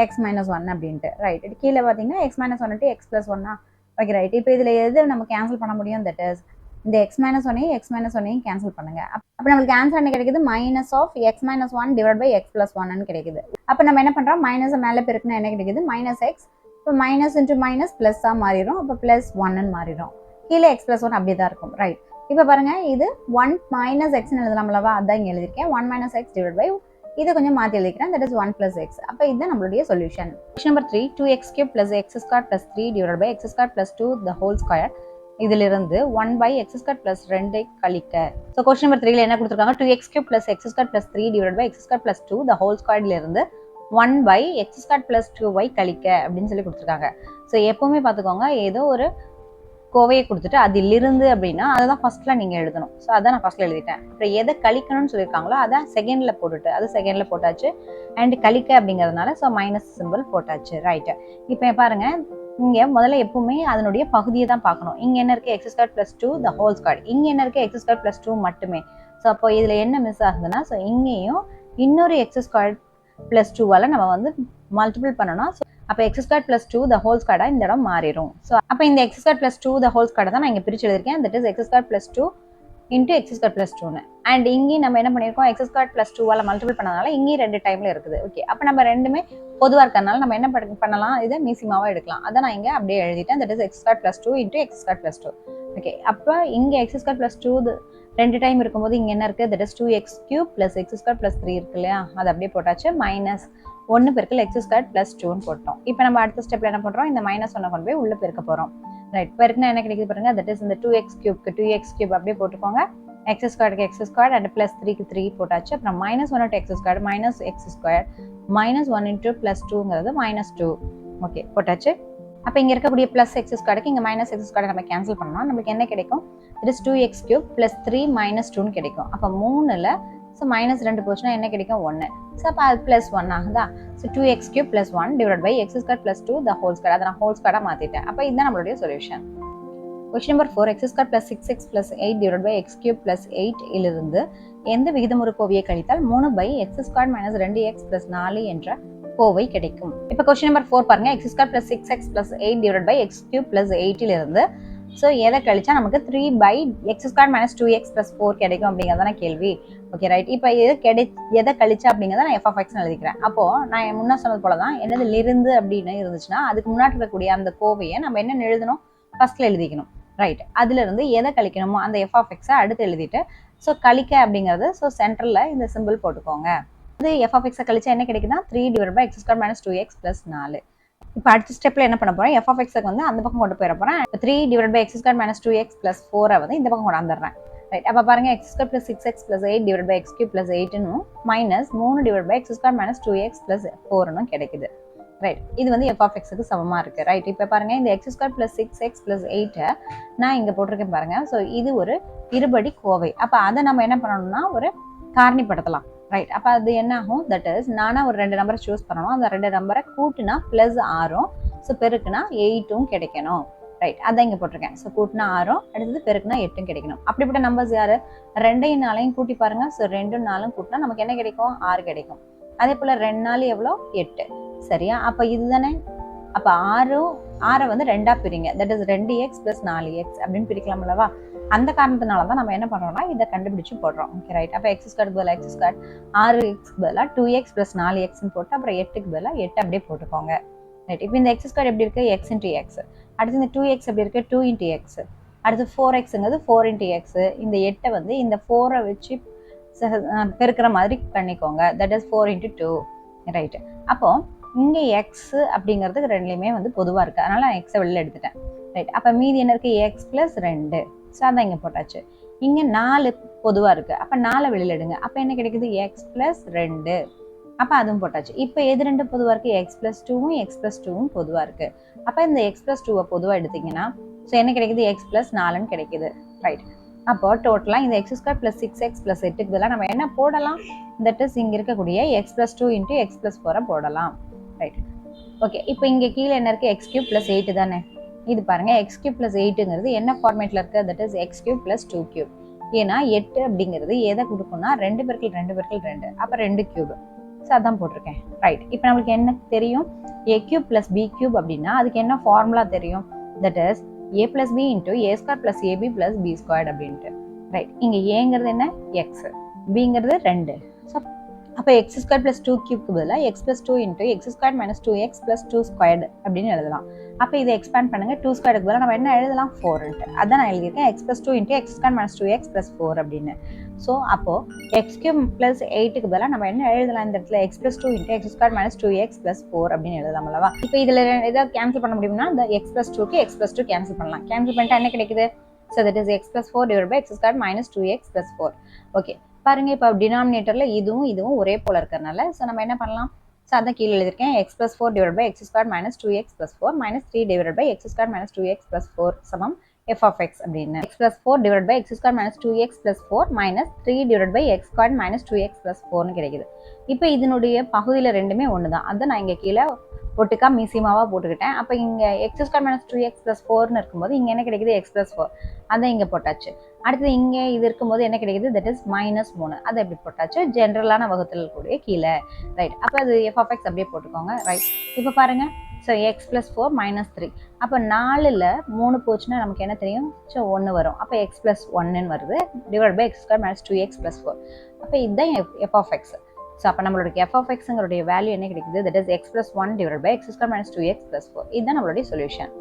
x -1 அப்படின்ட்டு. ரைட், கீழே பார்த்தீங்கன்னா x -1 into x + 1. Okay right, இப்போ இதில் எது நம்ம கேன்சல் பண்ண முடியும்? தட் இஸ் இந்த x -1ஐயும் கேன்சல் பண்ணுங்க. அப்போ நம்மளுக்கு ஆன்சர் என்ன கிடைக்குது? -(x - 1 / x + 1) கிடைக்குது. அப்போ நம்ம என்ன பண்ணுறோம்? மைனஸை மேலே பெருக்குனா என்ன கிடைக்குது? -x. இப்போ மைனஸ் இன்ட்டு மைனஸ் ப்ளஸ்ஸாக மாறிடும். அப்போ +1ன்னு மாறிடும். கீழே x + 1 அப்படியே தான் இருக்கும். ரைட், இப்போ பாருங்க இது 1 - xன்னு எழுதலாம்லவா? அதான் இங்கே எழுதியிருக்கேன். 1 - x / இதை கொஞ்சம் மாற்றி எழுதிக்கிறேன். That is 1 + x. அப்போ இதுதான் நம்மளுடைய solution. Question number 3, 2x³ + x² + 3 / x² + 2 the whole square. இதிலிருந்து 1/x² + 2 கழிக்க. ஸோ கொஸ்டின் நம்பர் 3ல என்ன கொடுத்துருக்காங்க? 2x³ + x² + 3 / x² + 2 the whole squareலேருந்து 1/x² + 2y கழிக்க அப்படின்னு சொல்லி கொடுத்துருக்காங்க. ஸோ எப்பவுமே பார்த்துக்கோங்க, ஏதோ ஒரு கோவையை கொடுத்துட்டு அதிலிருந்து அப்படின்னா அதை தான் ஃபர்ஸ்ட்ல நீங்கள் எழுதணும். ஸோ அதான் நான் ஃபர்ஸ்ட்ல எழுதிட்டேன். அப்புறம் எதை கழிக்கணும்னு சொல்லியிருக்காங்களோ அதான் செகண்டில் போட்டுட்டு அது செகண்டில் போட்டாச்சு. அண்ட் கழிக்க அப்படிங்கிறதுனால ஸோ மைனஸ் சிம்பிள் போட்டாச்சு. ரைட்டு, இப்போ பாருங்க இங்கே முதல்ல எப்பவுமே அதனுடைய பகுதியை தான் பார்க்கணும். இங்கே என்ன இருக்குது? x² + 2 the whole square. இங்கே என்ன இருக்குது? x² + 2 மட்டுமே. ஸோ அப்போ இதில் என்ன மிஸ் ஆகுதுன்னா ஸோ இங்கேயும் இன்னொரு x² + 2வால் நம்ம வந்து மல்டிபிள் பண்ணணும். ஸோ அப்போ x² + 2 the whole square இந்த இடம் மாறிடும். ஸோ அப்போ இந்த x² + 2 the whole square தான் நான் இங்கே பிரித்து எழுதியிருக்கேன். That is x² + 2 into x² + 2ன்னு. அண்ட் இங்கேயும் நம்ம என்ன பண்ணியிருக்கோம்? x² + 2வால் மல்டிபிள் பண்ணதுனால இங்கேயும் 2 டைமில் இருக்குது. ஓகே, அப்போ நம்ம ரெண்டுமே பொதுவாக இருக்கிறதுனால நம்ம என்ன பண்ணலாம்? இதை மீசிமாவாக எடுக்கலாம். அதை நான் இங்கே அப்படியே எழுதிட்டேன். That is x² + 2 into x² + 2. Okay, அப்போ இங்கே x² + 2 2 டைம் இருக்கும்போது இங்கே என்ன இருக்குது? தட் இஸ் 2x³ + x² + 3 இருக்கு இல்லையா? அது அப்படியே போட்டாச்சு. -1 பெருக்கல் x² + 2ன்னு போட்டோம். இப்போ நம்ம அடுத்த ஸ்டெப்பில் என்ன பண்ணுறோம்? இந்த -1 கொண்டு போய் உள்ளே பெருக்க போகிறோம். ரைட், பெருக்குனா என்ன கிடைக்குது பாருங்க? தட் இஸ் இந்த 2x³ அப்படியே போட்டுக்கோங்க. x² x² அண்ட் +3க்கு 3 போட்டாச்சு. அப்புறம் -1 x² -x², -1 × +2ங்கிறது -2. ஓகே, போட்டாச்சு. அப்போ இங்கே இருக்கக்கூடிய +x² இங்கே -x² நம்ம கேன்சல் பண்ணோம். நம்மளுக்கு என்ன கிடைக்கும்? இட் இஸ் 2x³ + 3 - 2ன்னு கிடைக்கும். அப்போ 3ல் ஸோ -2 போச்சுன்னா என்ன கிடைக்கும்? 1. ஸோ அப்போ அது +1 ஆகுதா? So 2x³ + 1 / x² + 2 the whole square. அதை நான் ஹோல் ஸ்கொயராக மாற்றிட்டேன். அப்போ இதுதான் நம்மளுடைய solution. Question number 4 x square plus 6x plus 8 divide by x cube plus 8 இலிருந்து எந்த விகிதமுறு கோவையை கழித்தால் 3 by x square minus 2x plus 4 என்ற கோவை கிடைக்கும். இப்போ கொஸ்டின் நம்பர் 4 பாருங்க, x square plus 6x plus 8 divide by x cube plus 8 இலிருந்து ஸோ எதை கழிச்சா நமக்கு 3 by x square minus 2x plus 4 கிடைக்கும் அப்படிங்கிறதான கேள்வி. Okay right. இப்போ எதை கழிச்சா அப்படிங்கிறத நான் எஃப் ஆஃப் எக்ஸ்னு எழுதிக்கிறேன். அப்போ நான் முன்ன சொன்னது போல தான் என்னதிலிருந்து அப்படின்னு இருந்துச்சுன்னா அதுக்கு முன்னாடி இருக்கக்கூடிய அந்த கோவையை நம்ம என்ன எழுதணும், ஃபர்ஸ்ட்ல எழுதிக்கணும். ரைட். அதுல இருந்து எதை கழிக்கணுமோ அந்த எஃப் ஆஃப் எக்ஸை அடுத்து எழுதிட்டு ஸோ கழிக்க அப்படிங்கிறது ஸோ சென்டர்ல இந்த சிம்பிள் போட்டுக்கோங்க. இது எஃப் ஆஃப் எக்ஸை கழிச்சா என்ன கிடைக்குதுன்னா 3 divide by x square minus 2x plus 4. இப்போ அடுத்த ஸ்டெப்ல என்ன பண்ண போறேன், எஃப் ஆஃப் எக்ஸுக்கு வந்து அந்த பக்கம் கொண்டு போயிட போறேன். 3 divide by x square minus 2x plus 4 வந்து இந்த பக்கம் கொண்டு வந்துடுறேன். ரைட். அப்போ பாருங்க, x square plus 6x plus 8 divide by x cube plus 8 minus 3 divide by x square minus 2x plus 4 கிடைக்குது. ரைட். இது வந்து எஃப் ஆஃப் எக்ஸுக்கு சமமா இருக்கு. ரைட். இப்போ பாருங்க, இந்த x square plus 6x plus 8 நான் இங்க போட்டிருக்கேன் பாருங்க. ஸோ இது ஒரு இருபடி கோவை. அப்போ அதை நம்ம என்ன பண்ணணும்னா ஒரு காரணிப்படுத்தலாம். ரைட். அப்போ அது என்ன ஆகும், தட் இஸ் நானா ஒரு 2 நம்பரை சூஸ் பண்ணணும். அந்த 2 நம்பரை கூட்டுனா பிளஸ் 6, ஸோ பெருக்குனா 8 கிடைக்கணும். ரைட். அதான் இங்கே போட்டிருக்கேன். ஸோ கூட்டினா 6, அடுத்தது பெருக்குனா 8 கிடைக்கணும். அப்படிப்பட்ட நம்பர்ஸ் யாரு, 2 4 கூட்டி பாருங்க. ஸோ 2 4 கூட்டினா நமக்கு என்ன கிடைக்கும், 6 கிடைக்கும். அதே போல 2 4 எவ்வளோ, 8. சரியா? அப்போ இதுதானே. அப்போ 6 வந்து 2ஆ பிரிங்க. That is 2x plus 4x அப்படின்னு பிரிக்கலாம் அல்லவா? அந்த காரணத்தினால தான் நம்ம என்ன பண்றோம்னா இதை கண்டுபிடிச்சு போடுறோம். Okay right. அப்போ எக்ஸ் ஸ்கொயர் பதிலாக எக்ஸ் ஸ்கொயர் 6x பதிலாக 2x பிளஸ் 4x போட்டு அப்புறம் 8க்கு பதிலாக 8 அப்படியே போட்டுக்கோங்க. ரைட். இப்போ இந்த எக்ஸ் ஸ்கொயர் எப்படி இருக்கு, எக்ஸ் இன்ட்டு எக்ஸ். அடுத்து இந்த 2x எப்படி இருக்கு, 2 இன்ட்டு எக்ஸ். அடுத்து 4xங்கிறது 4 இன்ட்டு எக்ஸ். இந்த 8 வந்து இந்த 4 வச்சு பெருக்கிற மாதிரி பண்ணிக்கோங்க. That is 4 into 2. ரைட். அப்போ இங்கே எக்ஸ் அப்படிங்கிறதுக்கு ரெண்டுலையுமே வந்து பொதுவாக இருக்குது, அதனால நான் எக்ஸை வெளியில் எடுத்துட்டேன். ரைட். அப்போ மீதி என்ன இருக்குது, எக்ஸ் ப்ளஸ் 2. ஸோ அதான் இங்கே போட்டாச்சு. இங்கே 4 பொதுவாக இருக்குது, அப்போ 4 வெளியில் எடுங்க. அப்போ என்ன கிடைக்குது, எக்ஸ் ப்ளஸ் 2. அப்போ அதுவும் போட்டாச்சு. இப்போ எது 2 பொதுவாக இருக்குது, எக்ஸ் ப்ளஸ் 2வும் எக்ஸ் ப்ளஸ் 2வும் பொதுவாக இருக்குது. அப்போ இந்த எக்ஸ் ப்ளஸ் 2வை பொதுவாக எடுத்திங்கன்னா ஸோ என்ன கிடைக்குது, எக்ஸ் ப்ளஸ் 4ன்னு கிடைக்குது. ரைட். அப்போ டோட்டலாக இந்த x square plus 6x plus 8க்கு பதிலாக நம்ம என்ன போடலாம், தட் இஸ் இங்கே இருக்கக்கூடிய x plus 2 into x plus 4 போடலாம். ரைட். ஓகே. இப்போ இங்கே கீழே என்ன இருக்குது, எக்ஸ் கியூப் ப்ளஸ் 8 தானே. இது பாருங்க, எக்ஸ் கியூப் ப்ளஸ் 8ங்கிறது என்ன ஃபார்மேட்டில் இருக்குது, that is X cube plus 2 cube. ஏன்னா 8 அப்படிங்கிறது எதை கொடுக்கும்னா 2 பெருக்கல் 2 பெருக்கல் 2, அப்போ 2 கியூப். ஸோ அதான் போட்டிருக்கேன். ரைட். இப்போ நம்மளுக்கு என்ன தெரியும், a cube plus b cube அப்படின்னா அதுக்கு என்ன ஃபார்முலா தெரியும், that is a plus b into a square plus ab plus b squared அப்படின்ட்டு. ரைட். இங்கே ஏங்கிறது என்ன, எக்ஸ், பிங்கிறது 2. ஸோ அப்போ எக்ஸ் ஸ்கொயர் பிளஸ் 2 கியூப்க்கு பதிலாக X plus 2 into x square minus 2x plus 2 squared அப்படின்னு எழுதலாம். அப்போ இதை எக்ஸ்பேண்ட் பண்ணுங்க, 2 ஸ்கொயருக்கு பதிலாக நம்ம என்ன எழுதலாம், 4ன்ட்டு. அதான் நான் எழுதியிருக்கேன், x plus 2 into x square minus 2x plus 4 அப்படின்னு. ஸோ அப்போ எக்ஸ் கியூப் பிளஸ் 8க்கு பதிலாக நம்ம என்ன எழுதலாம் இந்த இடத்துல, X plus 2 into x square minus 2x plus 4 அப்படின்னு எழுதலாம் அல்லவா? இப்போ இதில் ஏதாவது கேன்சல் பண்ண முடியும்னா இந்த எக்ஸ் பிளஸ் 2க்கு எக்ஸ் பிளஸ் 2 கேன்சல் பண்ணலாம். கேன்சல் பண்ணிட்டா என்ன கிடைக்குது, so that is x plus 4 divide by x square minus 2x plus 4. Okay. பாருங்க, இப்போ டினாமினேட்டர்ல இதுவும் ஒரே போல இருக்கிறதுனால ஸோ நம்ம என்ன பண்ணலாம், ஸோ அதான் கீழே எழுதியிருக்கேன், x plus 4 divide by x square minus 2x plus 4 minus 3 divide by x square minus 2x plus 4 சமம் எஃப் ஆஃப் எக்ஸ் அப்படின்னு. X plus 4 divide by x square minus 2x plus 4 minus 3 divide by x square minus 2x plus 4னு கிடைக்குது. இப்போ இதனுடைய பகுதியில் ரெண்டுமே ஒன்று தான், அதை நான் இங்கே கீழே ஒட்டுக்கா மீசிமாவாக போட்டுக்கிட்டேன். அப்போ இங்கே x square minus 2x plus 4னு இருக்கும்போது இங்கே என்ன கிடைக்குது, எக்ஸ் பிளஸ் 4, அதை இங்கே போட்டாச்சு. அடுத்தது இங்கே இது இருக்கும்போது என்ன கிடைக்குது, தட் இஸ் மைனஸ் 3, அதை எப்படி போட்டாச்சு, ஜென்ரலான வகுத்தல் கூடிய கீழே. ரைட். அப்போ அது எஃப் ஆஃப் எக்ஸ் அப்படியே போட்டுக்கோங்க. ரைட். இப்போ பாருங்க, ஸோ எக்ஸ் பிளஸ் 4 மைனஸ் 3, அப்போ 4ல் 3 போச்சுன்னா நமக்கு என்ன தெரியும், ஸோ 1 வரும். அப்போ எக்ஸ் பிளஸ் 1ன்னு வருது divide by x square minus 2x plus 4. அப்போ இதுதான் எஃப் ஆஃப் எக்ஸ். ஸோ அப்போ நம்மளுடைய எஃப் ஆஃப் எக்ஸுங்களுடைய வேல்யூ என்ன கிடைக்குது, that is x plus 1 divide by x square minus 2x plus 4. இதுதான் நம்மளுடைய solution.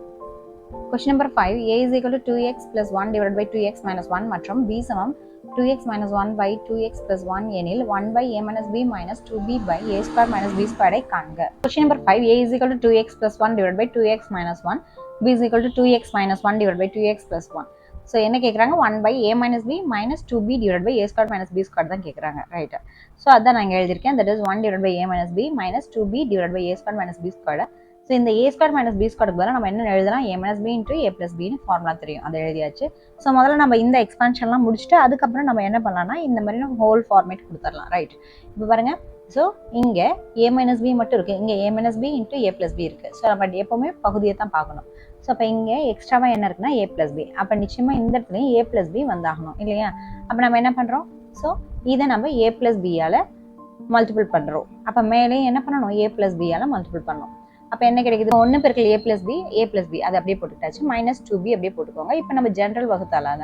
Question number 5, a is equal to 2x plus 1 divided by 2x minus 1 மற்றும் b சமம் 2x minus 1 by 2x plus 1 எனில் 1 by a minus b minus 2b by a square minus b squared ஐ காண்க. Question number 5, a is equal to 2x plus 1 divided by 2x minus 1, b is equal to 2x minus 1 divided by 2x plus 1. So என்ன கேட்குறாங்க, 1 by a minus b minus 2b divided by a squared minus b squared தான் கேட்குறாங்க. Right. So அதான் நான் இங்கே எழுதியிருக்கேன், that is 1 divided by a minus b minus 2b divided by a squared minus b squared. So இந்த a square minus b ஸ்கொயருக்கு பதிலாக நம்ம என்ன எழுதலாம், a minus b into a plus பின்னு ஃபார்முலா தெரியும், அதை எழுதியாச்சு. ஸோ முதல்ல நம்ம இந்த எக்ஸ்பான்ஷன்லாம் முடிச்சுட்டு அதுக்கப்புறம் நம்ம என்ன பண்ணலாம்னா இந்த மாதிரி நம்ம ஹோல் ஃபார்மேட் கொடுத்துடலாம். ரைட். இப்போ பாருங்க, ஸோ இங்கே a மைனஸ் பி மட்டும் இருக்குது, இங்கே a minus b into a plus b இருக்குது. ஸோ நம்ம எப்போவுமே பகுதியை தான் பார்க்கணும். ஸோ அப்போ இங்கே எக்ஸ்ட்ராவாக என்ன இருக்குன்னா ஏ ப்ளஸ் பி. அப்போ நிச்சயமாக இந்த இடத்துலையும் ஏ ப்ளஸ் பி வந்தாகணும் இல்லையா? அப்போ நம்ம என்ன பண்ணுறோம்? ஸோ இதை நம்ம ஏ ப்ளஸ் பியால் மல்டிபிள் பண்ணுறோம். அப்போ மேலே என்ன பண்ணணும்? ஏ ப்ளஸ் பியால் மல்டிபிள் பண்ணணும். அப்போ என்ன கிடைக்குது? 1 பெருக்கல் ஏ ப்ளஸ் பி அது அப்படியே போட்டுட்டாச்சு. -2b அப்படியே போட்டுக்கோங்க. இப்போ நம்ம ஜென்ரல் வகுத்தாலாக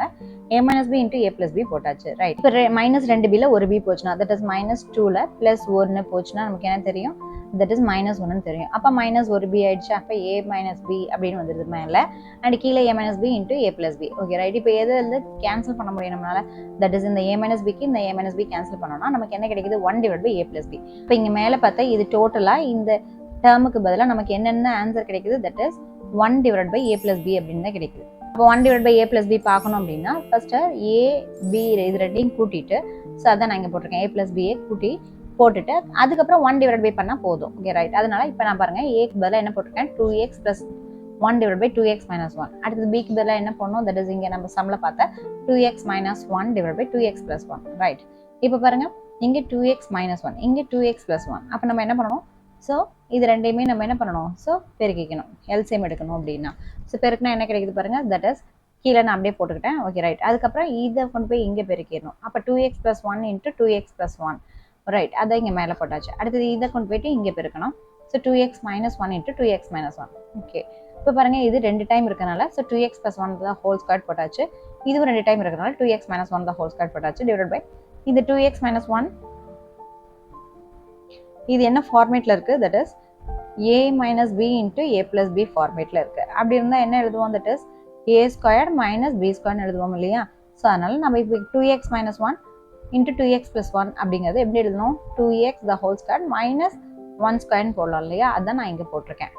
a minus b into a plus b போட்டாச்சு. ரைட். இப்போ -2bல ஒரு b போச்சுன்னா தட் இஸ் -2ல +1 போச்சுன்னா நமக்கு என்ன தெரியும்? தட் இஸ் -1 தெரியும். அப்போ -1b ஆயிடுச்சு. அப்போ a minus b அப்படின்னு வந்துடுது மேலே. அண்ட் கீழே a minus b into a plus b. Okay right. இப்போ எது வந்து கேன்சல் பண்ண முடியும் நம்மளால? தட் இஸ் இந்த a minus bக்கு இந்த a minus b கேன்சல் பண்ணோம்னா நமக்கு என்ன கிடைக்குது? 1 divided by a plus b. இப்போ இங்கே மேலே பார்த்தா இது டோட்டலாக இந்த டேர்முக்கு பதிலாக நமக்கு என்னென்ன ஆன்சர் கிடைக்குது? That is 1 divided by a plus b அப்படின்னு தான் கிடைக்குது. இப்போ 1 divided by a plus b பார்க்கணும் அப்படின்னா ஃபர்ஸ்ட் a b இது ரெண்டையும் கூட்டிட்டு, ஸோ அதான் நான் இங்கே போட்டிருக்கேன். a plus b கூட்டி போட்டுட்டு அதுக்கப்புறம் 1 divided by பண்ணால் போதும். Okay right. அதனால இப்போ நான் பாருங்க ஏக்கு பதிலாக என்ன போட்டிருக்கேன்? 2x plus 1 divided by 2x minus 1. அடுத்தது பிக்கு பதிலாக என்ன பண்ணணும்? தட் இஸ் இங்கே நம்ம சம்ல பார்த்தா 2x minus 1 divided by 2x plus 1. Right. இப்போ பாருங்க இங்கே 2x minus 1 இங்கே 2x plus 1. அப்போ நம்ம என்ன பண்ணணும்? ஸோ இது ரெண்டையுமே நம்ம என்ன பண்ணணும்? ஸோ பெருக்கிக்கணும், எல்சிஎம் எடுக்கணும் அப்படின்னா. ஸோ பெருக்கினா என்ன கிடைக்குது பாருங்க? தட் இஸ் கீழே நான் அப்படியே போட்டுக்கிட்டேன். Okay right. அதுக்கப்புறம் இதை கொண்டு போய் இங்கே பெருக்கிடணும். அப்போ 2x plus 1 into 2x plus 1. Right. அதை இங்கே மேலே போட்டாச்சு. அடுத்தது இதை கொண்டு போயிட்டு இங்கே பெருக்கணும். So 2x minus 1 into 2x minus 1. Okay. இப்போ பாருங்க இது 2 டைம் இருக்கனால ஸோ 2x plus 1 தான் ஹோல் ஸ்கொயர் போட்டாச்சு. இதுவும் 2 டைம் இருக்கனால 2x minus 1 தான் ஹோல் ஸ்கொயர் போட்டாச்சு. டிவைட் பை இந்த 2x minus 1 இது என்ன ஃபார்மேட்ல இருக்கு? That is a minus b into a plus b ஃபார்மேட்ல இருக்கு. அப்படி இருந்தால் என்ன எழுதுவோம்? That is a square minus b ஸ்கொயர்னு எழுதுவோம் இல்லையா? ஸோ அதனால நம்ம இப்போ 2x minus 1 into 2x plus 1 அப்படிங்கிறது எப்படி எழுதணும்? 2x the whole square minus 1 ஸ்கொயர்னு போடலாம் இல்லையா? அதான் நான் இங்கே போட்டிருக்கேன்.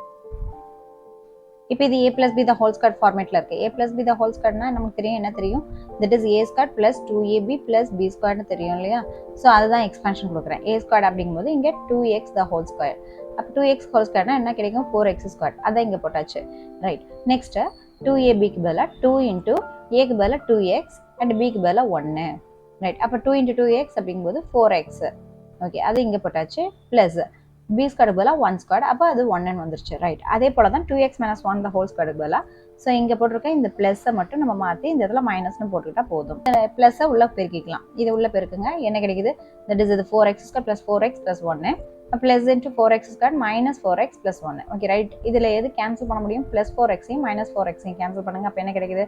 இப்போ இது a plus b the whole square ஃபார்மேட்ல இருக்கு. a plus b the whole squareனா நமக்கு தெரியும் என்ன தெரியும்? That is a squared plus 2ab plus b squaredனு தெரியும் இல்லையா? ஸோ அதுதான் எக்ஸ்பான்ஷன் கொடுக்குறேன். a squared அப்படிங்கும்போது இங்கே 2x the whole square. அப்போ 2x whole squareனா என்ன கிடைக்கும்? 4x squared. அதான் இங்கே போட்டாச்சு. ரைட். நெக்ஸ்ட் 2abக்கு பதிலாக 2 into aக்கு பதிலாக 2x அண்ட் bக்கு பதிலாக 1. ரைட். அப்போ 2 into 2x அப்படிங்கும்போது 4x. ஓகே அது இங்கே போட்டாச்சு. ப்ளஸ் b ஸ்கொயருக்கு பதிலாக 1 ஸ்கொயர். அப்போ அது 1 வந்துருச்சு. ரைட். அதே போல தான் 2x minus 1 the whole ஸ்கொயருக்கு பதிலாக ஸோ இங்கே போட்டிருக்க இந்த ப்ளஸ்ஸை மட்டும் நம்ம மாற்றி இந்த இடத்துல மைனஸ்னு போட்டுக்கிட்டா போதும். ப்ளஸ்ஸை உள்ள பெருக்கிக்கலாம். இது உள்ள பெருக்குங்க. என்ன கிடைக்குது? தட் இஸ் இது 4x square plus 4x plus 1 plus into 4x square minus 4x plus 1. Okay right. இதில் எது கேன்சல் பண்ண முடியும்? ப்ளஸ் 4xையும் மைனஸ் 4xையும் கேன்சல் பண்ணுங்க. அப்போ என்ன கிடைக்குது?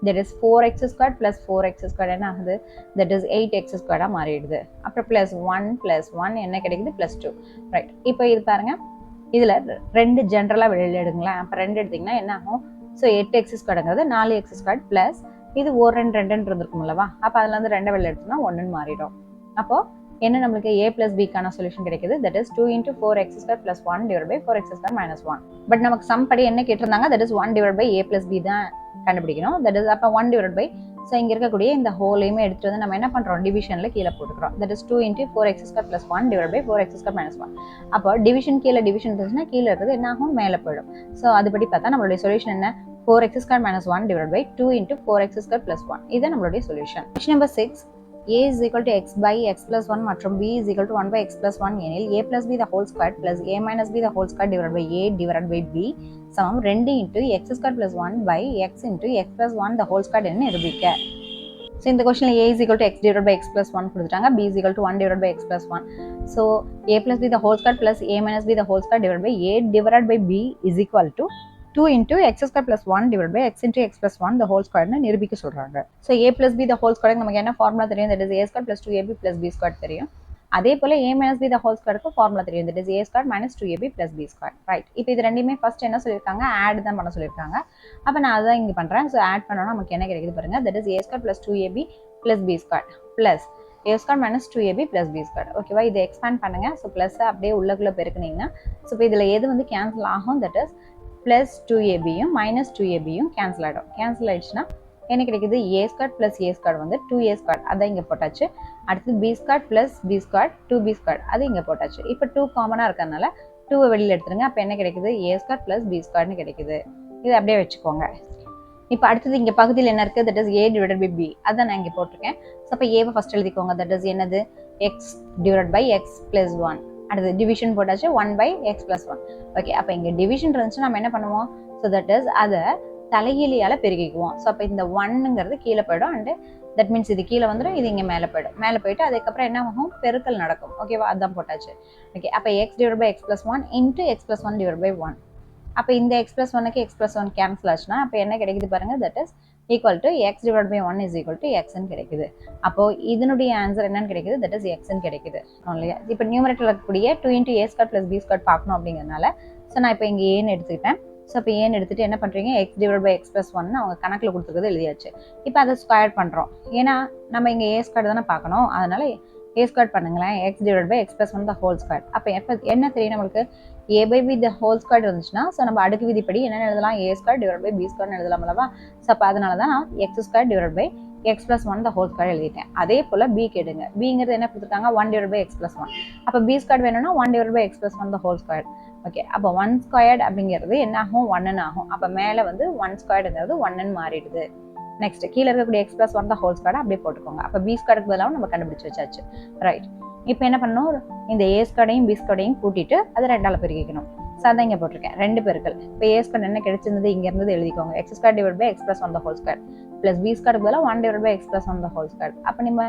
That is 4x square plus 4x square என்ன ஆகுது? தட் இஸ் 8x ஸ்கொயராக மாறிடுது. அப்புறம் +1 என்ன கிடைக்குது? +2. ரைட். இப்போ இது பாருங்க இதில் 2 ஜென்ரலாக வெளியில் எடுங்களேன். அப்போ 2 எடுத்திங்கன்னா என்ன ஆகும்? So 8x ஸ்கொயருங்கிறது 4x square plus இது 2 இருந்திருக்கும் அல்லவா? அப்போ அதில் வந்து 2 வெளியில் எடுத்தோம்னா 1 மாறிடும். அப்போது என்ன நம்மளுக்கு a plus bக்கான சொல்யூஷன் கிடைக்குது? That is 2 into 4x square plus 1 divide by 4x square minus 1. But நமக்கு சம் படி என்ன கேட்டிருந்தாங்க? That is 1 divide by a plus b தான் கண்டுபிடிக்கணும். தட் இஸ் அப்போ 1 டிவைட் பை ஸோ இங்கே இருக்கக்கூடிய இந்த ஹோலையுமே எடுத்துட்டு வந்து நம்ம என்ன பண்ணுறோம்? டிவிஷனில் கீழே போட்டுக்கிறோம். That is 2 into 4x square plus 1 divide by 4x square minus 1. அப்போ டிவிஷன் கீழே டிவிஷன் இருந்துச்சுன்னா கீழே இருக்கிறது என்ன ஆகும்? மேலே போயிடும். ஸோ அதுபடி பார்த்தா நம்மளுடைய சொல்யூஷன் என்ன? 4x square minus 1 divide by 2 into 4x square plus 1. இதுதான் நம்மளுடைய solution. Question number 6. a is equal to x by x plus 1 மற்றும் b is equal to 1 by x plus 1 எனில் a plus b the whole square plus a minus b the whole square divided by a divided by b சமம் 2 into x square plus 1 by x into x plus 1 the whole square என நிரூபிக்க. So இந்த கொஸ்டினில் a is equal to x divided by x plus 1 கொடுத்துட்டாங்க. b is equal to 1 divided by x plus 1. So a plus b the whole square plus a minus b the whole square divided by a divided by b is equal to 2 into x square plus 1 divided by x into x plus 1 the whole square னு நிரூபிக்க சொல்றாங்க. So a plus b the whole square நமக்கு என்ன formula தெரியும்? That is a square plus 2ab plus b square தெரியும். அதே போல a minus b the whole squareக்கு ஃபார்முலா தெரியும். That is a square minus 2ab plus b square. Right. இப்போ இது ரெண்டுமே ஃபர்ஸ்ட் என்ன சொல்லியிருக்காங்க? ஆட் தான் பண்ண சொல்லியிருக்காங்க. அப்போ நான் அதான் இங்கே பண்ணுறேன். ஸோ ஆட் பண்ணோன்னா நமக்கு என்ன கிடைக்குது பாருங்க? That is a square plus 2ab plus b square plus a square minus 2ab plus b square. ஓகேவா? இதை எக்ஸ்பேண்ட் பண்ணுங்க. ஸோ ப்ளஸ் அப்படியே உள்ளக்குள்ளே பெருக்குனீங்கன்னா ஸோ இப்போ இதில் எது வந்து கேன்சல் ஆகும்? தட் இஸ் ப்ளஸ் 2abயும் மைனஸ் 2abயும் கேன்சல் ஆகிடும். கேன்சல் ஆகிடுச்சுன்னா என்ன கிடைக்குது? a square plus a square வந்து 2a ஸ்கொயர் அதான் இங்கே போட்டாச்சு. அடுத்து b square plus b square 2b square அது இங்கே போட்டாச்சு. இப்போ 2 காமனாக இருக்கிறதுனால 2வை வெளியில் எடுத்துருங்க. அப்போ என்ன கிடைக்குது? a ஸ்கொயர் ப்ளஸ் b ஸ்கொயர்னு கிடைக்குது. இதை அப்படியே வச்சுக்கோங்க. இப்போ அடுத்தது இங்கே பகுதியில் என்ன இருக்குது? That is a divided by b அதான் நான் இங்கே போட்டிருக்கேன். ஸோ அப்போ ஏவை ஃபஸ்ட் எழுதிக்கோங்க. தட் இஸ் என்னது? x divided by x plus 1. அடுத்து டிவிஷன் போட்டாச்சு 1 by x plus 1. ஓகே. அப்போ இங்கே டிவிஷன் இருந்துச்சு நம்ம என்ன பண்ணுவோம்? ஸோ தட் இஸ் அதை தலைகீழியால் பெருக்கிக்குவோம். ஸோ அப்போ இந்த 1ங்கிறது கீழே போயிடும் அண்டு தட் மீன்ஸ் இது கீழே வந்துடும், இது இங்கே மேலே போயிடும். மேலே போயிட்டு அதுக்கப்புறம் என்ன ஆகும், பெருக்கல் நடக்கும். ஓகேவா, அதுதான் போட்டாச்சு. ஓகே, அப்போ x divide by x plus 1 into x plus 1 divide by 1. அப்போ இந்த எக்ஸ் ப்ளஸ் 1க்கு எக்ஸ் ப்ளஸ் 1 கேன்சல் ஆச்சுன்னா அப்போ என்ன கிடைக்குது பாருங்க, that is equal to x divide by 1 is equal to எக்ஸ்ன்னு கிடைக்குது. அப்போ இதனுடைய ஆன்சர் என்னன்னு கிடைக்குது, தட் இஸ் எக்ஸ்ன்னு கிடைக்குது இல்லையா. இப்போ நியூமரேட்டர் இருக்கக்கூடிய 2 into a square plus B square பார்க்கணும் அப்படிங்கிறதுனால ஸோ நான் இப்போ இங்கே ஏன்னு எடுத்துக்கிட்டேன். ஸோ இப்போ ஏன்னு எடுத்துகிட்டு என்ன பண்ணுறீங்க, x divide by x plus 1 அவங்க கணக்கில் கொடுத்துருக்கிறது எழுதியாச்சு. இப்போ அதை ஸ்கொயர் பண்ணுறோம், ஏன்னா நம்ம இங்கே ஏ ஸ்கொயர் தானே பார்க்கணும், அதனால் ஏ ஸ்கொயர் பண்ணுங்களேன், x divide by x plus 1 the whole square. அப்போ எப்போ என்ன தெரியும் நம்மளுக்கு, a by b the whole square இருந்துச்சுன்னா ஸோ நம்ம அடுக்கு விதிப்படி என்ன எழுதலாம், a square divide by b ஸ்கொயர்னு எழுதலாம் அல்லவா. ஸோ அப்போ அதனால தான் நான் x square divide by x plus 1 the whole square எழுதிட்டேன். அதே போல் பி கேடுங்க, பிங்கிறது என்ன கொடுத்துருக்காங்க, 1 டிவைட் பை எக்ஸ் ப்ளஸ் 1. அப்போ பி ஸ்கொயர் வேணும்னா 1 divide by x plus 1 the whole square. Okay, அப்போ 1 ஸ்கொயர்ட் அப்படிங்கிறது என்ன ஆகும், 1ன்னு ஆகும். அப்போ மேலே வந்து 1 ஸ்கொயர்டுங்கிறது 1ன்னு மாறிடுது. நெக்ஸ்ட் கீழே இருக்கக்கூடிய x plus 1 the whole square அப்படியே போட்டுக்கோங்க. அப்போ பி ஸ்கொயருக்கு பதிலாக நம்ம கண்டுபிடிச்சு வச்சாச்சு. ரைட், இப்போ என்ன பண்ணணும், இந்த ஏ ஸ்கொயரையும் பி ஸ்கொயரையும் கூட்டிட்டு அதை 2ஆல் பெருக்கிக்கணும். ஸோ அதான் இங்கே போட்டிருக்கேன், 2 பெருக்கல். இப்போ ஏ ஸ்கொயர் என்ன கிடைச்சிருந்தது, இங்கே இருந்தது எழுதிக்கோங்க, x square divide by x plus 1 the whole square plus b ஸ்கொயருக்கு பதிலாக 1 divide by x plus 1 the whole square. அப்போ நம்ம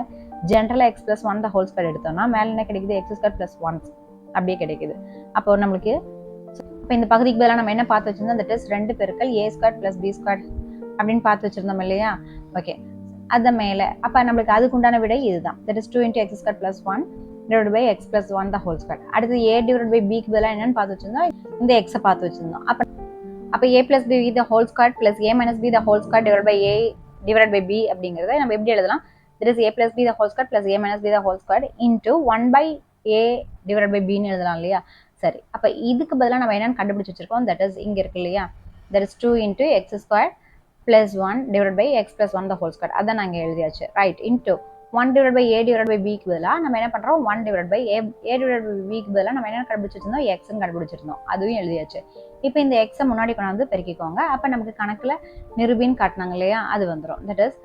ஜென்ரலாக x plus 1 the whole square எடுத்தோம்னா மேலே என்ன கிடைக்குது, எக்ஸ் ஸ்கொயர் ப்ளஸ் 1 அப்படியே கிடைக்குது. அப்போ நம்மளுக்கு இப்போ இந்த பகுதிக்கு பதிலாக நம்ம என்ன பார்த்து வச்சிருந்தோம், தட் இஸ் 2 பெருக்கல் ஏ ஸ்கொயர் ப்ளஸ் பி ஸ்கொயர் அப்படின்னு பார்த்து வச்சிருந்தோம் இல்லையா. ஓகே, அது மேலே அப்போ நம்மளுக்கு அதுக்கு உண்டான விடை இதுதான், that is 2 into x square plus 1 divide by x plus 1 the whole square. அடுத்து ஏ டிவைட் பை பிக்கு பதிலாக என்னன்னு பார்த்து வச்சிருந்தோம், இந்த எக்ஸை பார்த்து வச்சிருந்தோம். அப்போ a plus b the whole square plus a minus b the whole square divide by a divide by b அப்படிங்கிறத நம்ம எப்படி எழுதலாம், that is a plus b the whole square plus a minus b the whole square into 1 by a divide by பின்னு எழுதலாம் இல்லையா. சரி, அப்போ இதுக்கு பதிலாக நம்ம என்னன்னு கண்டுபிடிச்சி வச்சிருக்கோம், தட் இஸ் இங்கே இருக்கு இல்லையா, that is 2 into x square plus 1 divide by x plus 1 the whole square. அதான் நாங்கள் எழுதியாச்சு. Right, into 1 divide by a divide by பிக்கு பதிலாக நம்ம என்ன பண்ணுறோம், 1 divide by a divide by பிக்கு பதிலாக நம்ம என்ன கண்டுபிடிச்சிருந்தோம், எக்ஸ்ன்னு கண்டுபிடிச்சிருந்தோம், அதுவும் எழுதியாச்சு. இப்போ இந்த எக்ஸை முன்னாடி கொண்டாந்து பெருக்கிக்கோங்க. அப்போ நமக்கு கணக்கில் நிரூபின்னு காட்டினாங்க இல்லையா, அது வந்துடும். That is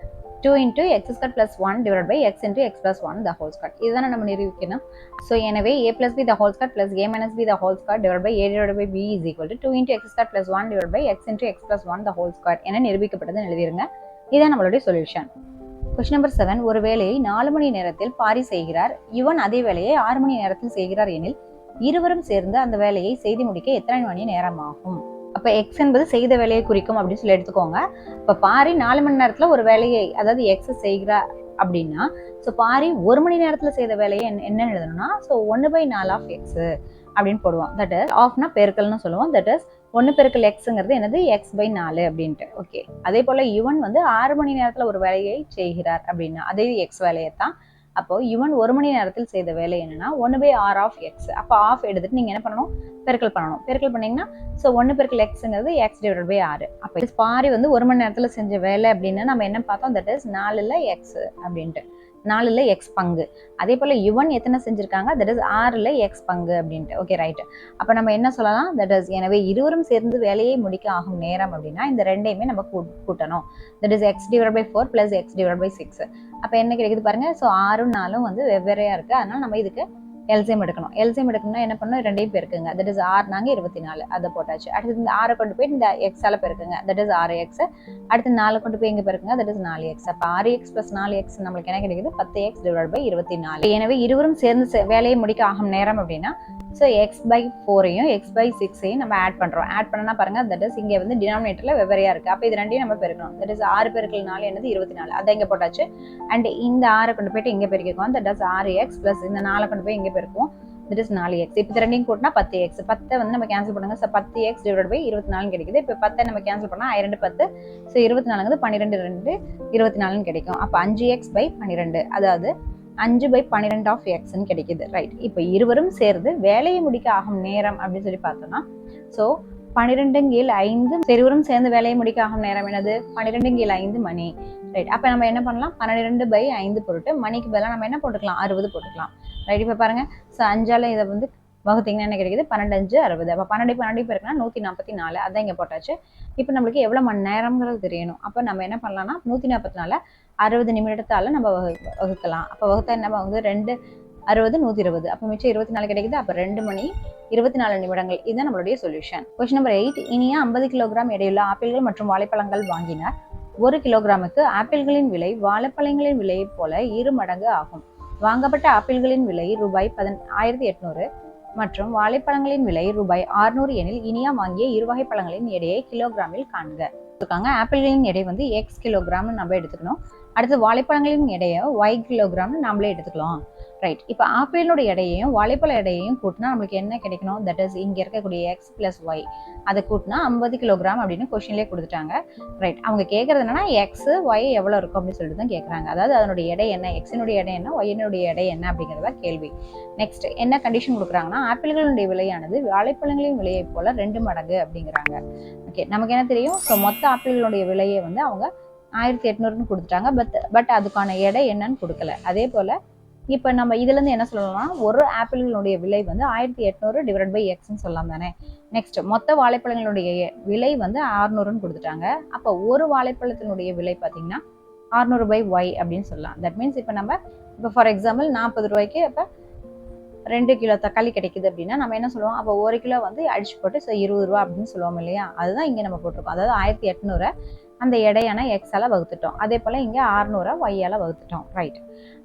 2 into x square plus 1 divide by x into x plus 1 the whole square. இதுதானே நம்ம நிரூபிக்கணும். ஸோ எனவே a plus b the whole square plus a minus b the whole square divide by a divide by b is equal to 2 into x square plus 1 divide by x into x plus 1 the whole square என நிரூபிக்கப்பட்டதுன்னு எழுதிருங்க. இதான் நம்மளுடைய solution. Question number 7, ஒரு வேலையை 4 மணி நேரத்தில் பாரி செய்கிறார், இவன் அதே வேலையை 6 மணி நேரத்தில் செய்கிறார் எனில் இருவரும் சேர்ந்து அந்த வேலையை செய்து முடிக்க எத்தனை மணி நேரம் ஆகும். அப்போ எக்ஸ் என்பது செய்த வேலையை குறிக்கும் அப்படின்னு சொல்லி எடுத்துக்கோங்க. இப்போ பாரி 4 மணி நேரத்தில் ஒரு வேலையை, அதாவது எக்ஸ் செய்கிறார் அப்படின்னா ஸோ பாரி 1 மணி நேரத்தில் செய்த வேலையை என்ன எழுதணும்னா, ஸோ 1/4 ஆஃப் எக்ஸ் அப்படின்னு போடுவோம். தட் இஸ் ஆஃப்னா பெருக்கல்னு சொல்லுவோம். தட் இஸ் 1 பெருக்கல் எக்ஸுங்கிறது என்னது, x/4 அப்படின்ட்டு. ஓகே, அதே போல் இவன் வந்து 6 மணி நேரத்தில் ஒரு வேலையை செய்கிறார் அப்படின்னா அதே எக்ஸ் வேலையை தான். அப்போ இவன் 1 மணி நேரத்தில் செய்த வேலை என்னன்னா 1/6 ஆஃப் எக்ஸ். அப்போ ஆஃப் எடுத்துட்டு நீங்கள் என்ன பண்ணணும், பெருக்கல் பண்ணணும். பெருக்கல் பண்ணீங்கன்னா ஸோ 1 பெருக்கல் எக்ஸுங்கிறது எக்ஸ் டிவைட் பை 6. அப்போ பாரி வந்து 1 மணி நேரத்தில் செஞ்ச வேலை அப்படின்னா நம்ம என்ன பார்த்தோம், தட் இஸ் 4ல் எக்ஸ் அப்படின்ட்டு, 4ல் எக்ஸ் பங்கு. அதே போல் யுவன் எத்தனை செஞ்சுருக்காங்க, தட் இஸ் 6ல் எக்ஸ் பங்கு அப்படின்ட்டு. Okay, right. அப்போ நம்ம என்ன சொல்லலாம், தட் இஸ் எனவே இருவரும் சேர்ந்து வேலையை முடிக்க ஆகும் நேரம் அப்படின்னா இந்த ரெண்டையுமே நம்ம கூட்டணும். That is x divide by 4 plus x divide by 6. அப்போ என்ன கிடைக்குது பாருங்க, ஸோ 6ம் 4ம் வந்து வெவ்வேறையாக இருக்குது. அதனால நம்ம இதுக்கு எல்சிஎம் எடுக்கணும். எல்சிஎம் எடுக்கணும்னா என்ன பண்ணணும், ரெண்டையும் பெருக்குங்க. தட் இஸ் 6 நாங்க 24, அதை போட்டாச்சு. அடுத்து இந்த 6 கொண்டு போய் இந்த எக்ஸால பெருக்குங்க. That is 6x. அடுத்து 4 கொண்டு போய் இங்க பெருக்குங்க. That is 4x. அப்போ 6x + 4x நம்மளுக்கு என்ன கிடைக்குது, 10x / 24. எனவே இருவரும் சேர்ந்து வேலையை முடிக்க ஆகும் நேரம் அப்படின்னா ஸோ x/4ஐயும் x/6ஐயும் நம்ம ஆட் பண்ணுறோம். ஆட் பண்ணனா பாருங்க, தட் இஸ் இங்கே வந்து டினாமினேட்டரில் வெவ்வேறையாக இருக்குது. அப்போ இது ரெண்டையும் நம்ம பெருக்கணும். தட் இஸ் 6 பெருக்கல் 4 என்னது 24. அதை இங்கே போட்டாச்சு. அண்ட் இந்த 6 கொண்டு போயிட்டு இங்கே பெருக்கிக்குவோம். தட் இஸ் 6x + இந்த 4 கொண்டு போய் இங்கே பெருக்குவோம். That is 4x. இப்போ இது ரெண்டையும் கூட்டினா 10x. 10 வந்து நம்ம கேன்சல் பண்ணுங்க. ஸோ 10x / 24 கிடைக்குது. இப்போ 10 நம்ம கேன்சல் பண்ணால் 2 10. ஸோ 24 12 2 24 கிடைக்கும். அப்போ 5x/12, அதாவது 5/12 ஆஃப் எக்ஸ்ன்னு கிடைக்குது. ரைட். இப்போ இருவரும் சேர்ந்து வேலையை முடிக்க ஆகும் நேரம் அப்படின்னு சொல்லி பார்த்தோம்னா ஸோ 12/5 இருவரும் சேர்ந்து வேலையை முடிக்க ஆகும் நேரம் என்னது, 12/5 மணி. ரைட். அப்போ நம்ம என்ன பண்ணலாம், 12/5 போட்டு மணிக்கு பதிலாக நம்ம என்ன போட்டுக்கலாம், 60 போட்டுக்கலாம். ரைட். இப்போ பாருங்க, ஸோ 5ஆல் இதை வந்து வகுத்தீங்கன்னா என்ன கிடைக்குது, 12 5 60. அப்போ 12 பெருக்குனா 144. அதான் இங்கே போட்டாச்சு. இப்போ நம்மளுக்கு எவ்வளோ மணி நேரம்ங்கிறது தெரியணும். அப்போ நம்ம என்ன பண்ணலாம்னா 144 60 நிமிடத்தால் நம்ம வகுக்கலாம். அப்போ வகுத்தா என்ன வந்து 2 60 120. அப்போ மிச்சம் 24 கிடைக்குது. அப்போ 2 மணி 24 நிமிடங்கள். இதுதான் நம்மளுடைய solution. Question number 8. Iniya 50 kilogram எடையுள்ள ஆப்பிள்கள் மற்றும் வாழைப்பழங்கள் வாங்கினார். 1 கிலோகிராமுக்கு ஆப்பிள்களின் விலை வாழைப்பழங்களின் விலையைப் போல 2 மடங்கு ஆகும். வாங்கப்பட்ட ஆப்பிள்களின் விலை ரூபாய் 1800 மற்றும் வாழைப்பழங்களின் விலை ரூபாய் 600 எனில் இனியா வாங்கிய இருவகை பழங்களின் எடையை கிலோகிராமில் காண்க. ஆப்பிள்களின் எடை வந்து எக்ஸ் கிலோகிராம்னு நம்ம எடுத்துக்கணும். அடுத்து வாழைப்பழங்களின் எடையை ஒய் கிலோகிராம்னு நாமளே எடுத்துக்கலாம். ரைட். இப்போ ஆப்பிளினுடைய எடையையும் வாழைப்பழ எடையையும் கூட்டினா நம்மளுக்கு என்ன கிடைக்கணும்? தட் இஸ் இங்கே இருக்கக்கூடிய எக்ஸ் பிளஸ் ஒய் அதை கூட்டினா 50 கிலோகிராம் அப்படின்னு கொஸ்டின்லேயே கொடுத்துட்டாங்க. ரைட். அவங்க கேட்கறது என்னன்னா எக்ஸ் ஒய் எவ்வளோ இருக்கும் அப்படின்னு சொல்லிட்டு தான் கேட்குறாங்க. அதாவது அதனுடைய எடை என்ன, எக்ஸினுடைய எடை என்ன, ஒய்யினுடைய எடை என்ன அப்படிங்கிறதா கேள்வி. நெக்ஸ்ட் என்ன கண்டிஷன் கொடுக்குறாங்கன்னா ஆப்பிள்களுடைய விலையானது வாழைப்பழங்களின் விலையை போல 2 மடங்கு அப்படிங்கிறாங்க. ஓகே, நமக்கு என்ன தெரியும்? ஸோ மொத்த ஆப்பிள்களுடைய விலையை வந்து அவங்க 1800ன்னு கொடுத்துட்டாங்க. பட் அதுக்கான எடை என்னன்னு கொடுக்கல. அதே போல் இப்போ நம்ம இதுலேருந்து என்ன சொல்லலாம்னா ஒரு ஆப்பிள்களுடைய விலை வந்து 1800 டிவைட் பை எக்ஸ்ன்னு சொல்லலாம் தானே. நெக்ஸ்ட் மொத்த வாழைப்பழங்களுடைய விலை வந்து 600ன்னு கொடுத்துட்டாங்க. அப்போ ஒரு வாழைப்பழத்தினுடைய விலை பார்த்தீங்கன்னா 600 பை ஒய் அப்படின்னு சொல்லலாம். தட் மீன்ஸ் இப்போ ஃபார் எக்ஸாம்பிள் 40 ரூபாய்க்கு இப்போ 2 கிலோ தக்காளி கிடைக்குது அப்படின்னா நம்ம என்ன சொல்லுவோம்? அப்போ 1 கிலோ வந்து அடிச்சு போட்டு 20 ரூபா அப்படின்னு சொல்லுவோம் இல்லையா? அதுதான் இங்கே நம்ம போட்டிருக்கோம். அதாவது 1800 அந்த எடையான எக்ஸால வகுத்துட்டோம். அதே போல் இங்கே 600 ஒய்யால வகுத்துட்டோம். ரைட்.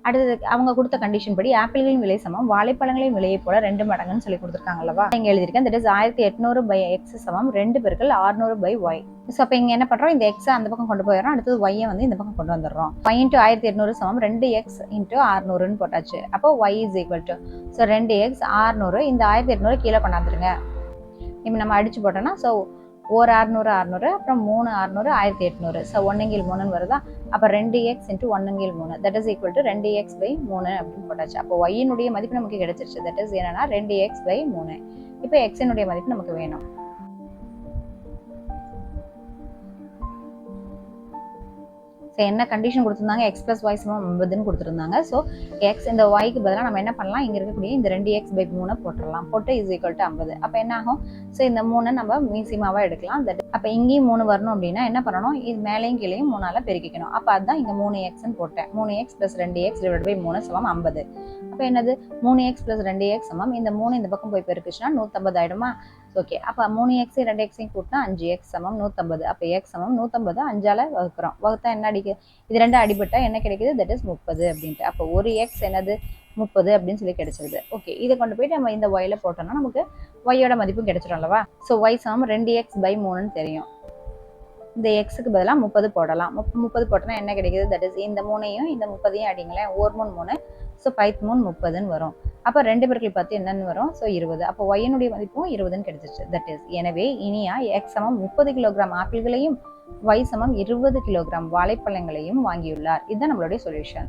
அடுத்தது அவங்க கொடுத்த கண்டிஷன் படி ஆப்பிள்களின் விலை சமம் வாழைப்பழங்களின் விலையை போல 2 மடங்குன்னு சொல்லி கொடுத்துருக்காங்க அல்லவா? இங்க எழுதியிருக்கேன். தட் இஸ் 1800 பை எக்ஸ் சமம் 2 பெருக்கல் 600 பை ஒய். ஸோ அப்போ இங்கே என்ன பண்ணுறோம்? இந்த எக்ஸை அந்த பக்கம் கொண்டு போயிடறோம். அடுத்தது ஒய்யை வந்து இந்த பக்கம் கொண்டு வந்துடுறோம். y இன்ட்டு 1800 சமம் 2x இன்ட்டு 600ன்னு போட்டாச்சு. அப்போ y is equal to 2x 600 இந்த 1800 கீழே கொண்டாந்துருங்க. இப்போ நம்ம அடிச்சு போட்டோம்னா ஸோ ஒரு 600 அப்புறம் 3 600 1800. ஸோ 1/3 வருதா? அப்போ 2x into 1/3 that is equal to 2x by 3 அப்படின்னு போட்டாச்சு. அப்போ ஒய்யினுடைய மதிப்பு நமக்கு கிடைச்சிருச்சு. தட் இஸ் என்னன்னா 2x பை 3. இப்போ எக்ஸினுடைய மதிப்பு நமக்கு வேணும். ஸோ என்ன கண்டிஷன் கொடுத்துருந்தாங்க? எக்ஸ் பிளஸ் ஒய் சமம் 50ன்னு கொடுத்துருந்தாங்க. ஸோ எக்ஸ் இந்த ஒய்க்கு பதிலாக நம்ம என்ன பண்ணலாம்? இங்கே இருக்கக்கூடிய இந்த 2x பை 3 போட்டுடலாம். போட்டு இஸ் ஈக்குவல் டு 50. அப்போ என்ன ஆகும்? ஸோ இந்த 3 நம்ம மீசிமாவாக எடுக்கலாம். அப்போ இங்கேயும் 3 வரணும் அப்படின்னா என்ன பண்ணணும்? இது மேலேயும் கீழேயும் 3ஆல் பெருக்கிக்கணும். அப்போ அதுதான் இங்கே 3xன்னு போட்டேன். 3x plus 2x divide by 3 சமம் 50. அப்போ என்னது? 3x பிளஸ் 2x சமம் இந்த 3 இந்த பக்கம் போய் பெருக்குச்சுன்னா 150 ஆகிடுமா? ஓகே. அப்போ 3x 2x கூட்டினா 5x சமம் 150. அப்போ x சமம் 150 5ஆல் வகுக்கிறோம். வகுத்தா என்ன அடிக்கு? இது 2 அடிபட்டா என்ன கிடைக்குது? தட் இஸ் 30 அப்படின்ட்டு. அப்போ ஒரு x என்னது? 30 அப்படின்னு சொல்லி கிடைச்சிருது. ஓகே, இதை கொண்டு போயிட்டு நம்ம இந்த ஒய்ல போட்டோம்னா நமக்கு ஒய்யோட மதிப்பும் கிடைச்சிடும் அல்லவா? ஸோ ஒய் சமம் 2x பை 3ன்னு தெரியும். இந்த எக்ஸுக்கு பதிலாக 30 போடலாம். 30 போட்டோன்னா என்ன கிடைக்குது? தட் இஸ் இந்த 3ஐயும் இந்த 30ஐயும் அடிங்களேன். 1 3 ஸோ 5 3 30ன்னு வரும். அப்போ 2 பெருக்கல் 10 என்னன்னு வரும்? ஸோ 20. அப்போ ஒய்யினுடைய மதிப்பும் 20ன்னு கிடைச்சிருச்சு. தட் இஸ் எனவே இனியா எக்ஸ் சமம் 30 கிலோகிராம் ஆப்பிள்களையும் ஒய் சமம் 20 கிலோகிராம் வாழைப்பழங்களையும் வாங்கியுள்ளார். இதுதான் நம்மளுடைய solution.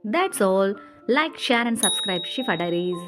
That's all. Like, share and subscribe Shifa Diaries.